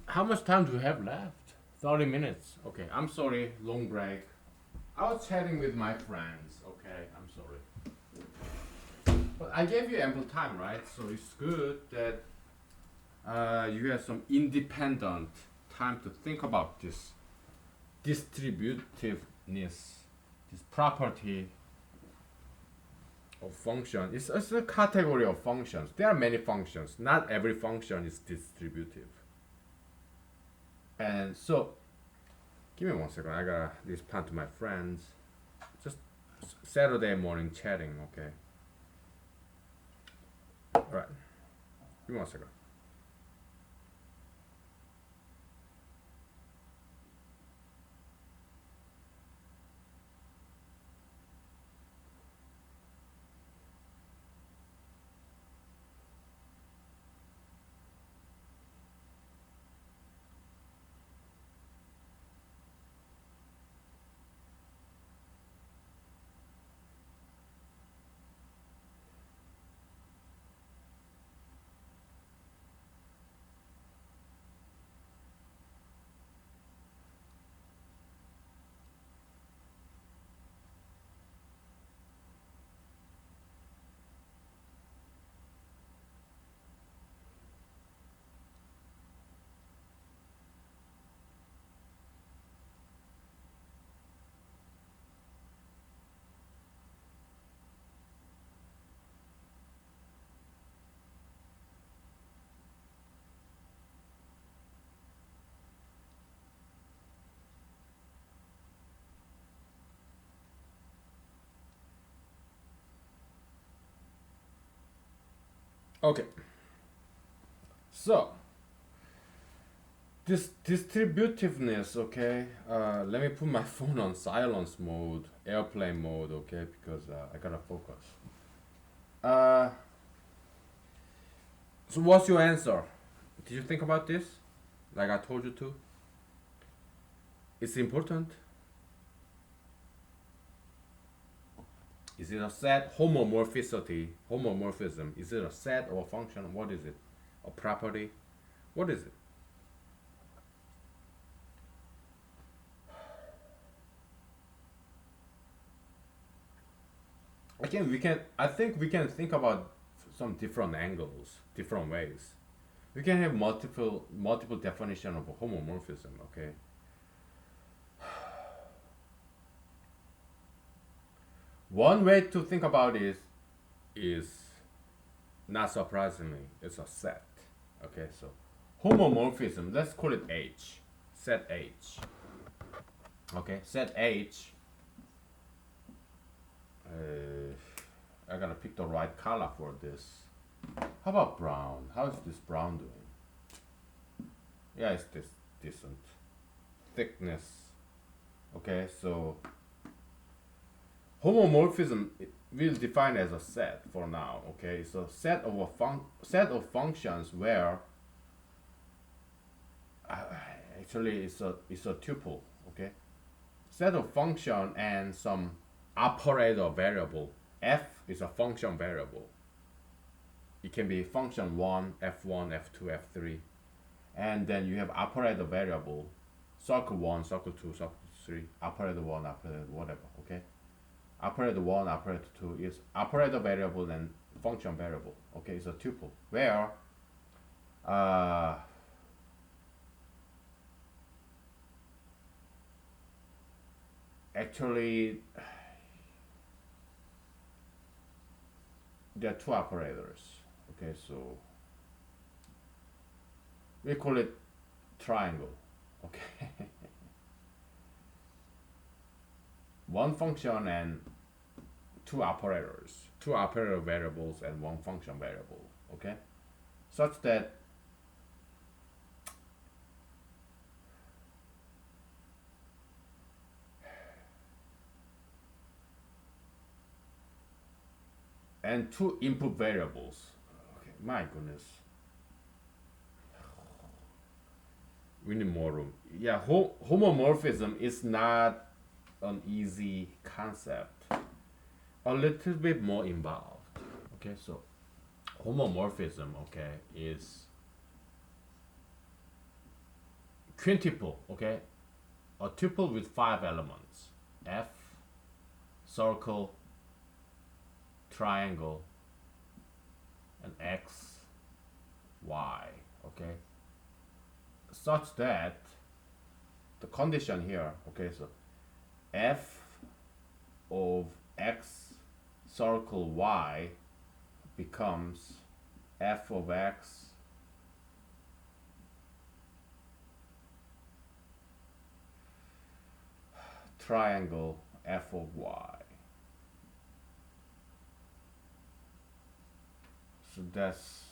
[SPEAKER 1] how much time do you have left? 30 minutes. Okay, I'm sorry, long break. I was chatting with my friends. Okay, I'm sorry. But I gave you ample time, right? So it's good that you have some independent time to think about this distributiveness, this property of function. It's a category of functions. There are many functions. Not every function is distributive. And so, give me 1 second. I gotta respond to my friends. Just Saturday morning chatting, okay? Alright. Give me 1 second. Okay. So, this distributiveness, okay? Let me put my phone on silence mode, airplane mode, okay? Because I gotta focus. Uh, so what's your answer? Did you think about this? Like I told you to? It's important. Is it a set homomorphism? Is it a set or a function? What is it? A property? What is it? I think we can think about some different angles, different ways. We can have multiple definition of homomorphism, okay? One way to think about it is not surprisingly, it's a set. Okay, so homomorphism, let's call it H. Set H. Okay, set H. I gotta pick the right color for this. How about brown? How is this brown doing? Yeah, it's this decent. Thickness. Okay, so homomorphism we'll define as a set for now. Okay, so set of functions where actually it's a tuple. Okay, set of function and some operator variable. F is a function variable. It can be function 1, f1, f2, f3, and then you have operator variable, circle 1, circle 2, circle 3, operator 1, operator whatever. Okay, operator 1, operator 2 is operator variable and function variable. Okay, it's a tuple where actually there are two operators. Okay, so we call it triangle. Okay, one function and two operators, two operator variables and one function variable. Okay, such that and two input variables. Okay, my goodness, we need more room. Yeah, homomorphism is not an easy concept. A little bit more involved. Okay, so homomorphism, okay, is quintuple, okay, a tuple with 5 elements: F, circle, triangle, and X, Y, okay, such that the condition here, okay, so F of X circle Y becomes F of X triangle F of Y. So that's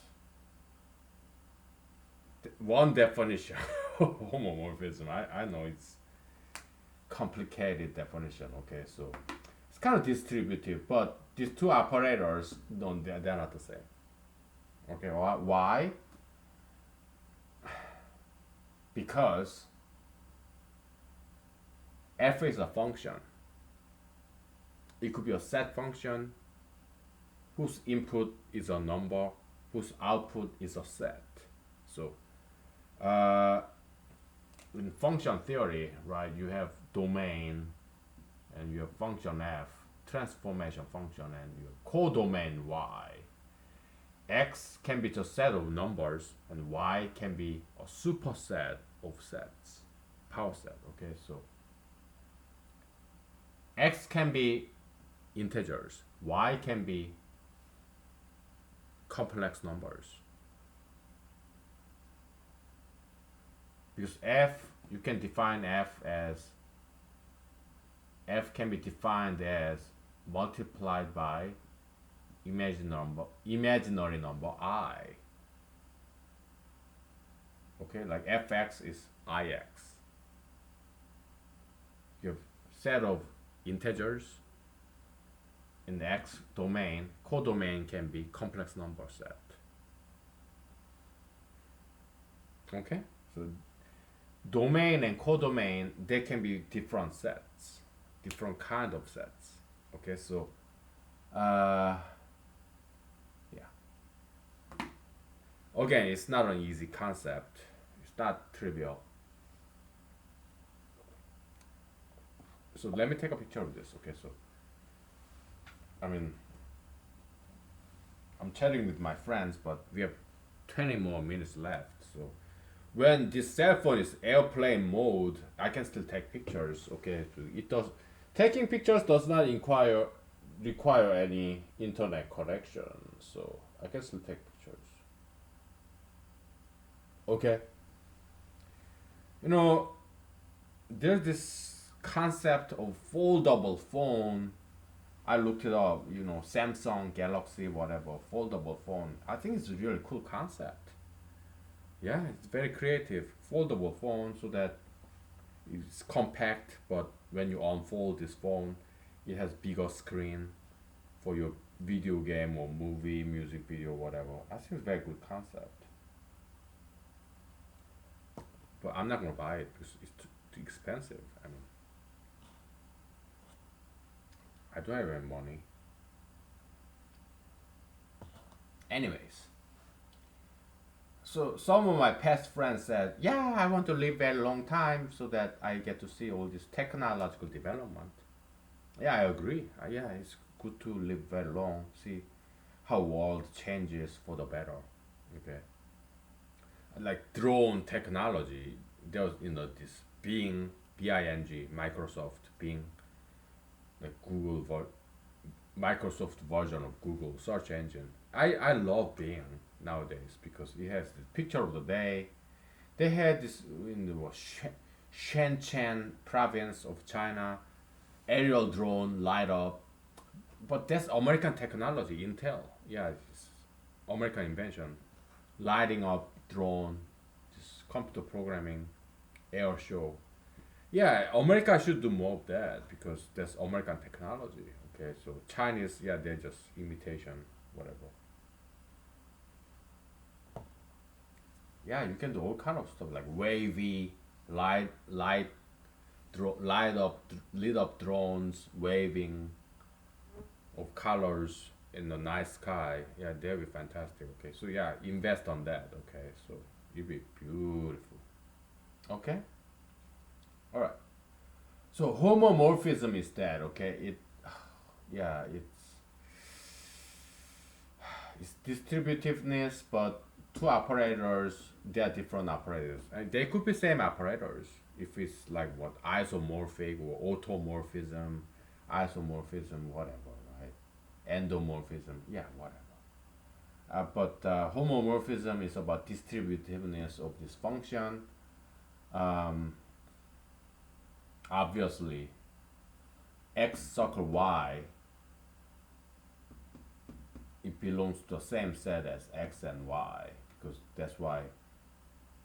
[SPEAKER 1] one definition of homomorphism. I know it's complicated definition, okay, so it's kind of distributive, but these two operators don't, they're not the same. Okay, why? Because f is a function. It could be a set function whose input is a number, whose output is a set. So in function theory, right, you have domain and you have function f, transformation function, and you have codomain y. X can be just a set of numbers, and y can be a superset of sets, power set. Okay, so x can be integers, y can be complex numbers. Because f, you can define f as, f can be defined as multiplied by imaginary number I. Okay, like fx is ix. You have set of integers in the x domain. Codomain can be complex number set. Okay, so domain and codomain, they can be different sets, different kind of sets. Okay, so yeah, again, it's not an easy concept, it's not trivial. So let me take a picture of this. Okay, so I mean, I'm chatting with my friends, but we have 20 more minutes left. So when this cell phone is airplane mode, I can still take pictures. Okay, so it does, taking pictures does not require any internet connection, so I can still take pictures. Okay, you know, there's this concept of foldable phone. I looked it up, you know, Samsung Galaxy whatever, foldable phone. I think it's a really cool concept. Yeah, it's very creative. Foldable phone, so that it's compact, but when you unfold this phone, it has bigger screen for your video game or movie, music video, whatever. I think it's a very good concept. But I'm not gonna buy it because it's too expensive. I mean, I don't have any money. Anyways, so some of my past friends said, "Yeah, I want to live very long time so that I get to see all this technological development." Yeah, I agree. Yeah, it's good to live very long, see how world changes for the better. Okay, like drone technology. There's, you know, this Bing, Bing, Microsoft Bing, like Microsoft version of Google search engine. I love Bing nowadays because it has the picture of the day. They had this in the Shenzhen province of China, aerial drone light up, but that's American technology, Intel. Yeah, it's American invention. Lighting up drone, just computer programming, air show. Yeah, America should do more of that because that's American technology. Okay, so Chinese, yeah, they're just imitation, whatever. Yeah, you can do all kind of stuff like wavy, light up, lit up drones, waving of colors. in a nice sky, yeah, they'll be fantastic. Okay, so yeah, invest on that. Okay, so it'll be beautiful. Okay, all right. So homomorphism is that. Okay, yeah, it's distributiveness, but two operators, they are different operators, and they could be same operators if it's like what isomorphic or automorphism, isomorphism, whatever, right? Endomorphism, yeah, whatever. But homomorphism is about distributiveness of this function. Um, Obviously, x circle y, it belongs to the same set as x and y, because that's why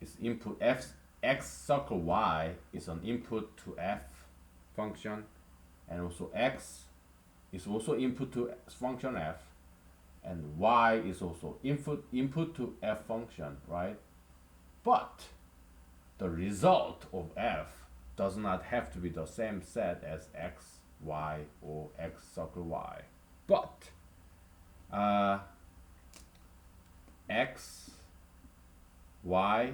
[SPEAKER 1] it's input f. X circle y is an input to f function, and also x is also input to function f, and y is also input to f function, right? But the result of f does not have to be the same set as x, y, or x circle y. But uh, x, y,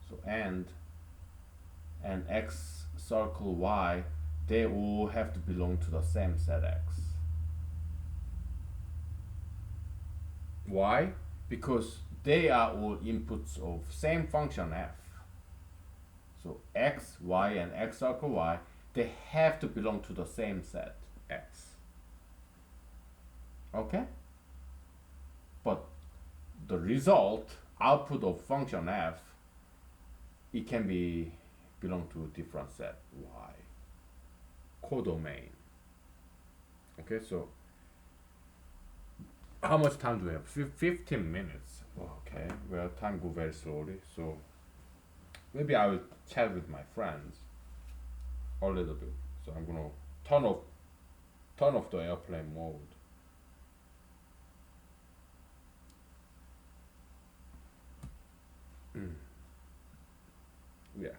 [SPEAKER 1] so and x circle y, they all have to belong to the same set x. Why? Because they are all inputs of same function f. So x, y, and x circle y, they have to belong to the same set x. Okay? But the result, output of function f, it can be belong to a different set y. Codomain. Okay, so how much time do we have? 15 minutes. Okay, well, time go very slowly, so maybe I will chat with my friends a little bit. So I'm gonna turn off turn off the airplane mode. Yeah.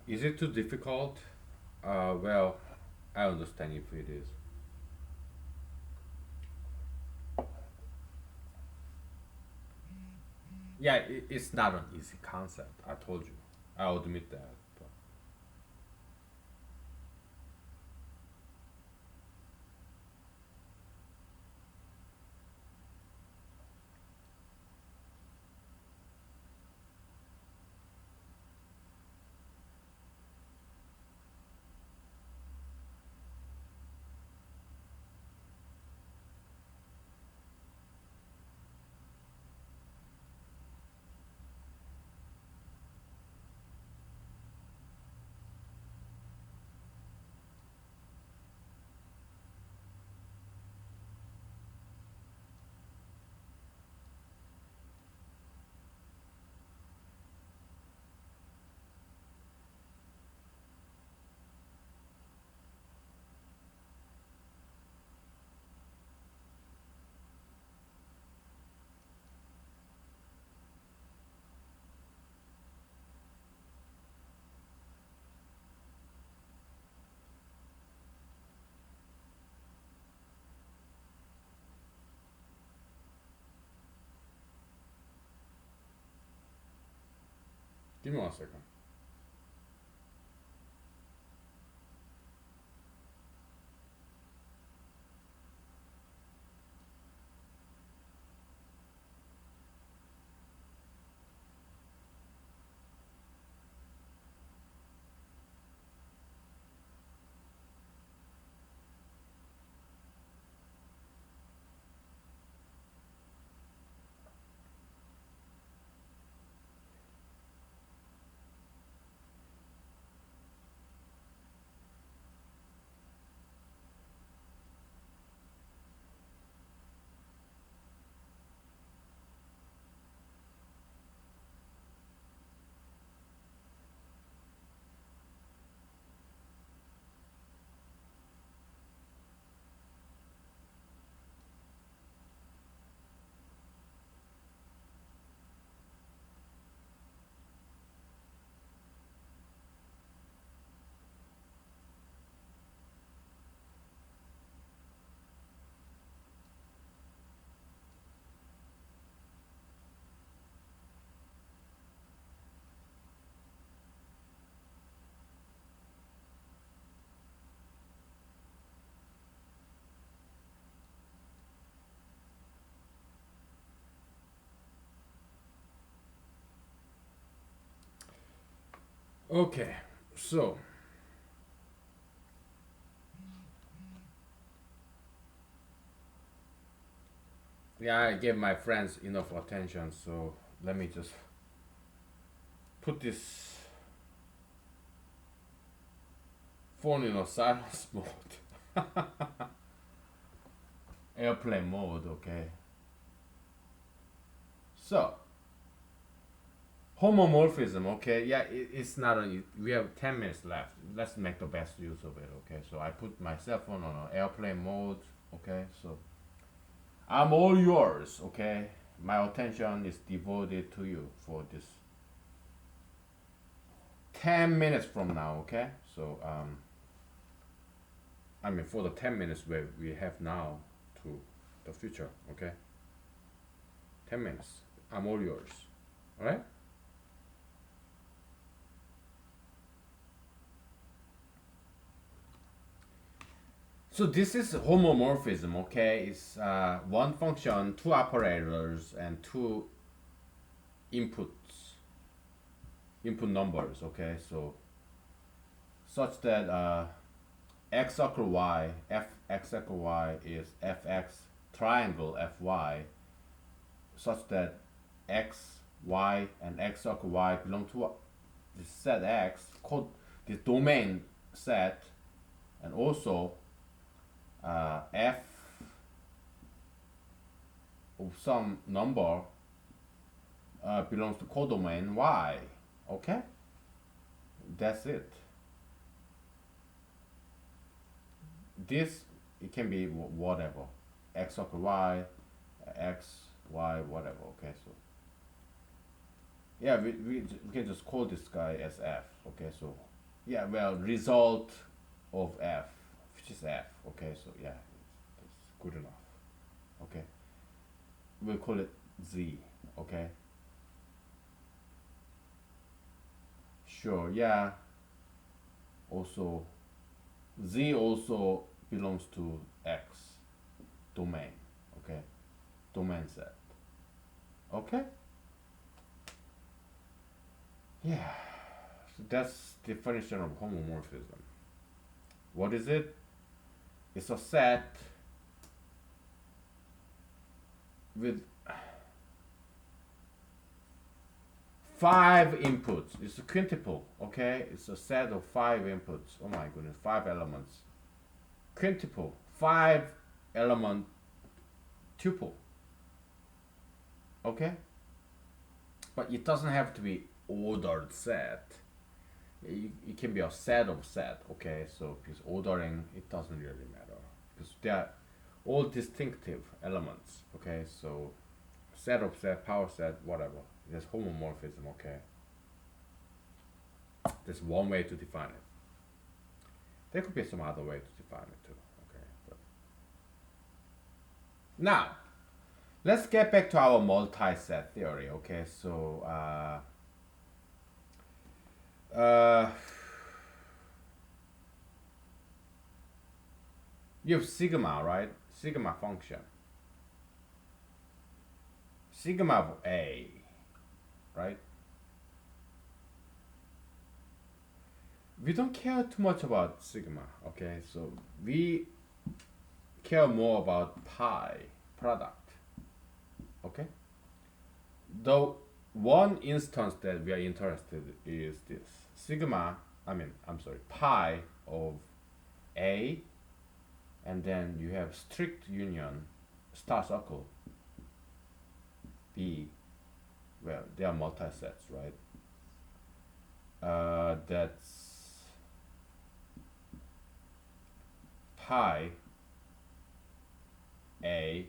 [SPEAKER 1] Is it too difficult? Well, I understand if it is. Yeah, it's not an easy concept. I told you. I'll admit that. But give me 1 second. Okay, so yeah, I gave my friends enough attention, so let me just put this phone in a silence mode. Airplane mode, okay. So, homomorphism, okay. Yeah, it's not a, we have 10 minutes left. Let's make the best use of it, okay. So, I put my cell phone on airplane mode, okay. So, I'm all yours, okay. My attention is devoted to you for this 10 minutes from now, okay. So, I mean, for the 10 minutes where we have now to the future, okay? 10 minutes. I'm all yours. All right? So this is homomorphism, okay? It's one function, two operators, and two inputs, input numbers, okay? So such that x equal y, f x equal y is fx triangle fy, such that x, y, and x equal y belong to the set x, called the domain set, and also f of some number belongs to codomain y. Okay, that's it. This, it can be whatever, x equal y, x, y, whatever. Okay, so yeah, we can just call this guy as f. Okay, so yeah, well, result of f, which is f. Okay, so yeah, it's good enough. Okay, we'll call it z. Okay, sure, yeah. Also, z also belongs to x domain. Okay, domain set. Okay, yeah. So that's definition of homomorphism. What is it? It's a set with five inputs. It's a quintuple, okay? It's a set of five inputs. Oh my goodness, five elements. Quintuple, five element tuple, okay? But it doesn't have to be ordered set. It can be a set of set, okay? So because ordering, it doesn't really matter because they are all distinctive elements, okay? So set of set, power set, whatever. There's homomorphism, okay? There's one way to define it. There could be some other way to define it too, okay? But now, let's get back to our multi-set theory, okay? So, uh, you have sigma, right? Sigma function. Sigma of A, right? We don't care too much about sigma, okay? So we care more about pi product, okay? The one instance that we are interested in is this sigma. I'm sorry, pi of A, and then you have strict union star circle B. Well, they are multi-sets, right? That's pi A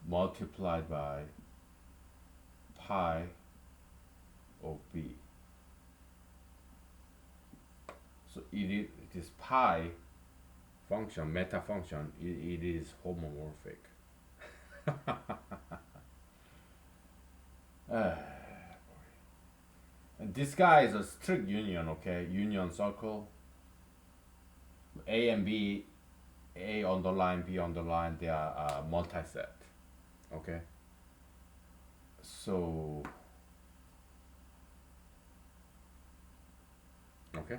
[SPEAKER 1] multiplied by pi of B. So it is pi function, meta function, it is homomorphic. Uh, and this guy is a strict union, okay? Union circle. A and B, A underline, B underline, they are multi-set, okay? So, okay.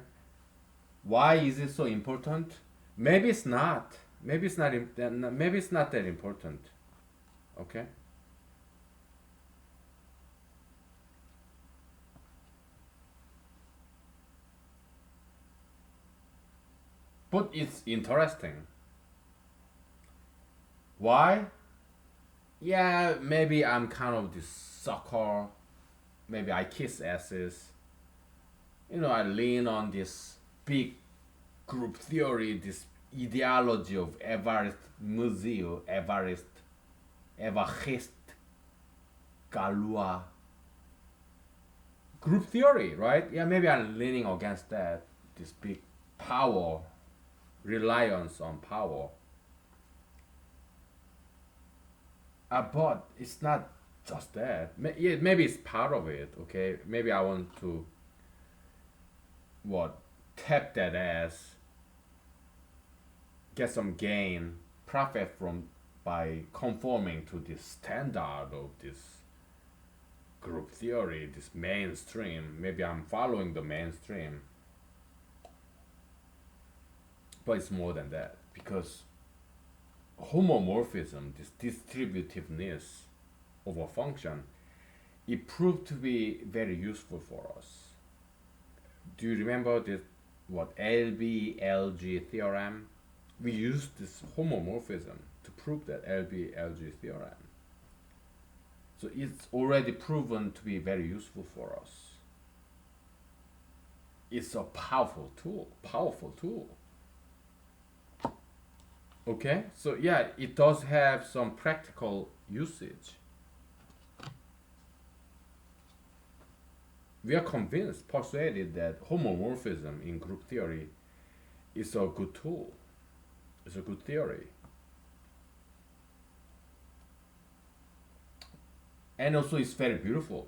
[SPEAKER 1] Why is it so important? Maybe it's not. Maybe it's not. Maybe it's not that important. Okay. But it's interesting. Why? Yeah, maybe I'm kind of this sucker. Maybe I kiss asses. I lean on this big group theory, this ideology of Everest Museo, Everest Galua. Group theory, right? Yeah, maybe I'm leaning against that. This big power, reliance on power. But it's not just that. Yeah, maybe it's part of it. Okay, maybe I want to what tap that ass, get some gain, profit from by conforming to the standard of this group theory, this mainstream. Maybe I'm following the mainstream, but it's more than that because homomorphism, this distributiveness of a function, it proved to be very useful for us. Do you remember this? What LB-LG theorem? We used this homomorphism to prove that LB-LG theorem. So it's already proven to be very useful for us. It's a powerful tool. Powerful tool. Okay, so yeah, it does have some practical usage. We are convinced, persuaded that homomorphism in group theory is a good tool. It's a good theory. And also it's very beautiful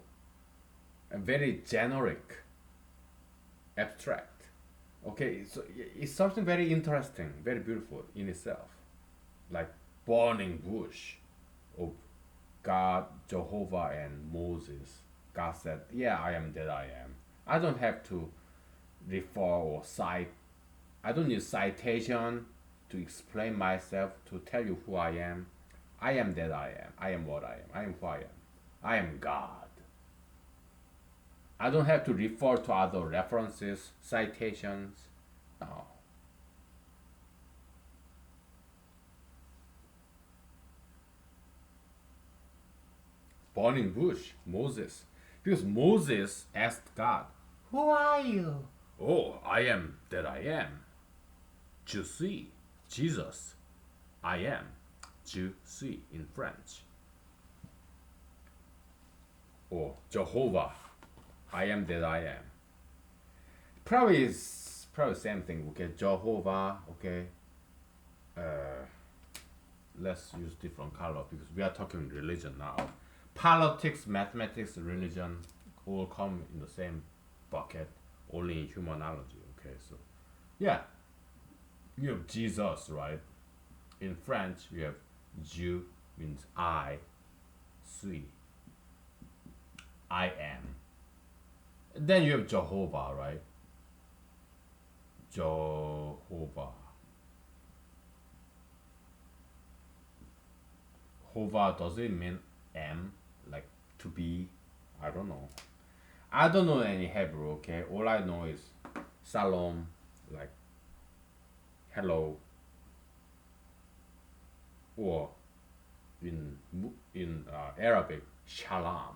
[SPEAKER 1] and very generic, abstract. Okay, so it's something very interesting, very beautiful in itself. Like burning bush of God, Jehovah, and Moses. God said, yeah, I am that I am. I don't have to refer or cite. I don't need citation to explain myself, to tell you who I am. I am that I am. I am what I am. I am who I am. I am God. I don't have to refer to other references, citations. No. Burning bush, Moses. Because Moses asked God, who are you? Oh, I am that I am. Je suis, Jesus. I am. Je suis in French. Or Jehovah. I am that I am. Probably is probably same thing. Okay, Jehovah. Okay. Let's use different color because we are talking religion now. Politics, mathematics, religion all come in the same bucket, only in humanology. Okay, so yeah, you have Jesus, right? In French, you have Je means I, suis, I am. Then you have Jehovah, right? Jehovah. Hova, does it mean am, like to be? I don't know. I don't know any Hebrew, okay? All I know is Salom, like hello, or in Arabic, Shalom.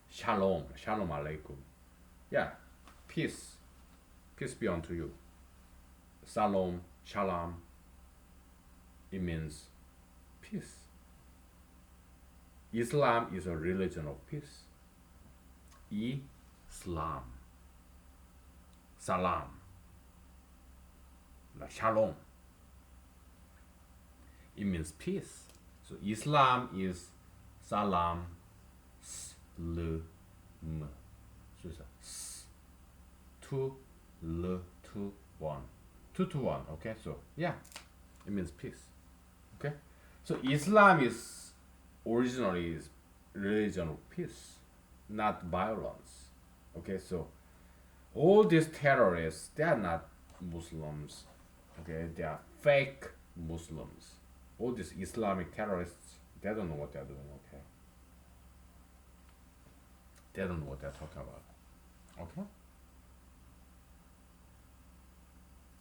[SPEAKER 1] Shalom, Shalom Alaikum. Yeah, peace, peace be unto you. Salom, Shalom, it means peace. Islam is a religion of peace. Islam. Salam. Like shalom. It means peace. So Islam is salam, slum. So it's two, two, one. Two to one, okay? So yeah, it means peace. Okay? So Islam is originally is religion of peace, not violence. Okay, so all these terrorists, they are not Muslims. Okay, they are fake Muslims. All these Islamic terrorists, they don't know what they're doing. Okay, they don't know what they're talking about. Okay,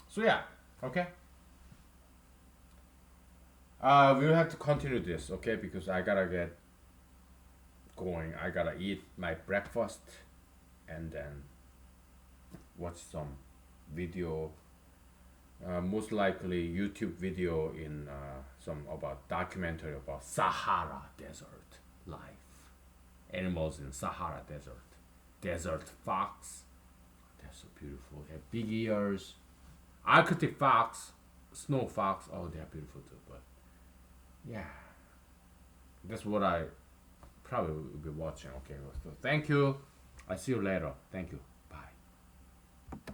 [SPEAKER 1] so yeah, okay. We'll have to continue this, okay? Because I gotta get going. I gotta eat my breakfast and then watch some video, most likely YouTube video in some about documentary about Sahara Desert life, animals in Sahara Desert, desert fox. They're so beautiful. They have big ears. Arctic fox, snow fox. Oh, they're beautiful too. But yeah, that's what I probably will be watching. Okay, so thank you. I see you later. Thank you.